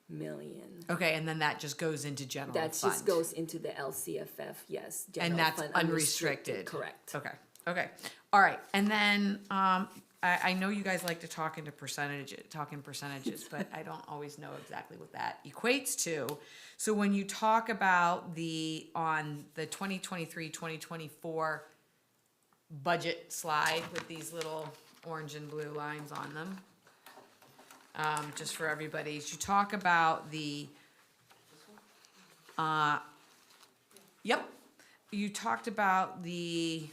million. Okay, and then that just goes into general fund? That just goes into the LCFF, yes. And general that's fund, unrestricted? Correct. Okay, all right, and then, I know you guys like to talk in percentages, but I don't always know exactly what that equates to. So when you talk about on the 2023-2024 budget slide with these little orange and blue lines on them, just for everybody, you talk about you talked about the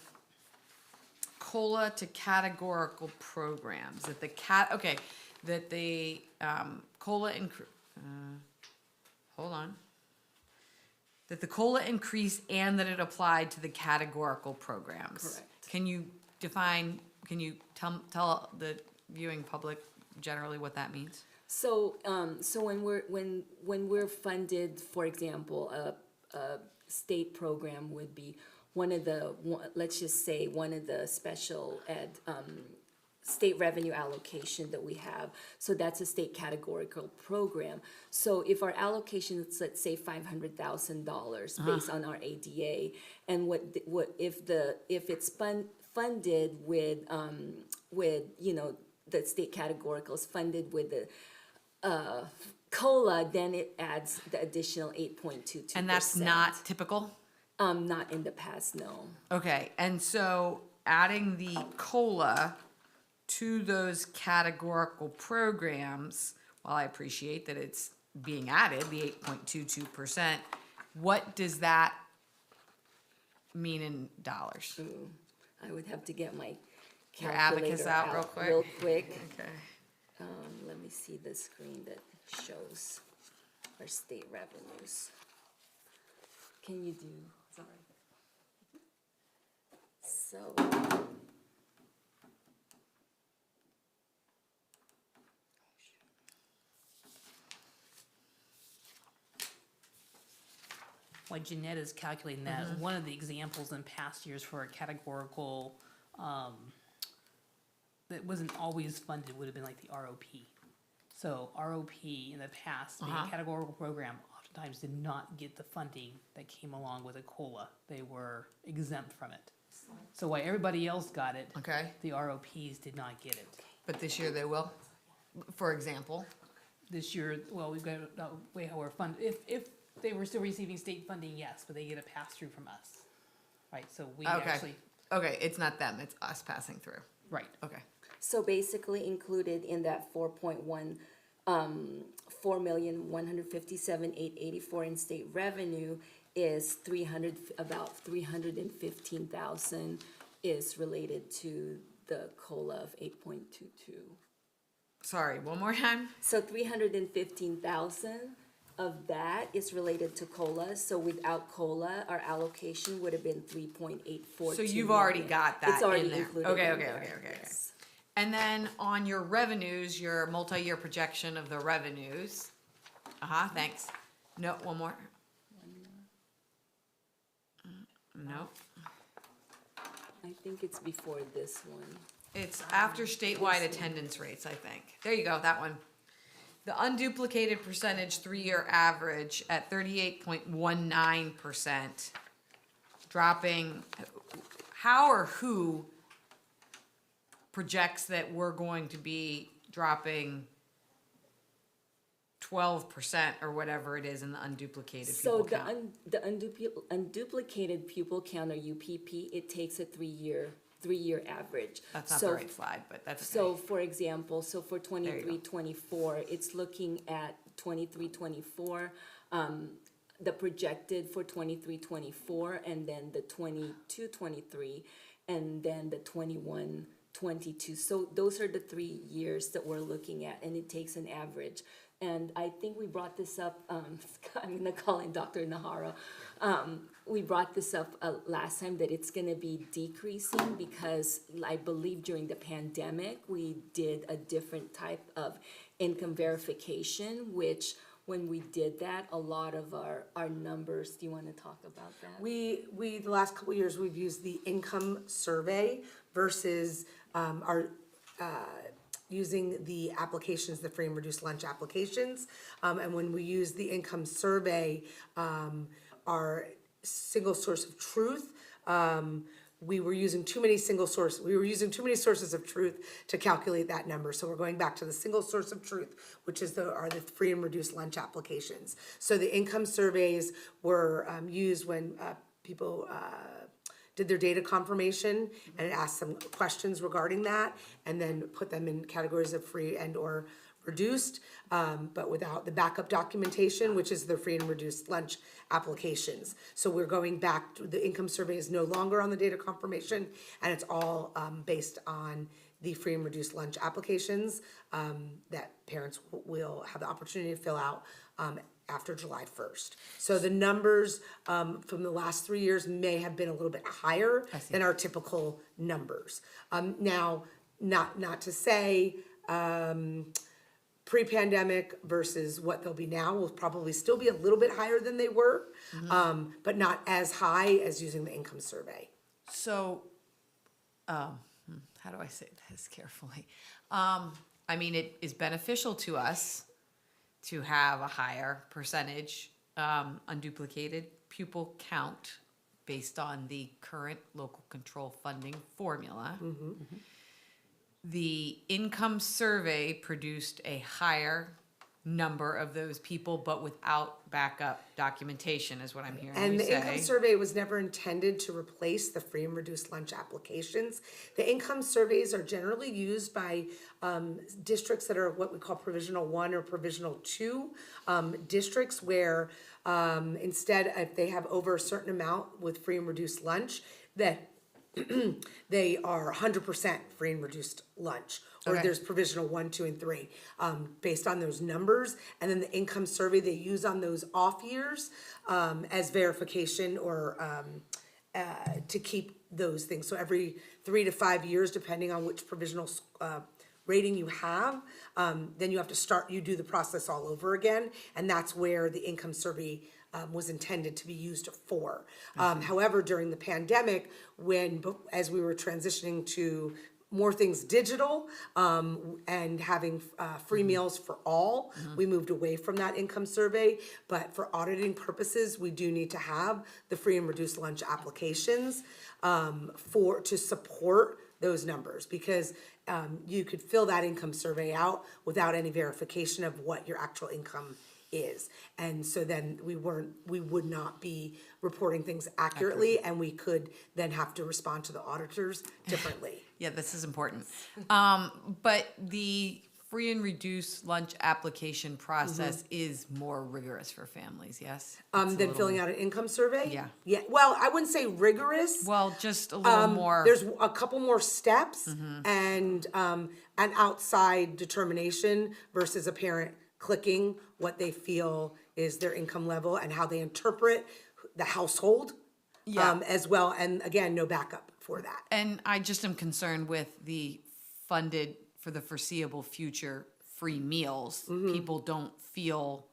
COLA to categorical programs, that the COLA that the COLA increased and that it applied to the categorical programs. Correct. Can you tell the viewing public generally what that means? So, when we're funded, for example, a state program would be let's just say one of the special ed, state revenue allocation that we have. So that's a state categorical program. So if our allocation is, let's say, $500,000 based on our ADA, and if it's funded with the state categorical is funded with the COLA, then it adds the additional 8.22%. And that's not typical? Not in the past, no. Okay, and so adding the COLA to those categorical programs, while I appreciate that it's being added, the 8.22%, what does that mean in dollars? I would have to get my Your calculator abacus out real quick? Real quick. Okay. Let me see the screen that shows our state revenues. Can you do, sorry. So, Like Jeanette is calculating that, one of the examples in past years for a categorical, that wasn't always funded would have been like the ROP. So ROP in the past, being a categorical program, oftentimes did not get the funding that came along with a COLA. They were exempt from it. So while everybody else got it, Okay, the ROPs did not get it. but this year they will, for example? This year, well, we've got a way how we're funded. If they were still receiving state funding, yes, but they get a pass-through from us. Right, so we actually, Okay, it's not them, it's us passing through. right. Okay. so basically included in that 4,157,884 in state revenue is about 315,000 is related to the COLA of 8.22. Sorry, one more time? So 315,000 of that is related to COLA. So without COLA, our allocation would have been 3.842. So you've already got that It's already in there. included. Okay, in okay, there, okay, okay, okay. yes. And then on your revenues, your multi-year projection of the revenues. Thanks. No, one more. No, I think it's before this one. it's after statewide attendance rates, I think. There you go, that one. The unduplicated percentage 3-year average at 38.19%, dropping. How or who projects that we're going to be dropping 12% or whatever it is in the unduplicated So pupil count? the unduplicated pupil count, or UPP, it takes a three-year average. That's not So the right slide, but that's okay. So for example, so for you go. 23-24, it's looking at 23-24, the projected for 23-24, and then the 22-23, and then the 21-22. So those are the 3 years that we're looking at, and it takes an average. And I think we brought this up, I'm gonna call in Dr. Nahara. We brought this up last time, that it's gonna be decreasing because I believe during the pandemic, we did a different type of income verification, which when we did that, a lot of our numbers, do you wanna talk about that? We the last couple of years, we've used the income survey versus using the applications, the free and reduced lunch applications. And when we use the income survey, our single source of truth, we were using too many sources of truth to calculate that number. So we're going back to the single source of truth, which is are the free and reduced lunch applications. So the income surveys were used when people did their data confirmation and asked some questions regarding that, and then put them in categories of free and or reduced, but without the backup documentation, which is the free and reduced lunch applications. So we're going back, the income survey is no longer on the data confirmation, and it's all based on the free and reduced lunch applications that parents will have the opportunity to fill out after July 1st. So the numbers from the last 3 years may have been a little bit higher than our typical numbers. Now, not to say pre-pandemic versus what they'll be now will probably still be a little bit higher than they were, but not as high as using the income survey. So, how do I say this carefully? I mean, it is beneficial to us to have a higher percentage unduplicated pupil count based on the current local control funding formula. The income survey produced a higher number of those people, but without backup documentation, is what I'm hearing And you the say. income survey was never intended to replace the free and reduced lunch applications. The income surveys are generally used by districts that are what we call provisional 1 or provisional 2 districts, where instead, if they have over a certain amount with free and reduced lunch, that they are 100% free and reduced lunch, or Okay. there's provisional 1, 2, and 3, based on those numbers. And then the income survey they use on those off years as verification or to keep those things. So every 3 to 5 years, depending on which provisional rating you have, then you do the process all over again, and that's where the income survey was intended to be used for. However, during the pandemic, as we were transitioning to more things digital and having free meals for all, we moved away from that income survey. But for auditing purposes, we do need to have the free and reduced lunch applications to support those numbers, because you could fill that income survey out without any verification of what your actual income is. And so then we would not be reporting things accurately, and we could then have to respond to the auditors differently. Yeah, this is important. But the free and reduced lunch application process is more rigorous for families, yes? It's a Than little- filling out an income survey? Yeah. Yeah, well, I wouldn't say rigorous. Well, just a little more. There's a couple more steps and an outside determination versus a parent clicking what they feel is their income level and how they interpret the household. Yeah. As well, and again, no backup for that. And I just am concerned with the funded for the foreseeable future free meals. People don't feel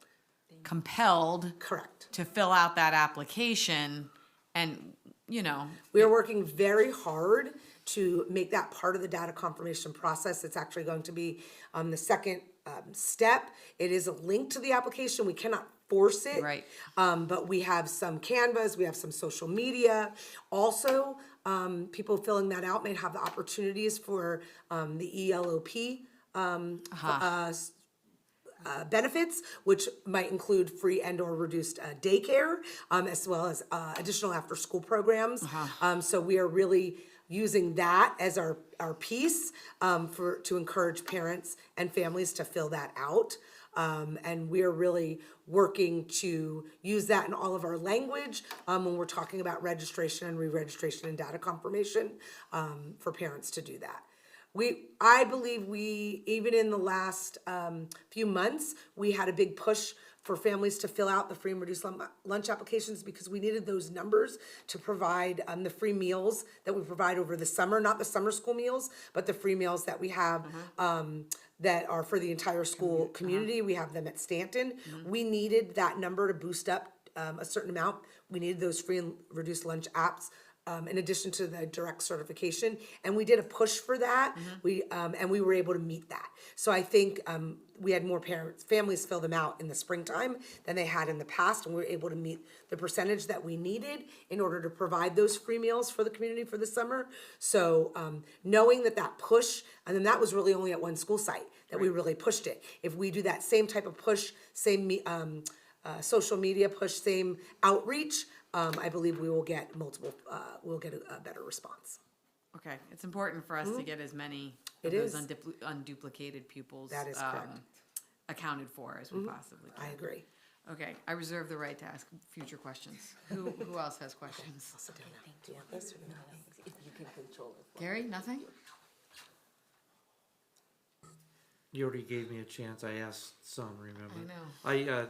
compelled Correct. to fill out that application and, you know, We are working very hard to make that part of the data confirmation process. It's actually going to be the second step. It is a link to the application. We cannot force it. Right. But we have some Canvas, we have some social media. Also, people filling that out may have the opportunities for the ELOP benefits, which might include free and/or reduced daycare, as well as additional after-school programs. So we are really using that as our piece to encourage parents and families to fill that out. And we're really working to use that in all of our language when we're talking about registration and re-registration and data confirmation for parents to do that. I believe even in the last few months, we had a big push for families to fill out the free and reduced lunch applications because we needed those numbers to provide the free meals that we provide over the summer, not the summer school meals, but the free meals that we have that are for the entire school community. We have them at Stanton. We needed that number to boost up a certain amount. We needed those free and reduced lunch apps in addition to the direct certification. And we did a push for that. And we were able to meet that. So I think we had more families fill them out in the springtime than they had in the past. And we were able to meet the percentage that we needed in order to provide those free meals for the community for the summer. So knowing that push, and then that was really only at one school site that we really pushed it. If we do that same type of push, same social media push, same outreach, I believe we will get we'll get a better response. okay, it's important for us to get as many of It those is. unduplicated pupils That is correct. accounted for as we possibly can. I agree. Okay, I reserve the right to ask future questions. Who else has questions? Do you want this or not? If you can control it. Gary, nothing? You already gave me a chance. I asked some, remember? I know.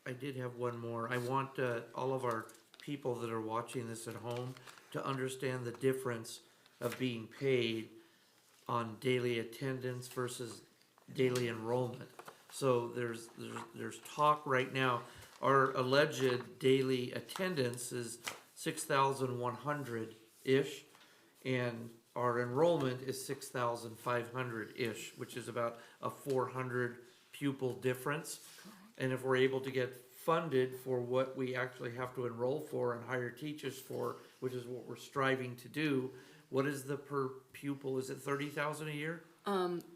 I did have one more. I want all of our people that are watching this at home to understand the difference of being paid on daily attendance versus daily enrollment. So there's talk right now. Our alleged daily attendance is 6,100-ish, and our enrollment is 6,500-ish, which is about a 400 pupil difference. And if we're able to get funded for what we actually have to enroll for and hire teachers for, which is what we're striving to do, what is the per pupil? Is it 30,000 a year?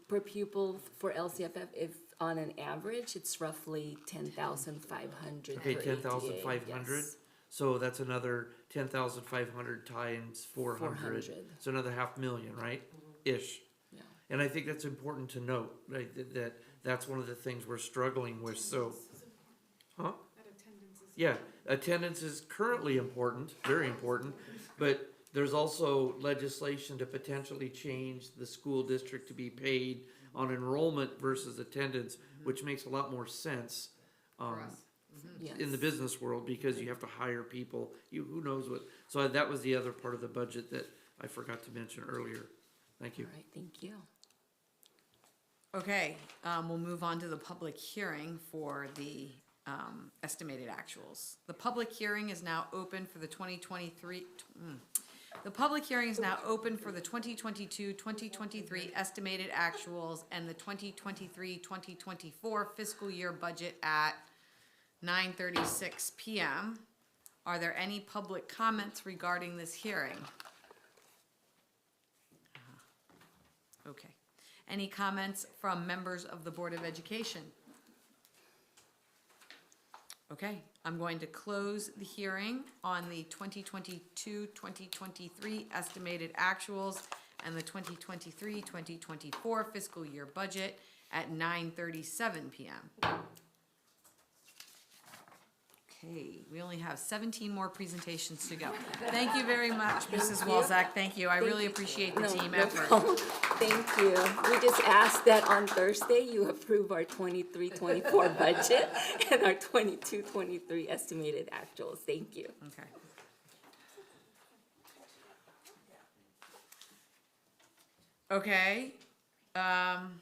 Per pupil for LCFF, if on an average, it's roughly 10,500. Okay, per 10,500. yes. So that's another 10,500 times 400. 400. So another 500,000, right? Ish. Yeah. And I think that's important to note, right? That's one of the things we're struggling with. So, huh? Yeah, attendance is currently important, very important, but there's also legislation to potentially change the school district to be paid on enrollment versus attendance, which makes a lot more sense in the business world because you have to hire people. Who knows what? So that was the other part of the budget that I forgot to mention earlier. Thank you. All right, thank you. Okay, we'll move on to the public hearing for the estimated actuals. The public hearing is now open for the 2023. The public hearing is now open for the 2022-2023 estimated actuals and the 2023-2024 fiscal year budget at 9:36 p.m. Are there any public comments regarding this hearing? Okay. Any comments from members of the Board of Education? Okay, I'm going to close the hearing on the 2022-2023 estimated actuals and the 2023-2024 fiscal year budget at 9:37 p.m. Okay, we only have 17 more presentations to go. Thank you very much, Mrs. Walzak. Thank you. I really appreciate the team effort. Problem. Thank you. We just asked that on Thursday you approve our 23-24 budget and our 22-23 estimated actuals. Thank you. Okay. Okay, I'm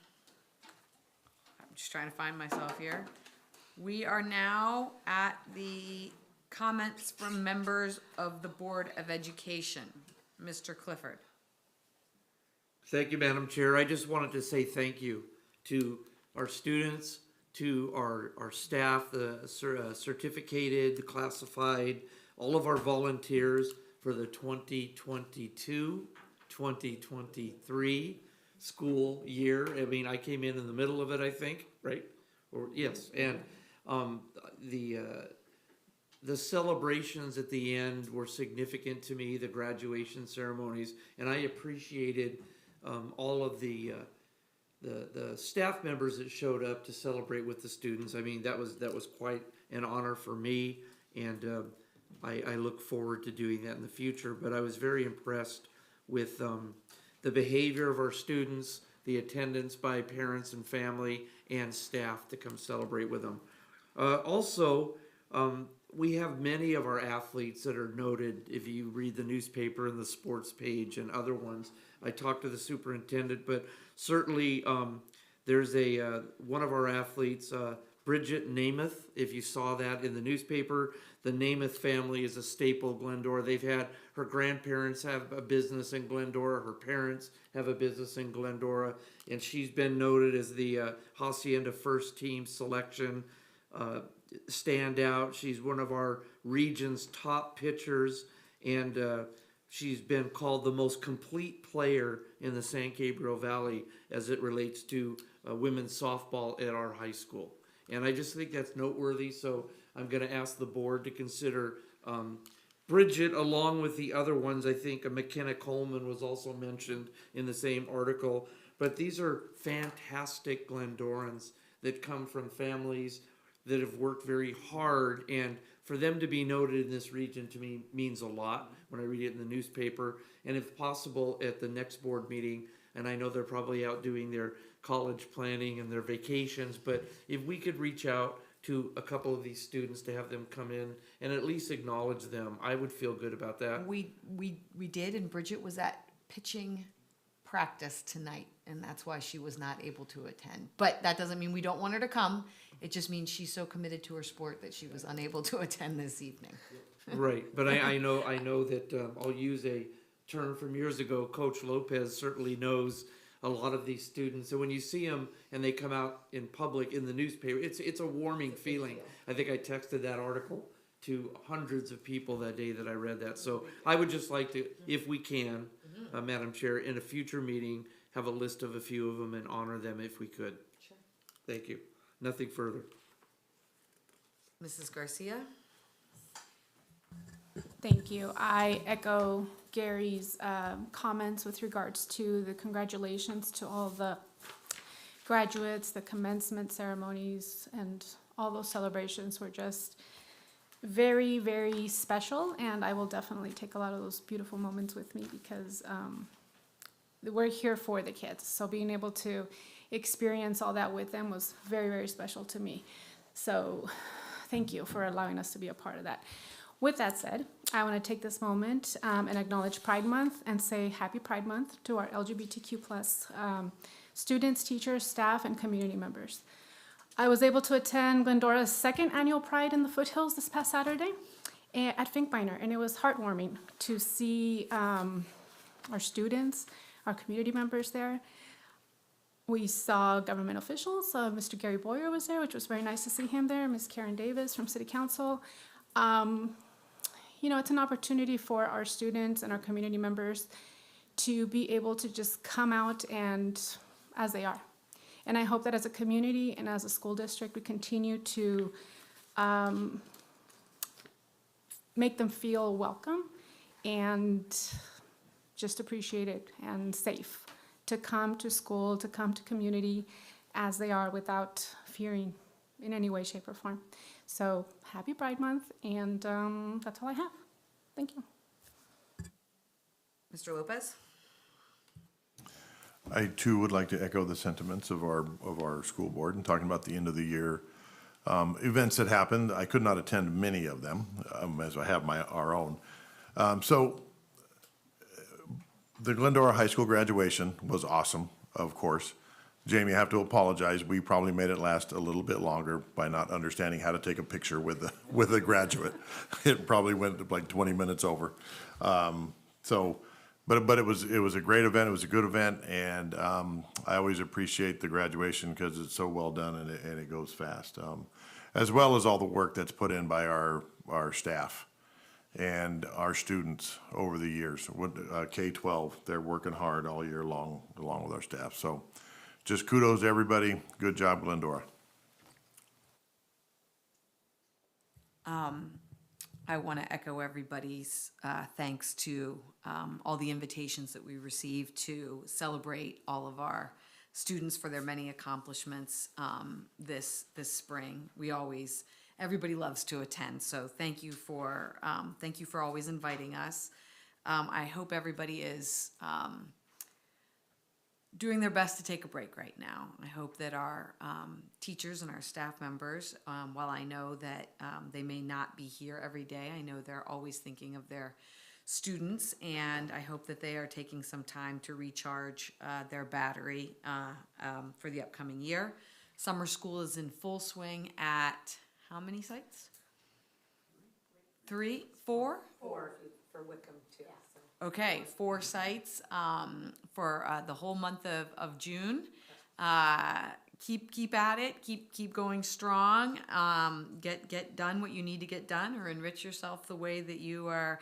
just trying to find myself here. We are now at the comments from members of the Board of Education. Mr. Clifford. Thank you, Madam Chair. I just wanted to say thank you to our students, to our staff, the certificated, the classified, all of our volunteers for the 2022-2023 school year. I mean, I came in the middle of it, I think, right? Or yes, and the celebrations at the end were significant to me, the graduation ceremonies, and I appreciated all of the staff members that showed up to celebrate with the students. I mean, that was quite an honor for me, and I look forward to doing that in the future. But I was very impressed with the behavior of our students, the attendance by parents and family and staff to come celebrate with them. Also, we have many of our athletes that are noted if you read the newspaper and the sports page and other ones. I talked to the superintendent, but certainly there's one of our athletes, Bridget Namath. If you saw that in the newspaper, the Namath family is a staple of Glendora. They've had, her grandparents have a business in Glendora, her parents have a business in Glendora, and she's been noted as the Hacienda First Team selection standout. She's one of our region's top pitchers, and she's been called the most complete player in the San Gabriel Valley as it relates to women's softball at our high school. And I just think that's noteworthy, so I'm going to ask the board to consider Bridget along with the other ones. I think McKenna Coleman was also mentioned in the same article. But these are fantastic Glendorans that come from families that have worked very hard, and for them to be noted in this region to me means a lot when I read it in the newspaper. And if possible, at the next board meeting, and I know they're probably out doing their college planning and their vacations, but if we could reach out to a couple of these students to have them come in and at least acknowledge them, I would feel good about that. We did, and Bridget was at pitching practice tonight, and that's why she was not able to attend. But that doesn't mean we don't want her to come. It just means she's so committed to her sport that she was unable to attend this evening. Right, but I know that I'll use a term from years ago. Coach Lopez certainly knows a lot of these students, and when you see them and they come out in public in the newspaper, it's a warming feeling. I think I texted that article to hundreds of people that day that I read that. So I would just like to, if we can, Madam Chair, in a future meeting, have a list of a few of them and honor them if we could. Sure. Thank you. Nothing further. Mrs. Garcia? Thank you. I echo Gary's comments with regards to the congratulations to all the graduates, the commencement ceremonies, and all those celebrations were just very, very special, and I will definitely take a lot of those beautiful moments with me because we're here for the kids. So being able to experience all that with them was very, very special to me. So thank you for allowing us to be a part of that. With that said, I want to take this moment and acknowledge Pride Month and say Happy Pride Month to our LGBTQ+ students, teachers, staff, and community members. I was able to attend Glendora's second annual Pride in the Foothills this past Saturday at Finkbeiner, and it was heartwarming to see our students, our community members there. We saw government officials. Mr. Gary Boyer was there, which was very nice to see him there. Ms. Karen Davis from City Council. You know, it's an opportunity for our students and our community members to be able to just come out and as they are. And I hope that as a community and as a school district, we continue to make them feel welcome and just appreciated and safe to come to school, to come to community as they are without fearing in any way, shape, or form. So happy Pride Month, and that's all I have. Thank you. Mr. Lopez? I too would like to echo the sentiments of our school board and talking about the end of the year events that happened. I could not attend many of them, as I have our own. So the Glendora High School graduation was awesome, of course. Jamie, I have to apologize. We probably made it last a little bit longer by not understanding how to take a picture with a graduate. It probably went like 20 minutes over. But it was a great event. It was a good event, and I always appreciate the graduation because it's so well done and it goes fast, as well as all the work that's put in by our staff and our students over the years. K-12, they're working hard all year long along with our staff. So just kudos to everybody. Good job, Glendora. I want to echo everybody's thanks to all the invitations that we received to celebrate all of our students for their many accomplishments this spring. Everybody loves to attend, so thank you for always inviting us. I hope everybody is doing their best to take a break right now. I hope that our teachers and our staff members, while I know that they may not be here every day, I know they're always thinking of their students, and I hope that they are taking some time to recharge their battery for the upcoming year. Summer school is in full swing at how many sites? 3, 4? 4 for Wickham too. Okay, 4 sites for the whole month of June. Keep at it. Keep going strong. Get done what you need to get done, or enrich yourself the way that you are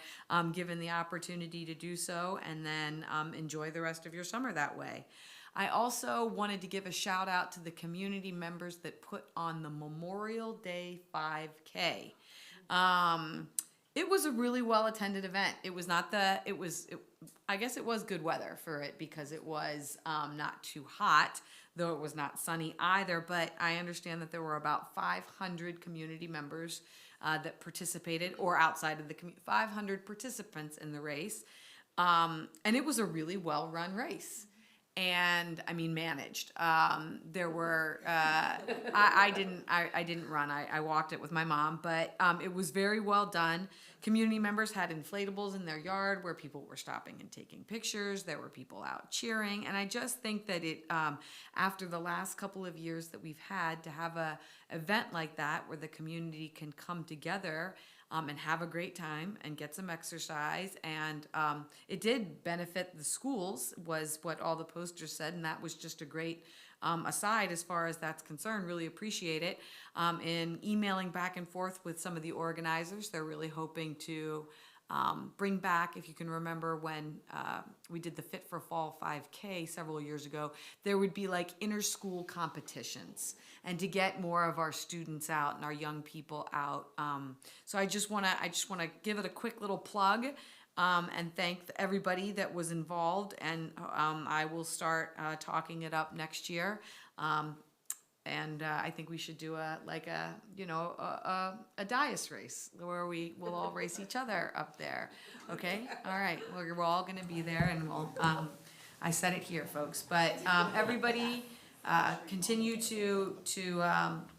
given the opportunity to do so, and then enjoy the rest of your summer that way. I also wanted to give a shout out to the community members that put on the Memorial Day 5K. It was a really well attended event. I guess it was good weather for it because it was not too hot, though it was not sunny either. But I understand that there were about 500 community members that participated, or outside of the 500 participants in the race. And it was a really well run race. And I mean, managed. There were, I didn't run. I walked it with my mom, but it was very well done. Community members had inflatables in their yard where people were stopping and taking pictures. There were people out cheering. And I just think that after the last couple of years that we've had, to have a event like that where the community can come together and have a great time and get some exercise. And it did benefit the schools, was what all the posters said, and that was just a great aside as far as that's concerned. Really appreciate it. In emailing back and forth with some of the organizers, they're really hoping to bring back, if you can remember when we did the Fit for Fall 5K several years ago, there would be like inter-school competitions, and to get more of our students out and our young people out. So I just want to give it a quick little plug and thank everybody that was involved. And I will start talking it up next year. And I think we should do a dais race where we will all race each other up there. Okay? All right. Well, we're all going to be there, and we'll. I said it here, folks. But everybody, continue to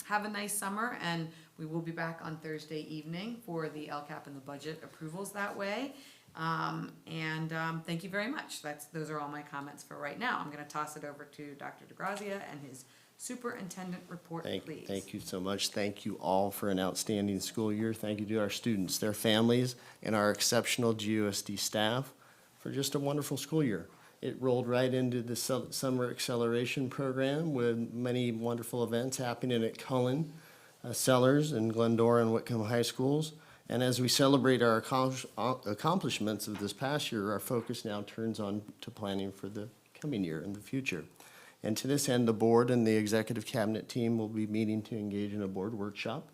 have a nice summer, and we will be back on Thursday evening for the LCAP and the budget approvals that way. Thank you very much. Those are all my comments for right now. I'm going to toss it over to Dr. DeGrazia and his superintendent report, please. Thank you so much. Thank you all for an outstanding school year. Thank you to our students, their families, and our exceptional GUSD staff for just a wonderful school year. It rolled right into the summer acceleration program with many wonderful events happening at Cullen, Sellers, and Glendora and Whitcomb High Schools. And as we celebrate our accomplishments of this past year, our focus now turns on to planning for the coming year and the future. And to this end, the board and the executive cabinet team will be meeting to engage in a board workshop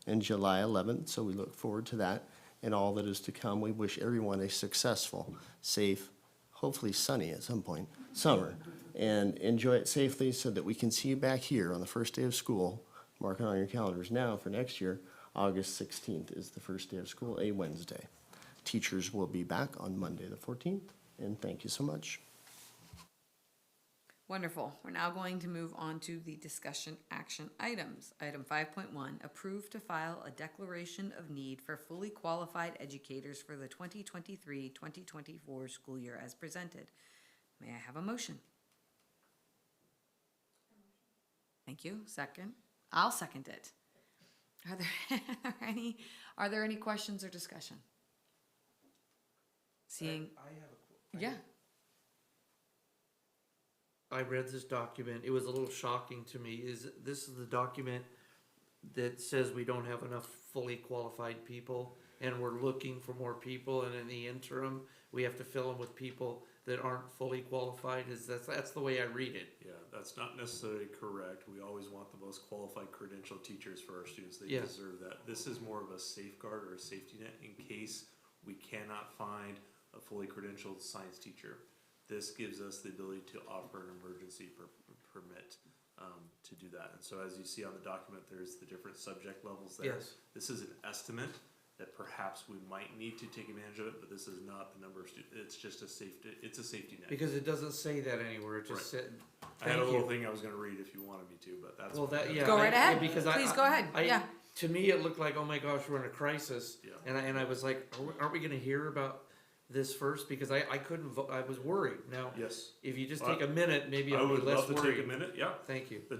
on July 11th. So we look forward to that and all that is to come. We wish everyone a successful, safe, hopefully sunny at some point, summer. and enjoy it safely so that we can see you back here on the first day of school. Mark it on your calendars now for next year. August 16th is the first day of school, a Wednesday. Teachers will be back on Monday the 14th, and thank you so much. Wonderful. We're now going to move on to the discussion action items. Item 5.1, approve to file a declaration of need for fully qualified educators for the 2023-2024 school year as presented. May I have a motion? Thank you. Second. I'll second it. Are there any questions or discussion? Seeing, yeah. I read this document. It was a little shocking to me. This is the document that says we don't have enough fully qualified people and we're looking for more people, and in the interim, we have to fill them with people that aren't fully qualified? That's the way I read it. Yeah, that's not necessarily correct. We always want the most qualified credentialed teachers for our students. They Yeah. deserve that. This is more of a safeguard or a safety net in case we cannot find a fully credentialed science teacher. This gives us the ability to offer an emergency permit to do that. And so as you see on the document, there's the different subject levels there. Yes. This is an estimate that perhaps we might need to take advantage of it, but this is not the number of students. It's just a safety net. Because it doesn't say that anywhere. It just said, I had a thank little you. thing I was gonna read if you wanted me to, but that's. Well, that, yeah. Go right ahead. Because Please go ahead. Yeah. To me, it looked like, oh my gosh, we're in a crisis. Yeah. And I was like, aren't we gonna hear about this first? Because I couldn't vote, I was worried. Now, Yes. if you just take a minute, maybe I I'll be would less love to worried. take a minute, yeah. Thank you. The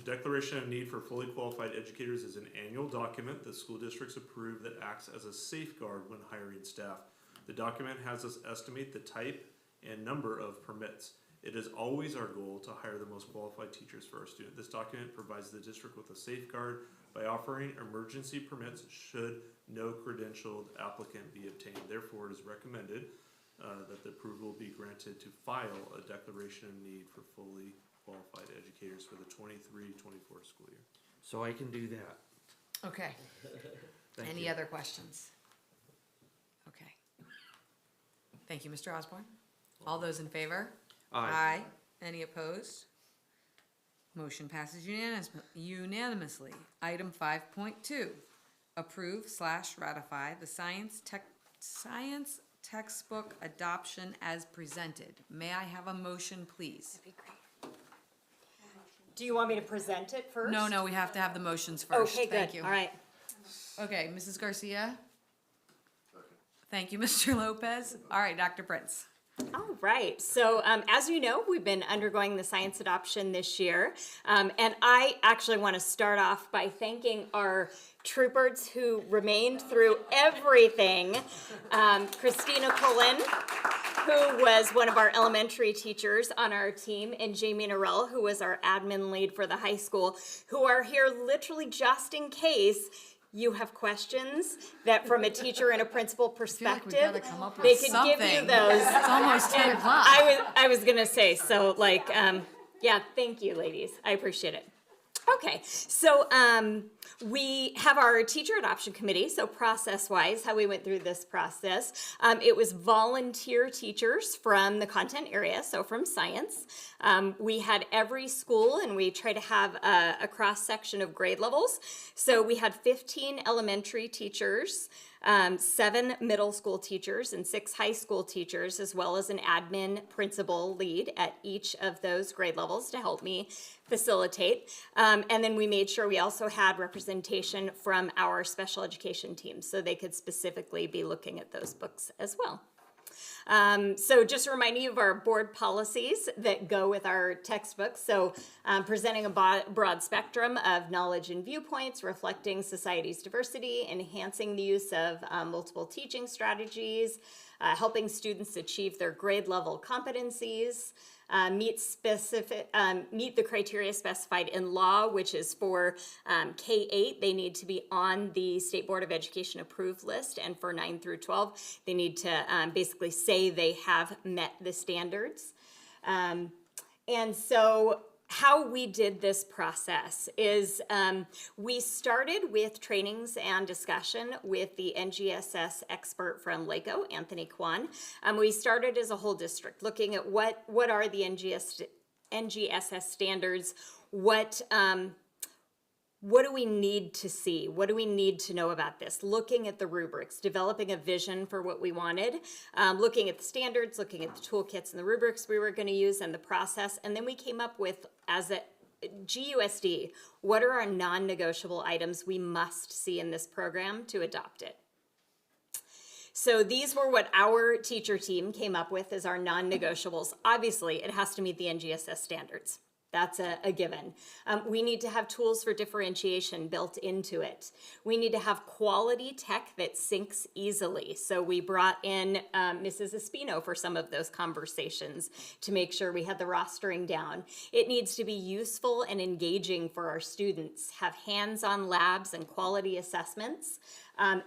Declaration of Need for Fully Qualified Educators is an annual document that school districts approve that acts as a safeguard when hiring staff. The document has us estimate the type and number of permits. It is always our goal to hire the most qualified teachers for our students. This document provides the district with a safeguard by offering emergency permits should no credentialed applicant be obtained. Therefore, it is recommended that the approval be granted to file a declaration of need for fully qualified educators for the 23-24 school year. So I can do that. Okay. Thank Any you. other questions? Okay. Thank you, Mr. Osborne. All those in favor? Aye. Any opposed? Motion passes unanimously. Item 5.2, approve/ratify the science textbook adoption as presented. May I have a motion, please? Do you want me to present it first? No, we have to have the motions first. Okay, Thank good. you. All right. Okay, Mrs. Garcia? Thank you, Mr. Lopez. All right, Dr. Prince. All right. So as you know, we've been undergoing the science adoption this year. And I actually want to start off by thanking our troopers who remained through everything. Christina Cullen, who was one of our elementary teachers on our team, and Jamie Norell, who was our admin lead for the high school, who are here literally just in case you have questions that from a teacher and a principal perspective, gotta come up with they could give you something. those. It's almost 10 And o'clock. I was gonna say, so like, yeah, thank you, ladies. I appreciate it. Okay, so we have our teacher adoption committee. So process-wise, how we went through this process, it was volunteer teachers from the content area, so from science. We had every school, and we try to have a cross-section of grade levels. So we had 15 elementary teachers, 7 middle school teachers, and 6 high school teachers, as well as an admin principal lead at each of those grade levels to help me facilitate. And then we made sure we also had representation from our special education team, so they could specifically be looking at those books as well. So just a reminder of our board policies that go with our textbooks. So presenting a broad spectrum of knowledge and viewpoints, reflecting society's diversity, enhancing the use of multiple teaching strategies, helping students achieve their grade level competencies, meet the criteria specified in law, which is for K-8, they need to be on the State Board of Education approved list, and for 9 through 12, they need to basically say they have met the standards. And so how we did this process is we started with trainings and discussion with the NGSS expert from LACO, Anthony Kwan. We started as a whole district looking at what are the NGSS standards, what do we need to see? What do we need to know about this? Looking at the rubrics, developing a vision for what we wanted, looking at the standards, looking at the toolkits and the rubrics we were going to use and the process. And then we came up with, as a GUSD, what are our non-negotiable items we must see in this program to adopt it? So these were what our teacher team came up with as our non-negotiables. Obviously, it has to meet the NGSS standards. That's a given. We need to have tools for differentiation built into it. We need to have quality tech that syncs easily. So we brought in Mrs. Espino for some of those conversations to make sure we had the rostering down. It needs to be useful and engaging for our students, have hands-on labs and quality assessments,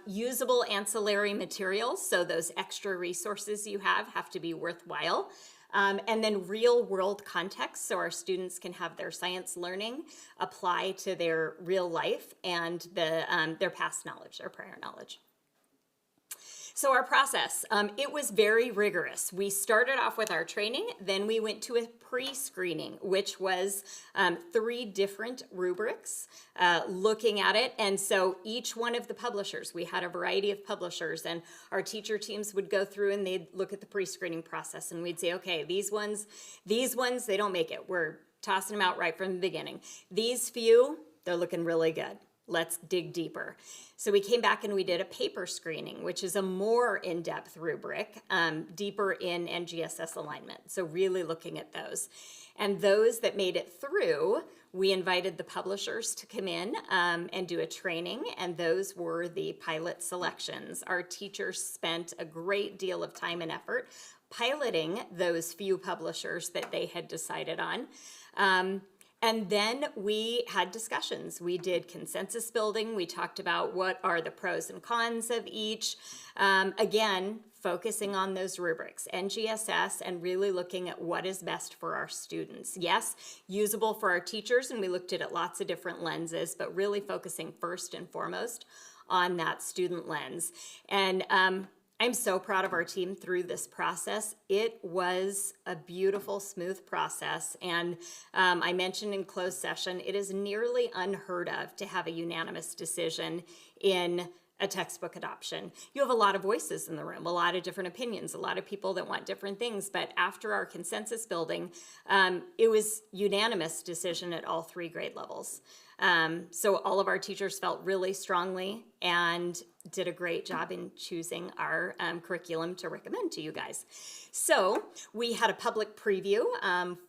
usable ancillary materials, so those extra resources you have to be worthwhile. And then real world context, so our students can have their science learning apply to their real life and their past knowledge, their prior knowledge. So our process, it was very rigorous. We started off with our training, then we went to a pre-screening, which was 3 different rubrics looking at it. And so each one of the publishers, we had a variety of publishers, and our teacher teams would go through and they'd look at the pre-screening process, and we'd say, okay, these ones, they don't make it. We're tossing them out right from the beginning. These few, they're looking really good. Let's dig deeper. So we came back and we did a paper screening, which is a more in-depth rubric, deeper in NGSS alignment. So really looking at those. And those that made it through, we invited the publishers to come in and do a training, and those were the pilot selections. Our teachers spent a great deal of time and effort piloting those few publishers that they had decided on. And then we had discussions. We did consensus building. We talked about what are the pros and cons of each. Again, focusing on those rubrics, NGSS, and really looking at what is best for our students. Yes, usable for our teachers, and we looked at it lots of different lenses, but really focusing first and foremost on that student lens. And I'm so proud of our team through this process. It was a beautiful, smooth process. And I mentioned in closed session, it is nearly unheard of to have a unanimous decision in a textbook adoption. You have a lot of voices in the room, a lot of different opinions, a lot of people that want different things. But after our consensus building, it was unanimous decision at all 3 grade levels. So all of our teachers felt really strongly and did a great job in choosing our curriculum to recommend to you guys. So we had a public preview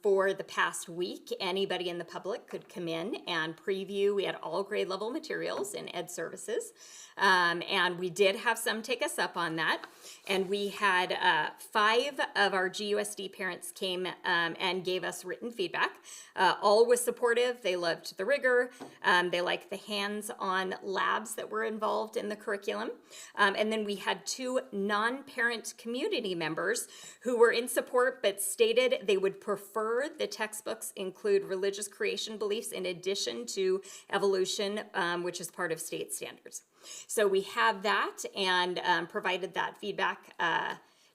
for the past week. Anybody in the public could come in and preview. We had all grade level materials in Ed Services. And we did have some take us up on that. And we had 5 of our GUSD parents came and gave us written feedback. All was supportive. They loved the rigor. They liked the hands-on labs that were involved in the curriculum. And then we had 2 non-parent community members who were in support but stated they would prefer the textbooks include religious creation beliefs in addition to evolution, which is part of state standards. So we have that and provided that feedback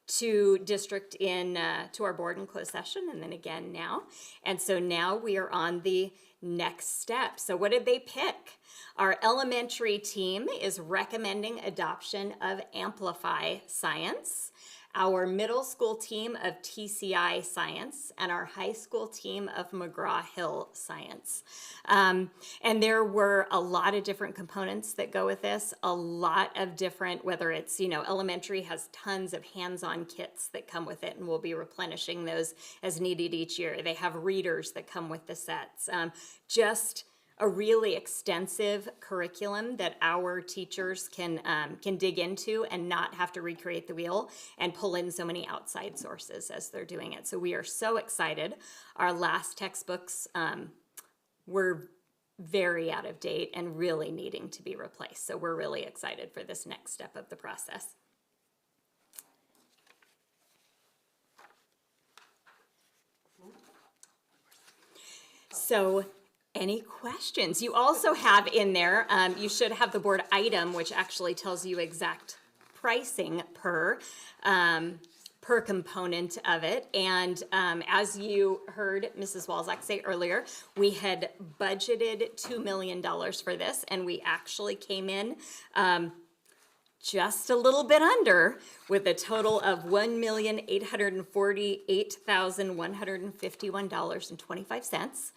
to district to our board in closed session, and then again now. And so now we are on the next step. So what did they pick? Our elementary team is recommending adoption of Amplify Science, our middle school team of TCI Science, and our high school team of McGraw-Hill Science. And there were a lot of different components that go with this, a lot of different, whether it's, elementary has tons of hands-on kits that come with it, and we'll be replenishing those as needed each year. They have readers that come with the sets. Just a really extensive curriculum that our teachers can dig into and not have to recreate the wheel and pull in so many outside sources as they're doing it. So we are so excited. Our last textbooks were very out of date and really needing to be replaced. So we're really excited for this next step of the process. So any questions? You also have in there, you should have the board item, which actually tells you exact pricing per per component of it. And as you heard Mrs. Walzak say earlier, we had budgeted $2 million for this, and we actually came in just a little bit under, with a total of $1,848,151.25,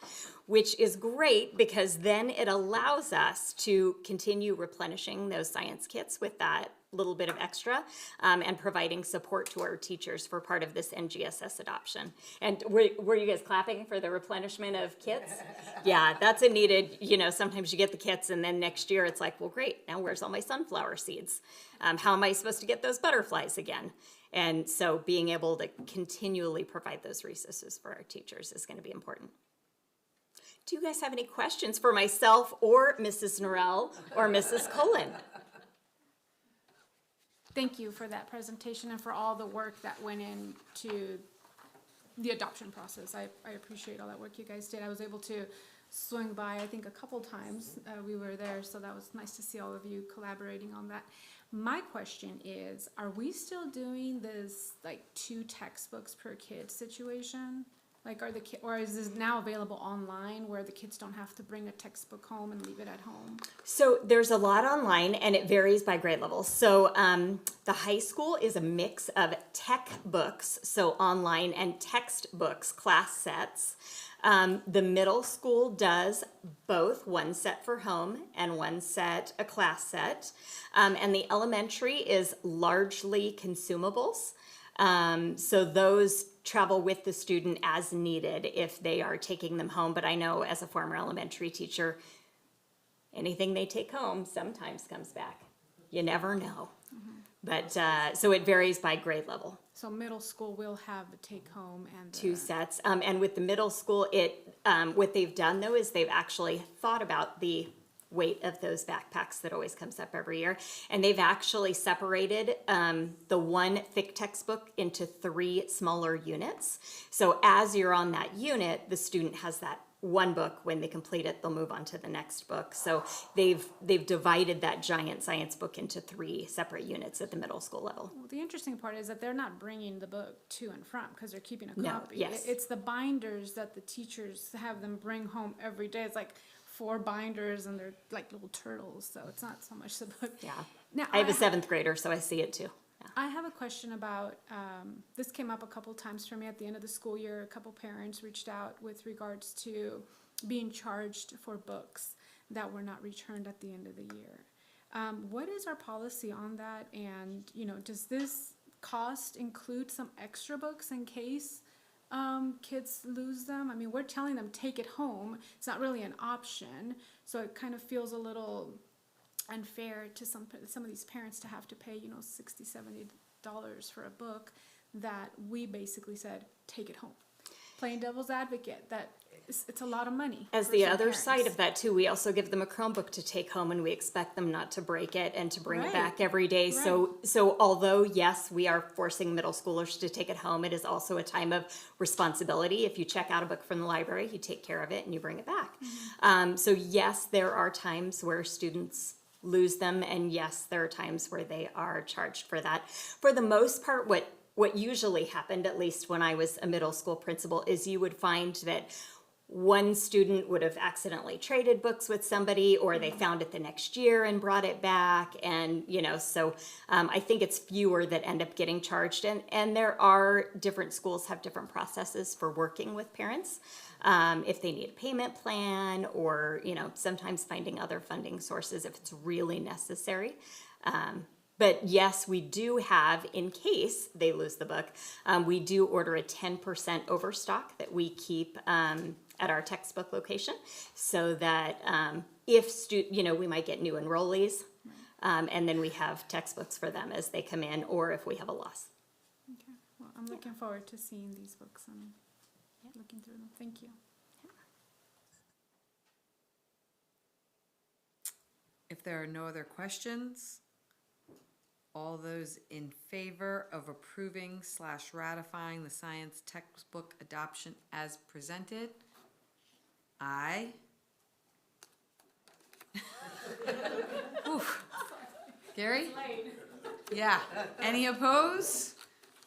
which is great because then it allows us to continue replenishing those science kits with that little bit of extra, and providing support to our teachers for part of this NGSS adoption. And were you guys clapping for the replenishment of kits? Yeah, that's a needed, sometimes you get the kits and then next year it's like, well, great, now where's all my sunflower seeds? How am I supposed to get those butterflies again? And so being able to continually provide those resources for our teachers is going to be important. Do you guys have any questions for myself or Mrs. Norrell or Mrs. Cullen? Thank you for that presentation and for all the work that went into the adoption process. I appreciate all that work you guys did. I was able to swing by, I think, a couple times. We were there, so that was nice to see all of you collaborating on that. My question is, are we still doing this, like, 2 textbooks per kid situation? Like, or is this now available online where the kids don't have to bring a textbook home and leave it at home? So there's a lot online, and it varies by grade level. So the high school is a mix of tech books, so online, and textbooks, class sets. The middle school does both, one set for home and one set, a class set. And the elementary is largely consumables. So those travel with the student as needed if they are taking them home. But I know as a former elementary teacher, anything they take home sometimes comes back. You never know. Mm-hmm. But so it varies by grade level. So middle school will have the take home and 2 sets. And with the middle school, what they've done though is they've actually thought about the weight of those backpacks that always comes up every year. And they've actually separated the one thick textbook into 3 smaller units. So as you're on that unit, the student has that one book. When they complete it, they'll move on to the next book. So they've divided that giant science book into 3 separate units at the middle school level. Well, the interesting part is that they're not bringing the book to and from because they're keeping a No, copy. yes. It's the binders that the teachers have them bring home every day. It's like 4 binders and they're like little turtles, so it's not so much the book. Yeah. Now, I have a 7th grader, so I see it too. I have a question about, this came up a couple times for me at the end of the school year. A couple parents reached out with regards to being charged for books that were not returned at the end of the year. What is our policy on that? And, does this cost include some extra books in case kids lose them? I mean, we're telling them take it home. It's not really an option. So it kind of feels a little unfair to some of these parents to have to pay, $60, $70 for a book that we basically said, take it home. Playing devil's advocate, that it's a lot of money. As for the some other parents. side of that too, we also give them a Chromebook to take home, and we expect them not to break it and to bring it Right. back every day. So although yes, we are forcing middle schoolers to take it home, it is also a time of responsibility. If you check out a book from the library, you take care of it and you bring it back. So yes, there are times where students lose them, and yes, there are times where they are charged for that. For the most part, what usually happened, at least when I was a middle school principal, is you would find that one student would have accidentally traded books with somebody, or they found it the next year and brought it back. And, so I think it's fewer that end up getting charged. And there are different schools have different processes for working with parents. If they need a payment plan, or, sometimes finding other funding sources if it's really necessary. But yes, we do have, in case they lose the book, we do order a 10% overstock that we keep at our textbook location, so that if we might get new enrollees, and then we have textbooks for them as they come in, or if we have a loss. Okay, well, I'm looking forward to seeing these books and looking through them. Thank you. If there are no other questions, all those in favor of approving / ratifying the science textbook adoption as presented? Aye. Oof. Gary? Yeah. Any opposed?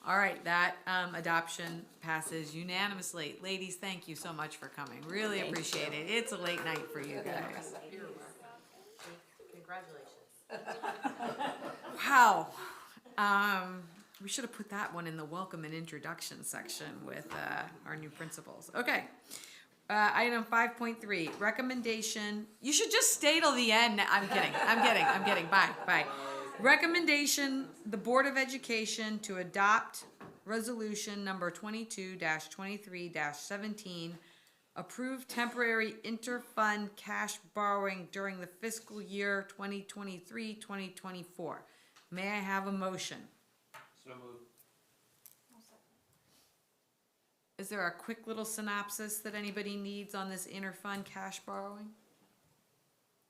All right, that adoption passes unanimously. Ladies, thank you so much for coming. Really appreciate it. It's a late night for you guys. Wow. We should have put that one in the welcome and introduction section with our new principals. Okay. Item 5.3, recommendation. You should just stay till the end. I'm kidding. Bye. Recommendation, the Board of Education to adopt resolution number 22-23-17, approve temporary interfund cash borrowing during the fiscal year 2023-2024. May I have a motion? So moved. Is there a quick little synopsis that anybody needs on this interfund cash borrowing?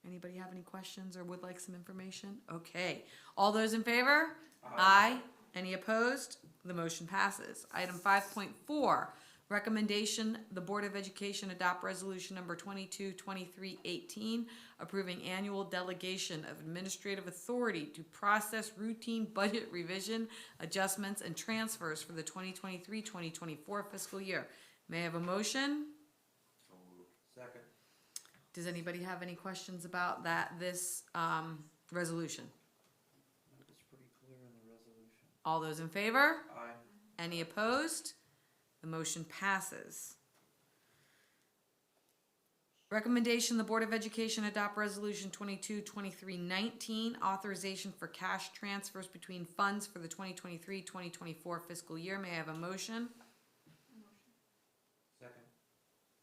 Anybody have any questions or would like some information? Okay. All those in favor? Aye. Any opposed? The motion passes. Item 5.4, recommendation, the Board of Education adopt resolution number 22-23-18, approving annual delegation of administrative authority to process routine budget revision, adjustments, and transfers for the 2023-2024 fiscal year. May I have a motion? So moved. Second. Does anybody have any questions about this resolution? It's pretty clear in the resolution. All those in favor? Aye. Any opposed? The motion passes. Recommendation, the Board of Education adopt resolution 22-23-19, authorization for cash transfers between funds for the 2023-2024 fiscal year. May I have a motion? Second.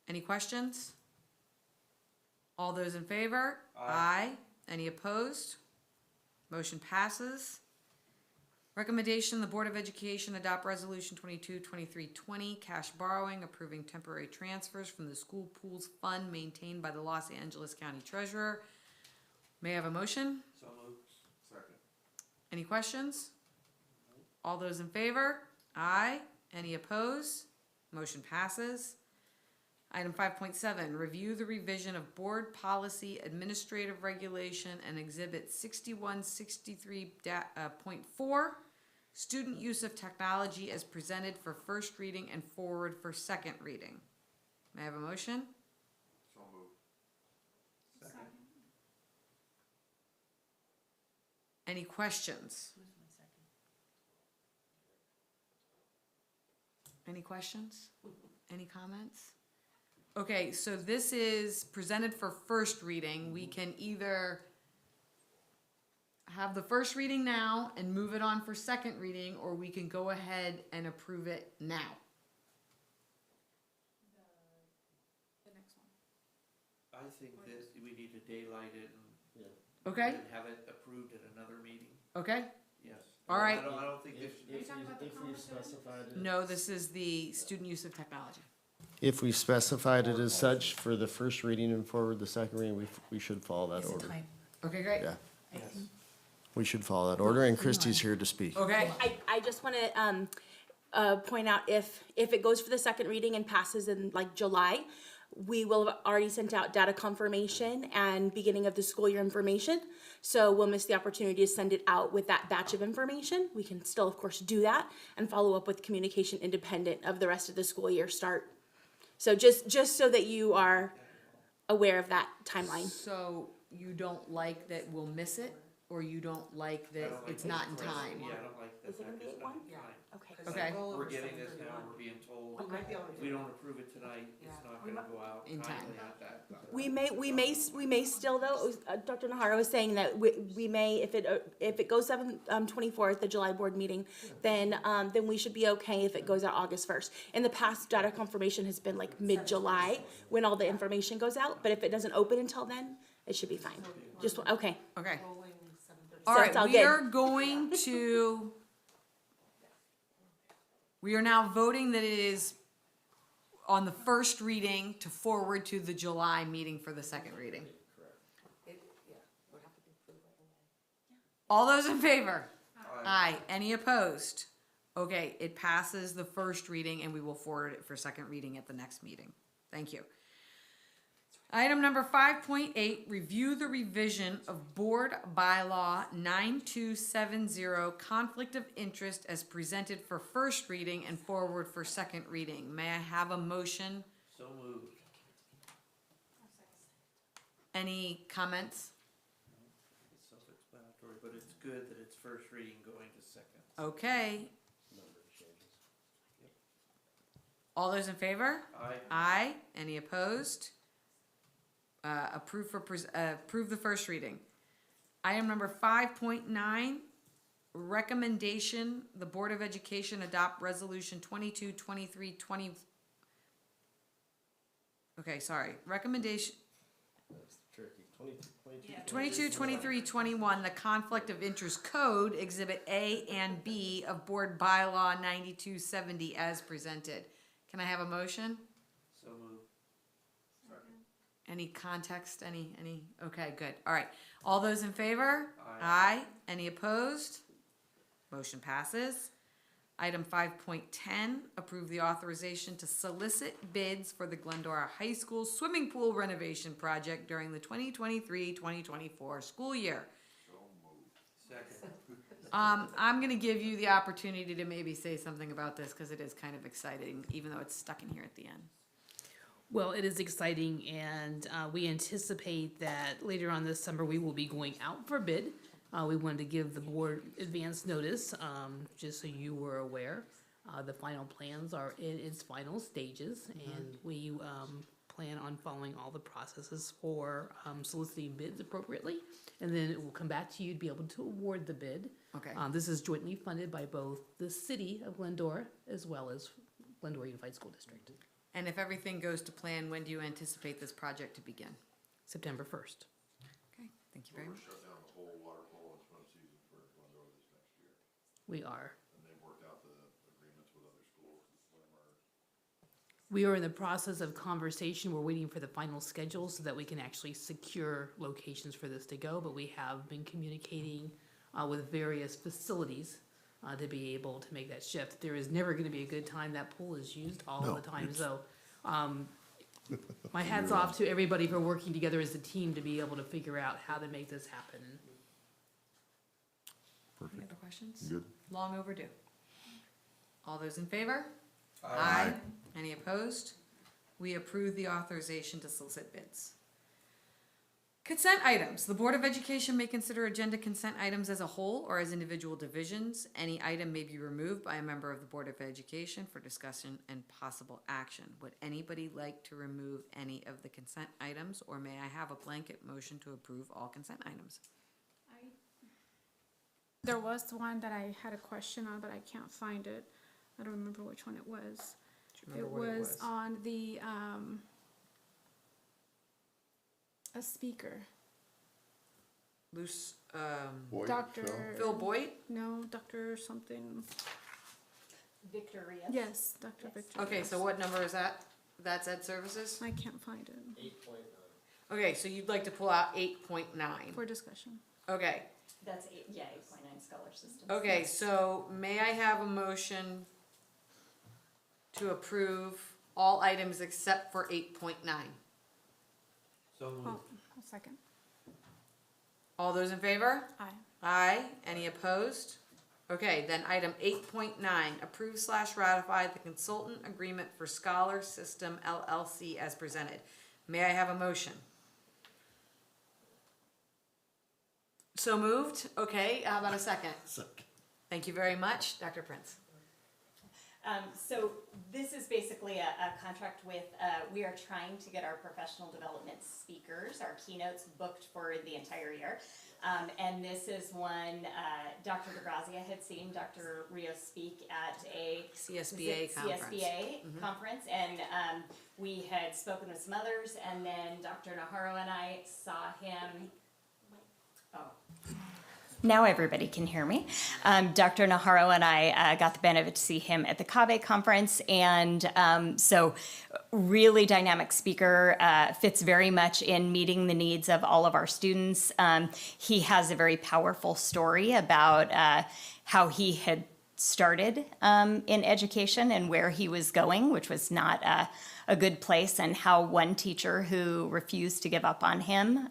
Any questions? All those in favor? Aye. Any opposed? Motion passes. Recommendation, the Board of Education adopt resolution 22-23-20, cash borrowing, approving temporary transfers from the school pools fund maintained by the Los Angeles County Treasurer. May I have a motion? So moved. Second. Any questions? All those in favor? Aye. Any opposed? Motion passes. Item 5.7, review the revision of Board Policy Administrative Regulation and Exhibit 6163.4, student use of technology as presented for first reading and forward for second reading. May I have a motion? So moved. Second. Any questions? Any questions? Any comments? Okay, so this is presented for first reading. We can either have the first reading now and move it on for second reading, or we can go ahead and approve it now. I think that we need to daylight it Okay? and have it approved at another meeting. Okay? Yes. All right. I don't think this should. If we specified it. No, this is the student use of technology. If we specified it as such for the first reading and forward the second reading, we should follow that order. Okay, great. Yeah, we should follow that order, and Christie's here to speak. Okay. I just want to point out if it goes for the second reading and passes in like July, we will have already sent out data confirmation and beginning of the school year information. So we'll miss the opportunity to send it out with that batch of information. We can still, of course, do that and follow up with communication independent of the rest of the school year start. So just so that you are aware of that timeline. So you don't like that we'll miss it, or you don't like that it's not in time? Yeah, I don't like that. Is it gonna be it's at not one? in time. Okay. Okay. We're getting this now, we're being told, Okay. if we don't approve it tonight, it's not gonna go out In time. timely at that. We may still though. Dr. Nahara was saying that we may if it goes 7/24 the July board meeting, then we should be okay if it goes out August 1st. In the past, data confirmation has been like mid-July when all the information goes out. But if it doesn't open until then, it should be fine. Just okay. Okay. So All right, it's all we good. are going to, we are now voting that it is on the first reading to forward to the July meeting for the second reading. All those in favor? Aye. Any opposed? Okay, it passes the first reading and we will forward it for second reading at the next meeting. Thank you. Item number 5.8, review the revision of Board Bylaw 9270, conflict of interest as presented for first reading and forward for second reading. May I have a motion? So moved. Any comments? It's self-explanatory, but it's good that it's first reading going to second. Okay. All those in favor? Aye. Aye. Any opposed? Approve the first reading. Item number 5.9, recommendation, the Board of Education adopt resolution 22-23-20. Okay, sorry, recommendation. That's tricky. 22-23-21, the conflict of interest code, exhibit A and B of Board Bylaw 9270 as presented. Can I have a motion? So moved. Any context, okay, good, all right. All those in favor? Aye. Any opposed? Motion passes. Item 5.10, approve the authorization to solicit bids for the Glendora High School swimming pool renovation project during the 2023-2024 school year. Second. I'm gonna give you the opportunity to maybe say something about this, because it is kind of exciting, even though it's stuck in here at the end. Well, it is exciting, and we anticipate that later on this summer, we will be going out for bid. We wanted to give the board advance notice, just so you were aware. The final plans are in its final stages, and we plan on following all the processes for soliciting bids appropriately. And then it will come back to you to be able to award the bid. Okay. This is jointly funded by both the city of Glendora as well as Glendora Unified School District. And if everything goes to plan, when do you anticipate this project to begin? September 1st. Okay, thank you very much. Shut down the whole water polo and swim season for Glendora this next year. We are. And they've worked out the agreements with other schools to swim or. We are in the process of conversation. We're waiting for the final schedule so that we can actually secure locations for this to go. But we have been communicating with various facilities to be able to make that shift. There is never going to be a good time. That pool is used all No, the time. it's- So my hat's off to everybody for working together as a team to be able to figure out how to make this happen. Any other questions? Good. Long overdue. All those in favor? Aye. Any opposed? We approve the authorization to solicit bids. Consent items. The Board of Education may consider agenda consent items as a whole or as individual divisions. Any item may be removed by a member of the Board of Education for discussion and possible action. Would anybody like to remove any of the consent items, or may I have a blanket motion to approve all consent items? There was one that I had a question on, but I can't find it. I don't remember which one it was. Do you remember what it was? On the, a speaker. Loose, Boyd, Dr. Phil? Phil Boyd? No, Dr. something. Victoria. Yes, Dr. Victor. Okay, so what number is that? That's Ed Services? I can't find it Okay, so you'd like to pull out 8.9. for discussion. Okay, That's 8.9 scholar system. okay, so may I have a motion to approve all items except for 8.9? So moved. Oh, a second. All those in favor? Aye. Aye. Any opposed? Okay, then item 8.9, approve / ratify the consultant agreement for Scholar System LLC as presented. May I have a motion? So moved. Okay, how about a second? Second. Thank you very much, Dr. Prince. So this is basically a contract with, we are trying to get our professional development speakers, our keynotes booked for the entire year. And this is one, Dr. DeGrazia had seen Dr. Rios speak at a CSBA conference. CSBA conference, and we had spoken with some others, and then Dr. Naharo and I saw him. Now everybody can hear me. Dr. Naharo and I got the benefit to see him at the CABE conference, and so really dynamic speaker, fits very much in meeting the needs of all of our students. He has a very powerful story about how he had started in education and where he was going, which was not a good place, and how one teacher who refused to give up on him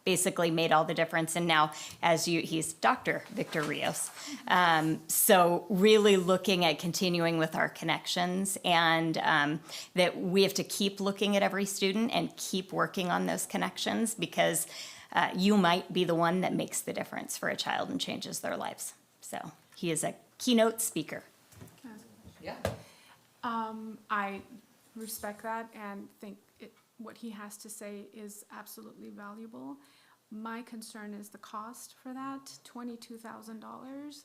basically made all the difference. And now, he's Dr. Victor Rios. So really looking at continuing with our connections, and that we have to keep looking at every student and keep working on those connections, because you might be the one that makes the difference for a child and changes their lives. So he is a keynote speaker. Yeah. I respect that and think what he has to say is absolutely valuable. My concern is the cost for that, $22,000.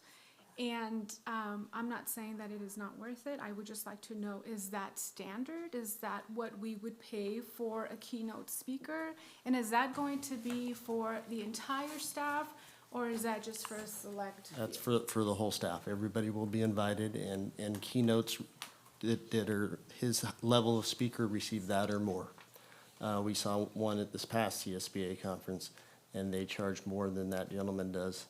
And I'm not saying that it is not worth it. I would just like to know, is that standard? Is that what we would pay for a keynote speaker? And is that going to be for the entire staff, or is that just for a select? That's for the whole staff. Everybody will be invited, and keynotes that are his level of speaker receive that or more. We saw one at this past CSBA conference, and they charge more than that gentleman does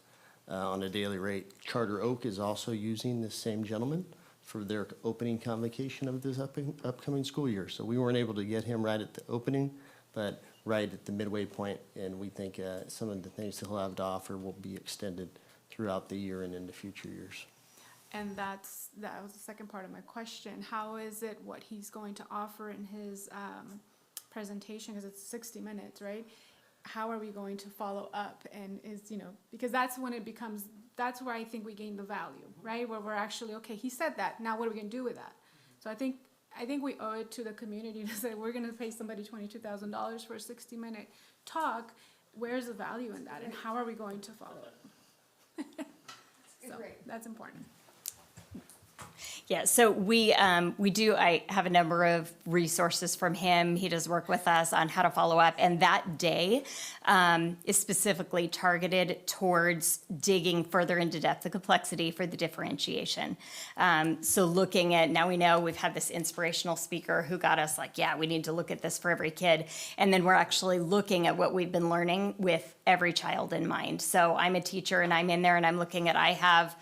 on a daily rate. Charter Oak is also using this same gentleman for their opening convocation of this upcoming school year. So we weren't able to get him right at the opening, but right at the midway point, and we think some of the things he'll have to offer will be extended throughout the year and into future years. And that was the second part of my question. How is it what he's going to offer in his presentation, because it's 60 minutes, right? How are we going to follow up? And because that's when it becomes, that's where I think we gain the value, right? Where we're actually, okay, he said that, now what are we gonna do with that? So I think we owe it to the community to say, we're gonna pay somebody $22,000 for a 60-minute talk. Where's the value in that, and how are we going to follow it? So that's important. Yeah, so I have a number of resources from him. He does work with us on how to follow up, and that day is specifically targeted towards digging further into depth the complexity for the differentiation. So looking at, now we know we've had this inspirational speaker who got us like, yeah, we need to look at this for every kid. And then we're actually looking at what we've been learning with every child in mind. So I'm a teacher, and I'm in there, and I'm looking at, I have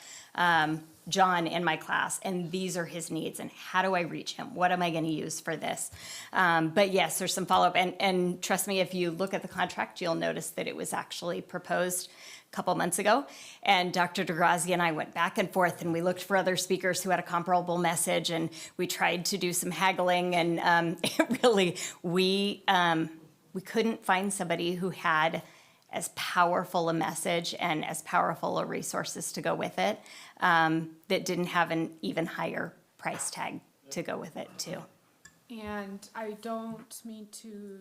John in my class, and these are his needs, and how do I reach him? What am I going to use for this? But yes, there's some follow-up, and trust me, if you look at the contract, you'll notice that it was actually proposed a couple months ago, and Dr. DeGrazia and I went back and forth, and we looked for other speakers who had a comparable message, and we tried to do some haggling, and really, we couldn't find somebody who had as powerful a message and as powerful a resources to go with it, that didn't have an even higher price tag to go with it too. And I don't mean to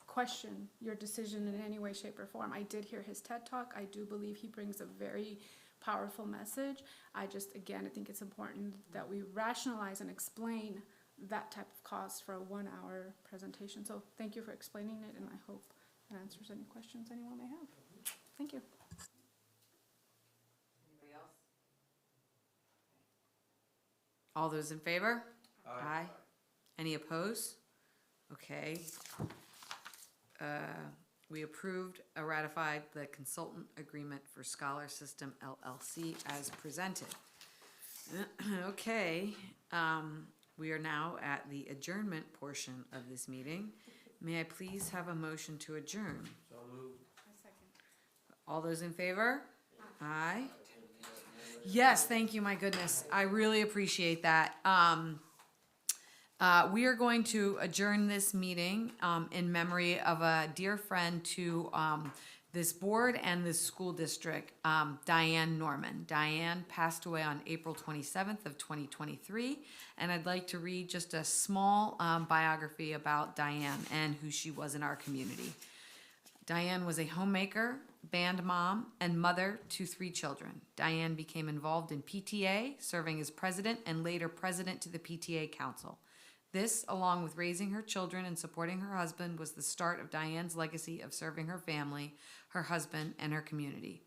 question your decision in any way, shape, or form. I did hear his TED Talk. I do believe he brings a very powerful message. I think it's important that we rationalize and explain that type of cost for a 1-hour presentation. So thank you for explaining it, and I hope it answers any questions anyone may have. Thank you. Anybody else? All those in favor? Aye. Any opposed? Okay. We approved or ratified the consultant agreement for Scholar System LLC as presented. Okay, we are now at the adjournment portion of this meeting. May I please have a motion to adjourn? So moved. All those in favor? Aye. Yes, thank you, my goodness. I really appreciate that. We are going to adjourn this meeting in memory of a dear friend to this board and this school district, Diane Norman. Diane passed away on April 27th of 2023, and I'd like to read just a small biography about Diane and who she was in our community. Diane was a homemaker, band mom, and mother to 3 children. Diane became involved in PTA, serving as president and later president to the PTA Council. This, along with raising her children and supporting her husband, was the start of Diane's legacy of serving her family, her husband, and her community.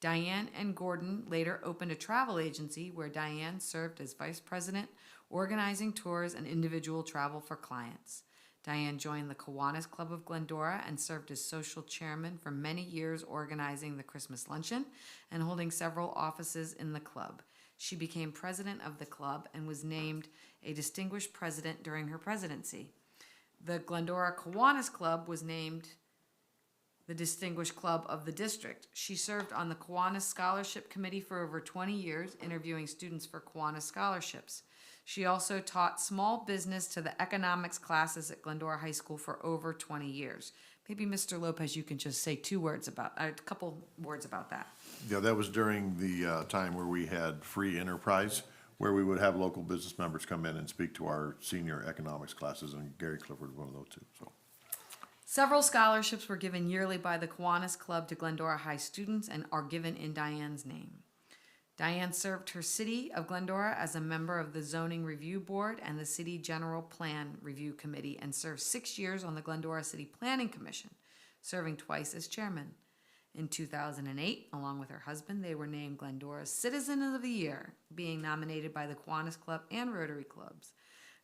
Diane and Gordon later opened a travel agency where Diane served as vice president, organizing tours and individual travel for clients. Diane joined the Kiwanis Club of Glendora and served as social chairman for many years, organizing the Christmas luncheon and holding several offices in the club. She became president of the club and was named a distinguished president during her presidency. The Glendora Kiwanis Club was named the Distinguished Club of the District. She served on the Kiwanis Scholarship Committee for over 20 years, interviewing students for Kiwanis scholarships. She also taught small business to the economics classes at Glendora High School for over 20 years. Maybe Mr. Lopez, you can just say a couple words about that. Yeah, that was during the time where we had free enterprise, where we would have local business members come in and speak to our senior economics classes, and Gary Clifford was one of those two, so. Several scholarships were given yearly by the Kiwanis Club to Glendora High students and are given in Diane's name. Diane served her city of Glendora as a member of the Zoning Review Board and the City General Plan Review Committee, and served 6 years on the Glendora City Planning Commission, serving twice as chairman. In 2008, along with her husband, they were named Glendora's Citizen of the Year, being nominated by the Kiwanis Club and Rotary Clubs.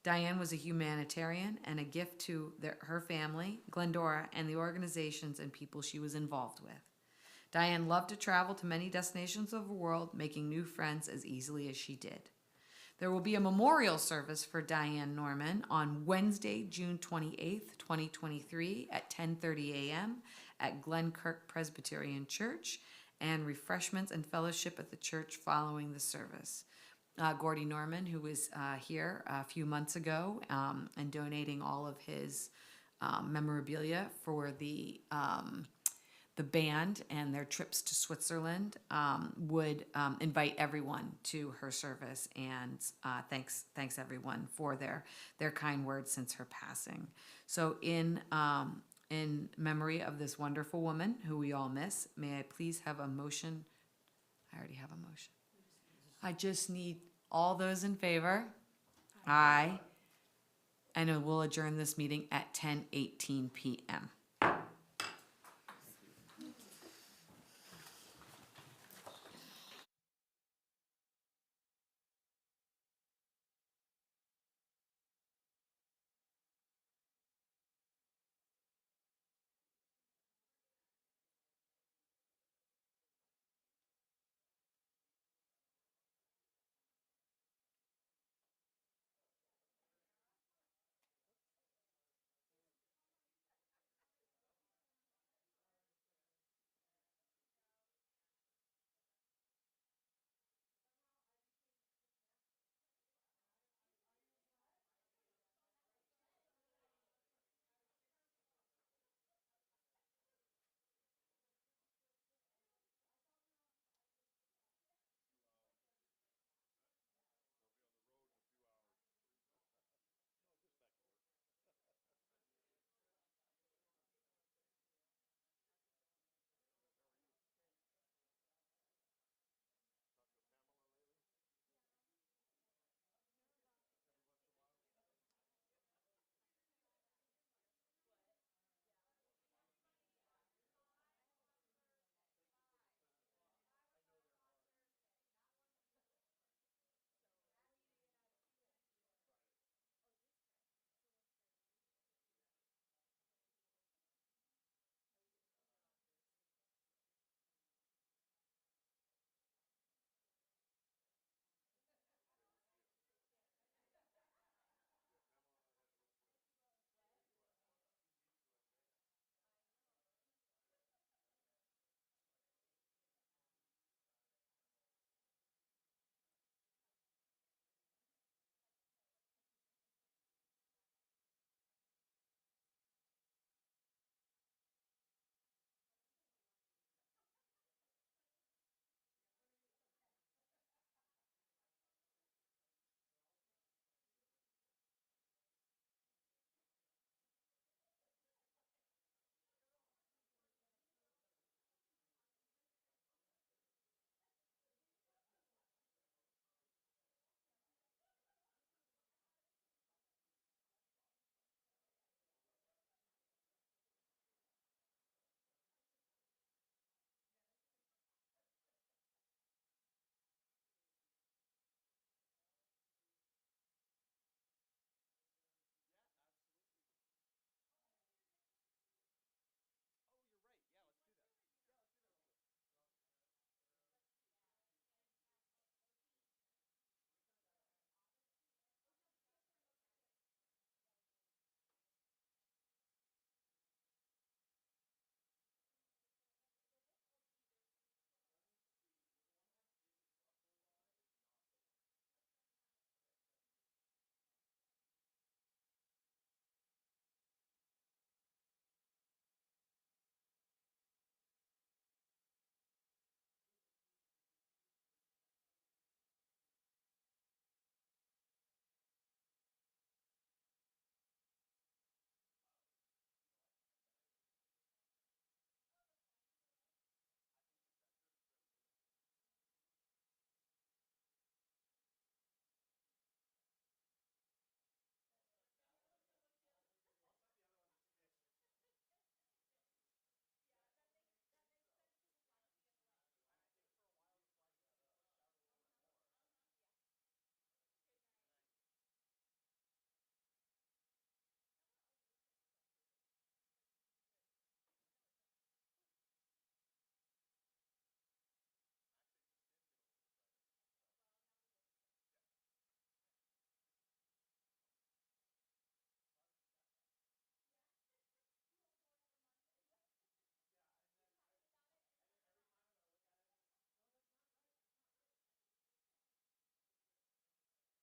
Diane was a humanitarian and a gift to her family, Glendora, and the organizations and people she was involved with. Diane loved to travel to many destinations of the world, making new friends as easily as she did. There will be a memorial service for Diane Norman on Wednesday, June 28th, 2023 at 10:30 a.m. at Glenkirk Presbyterian Church, and refreshments and fellowship at the church following the service. Gordy Norman, who was here a few months ago and donating all of his memorabilia for the band and their trips to Switzerland, would invite everyone to her service, and thanks everyone for their kind words since her passing. So in memory of this wonderful woman who we all miss, may I please have a motion? I already have a motion. I just need all those in favor. Aye. And we'll adjourn this meeting at 10:18 p.m.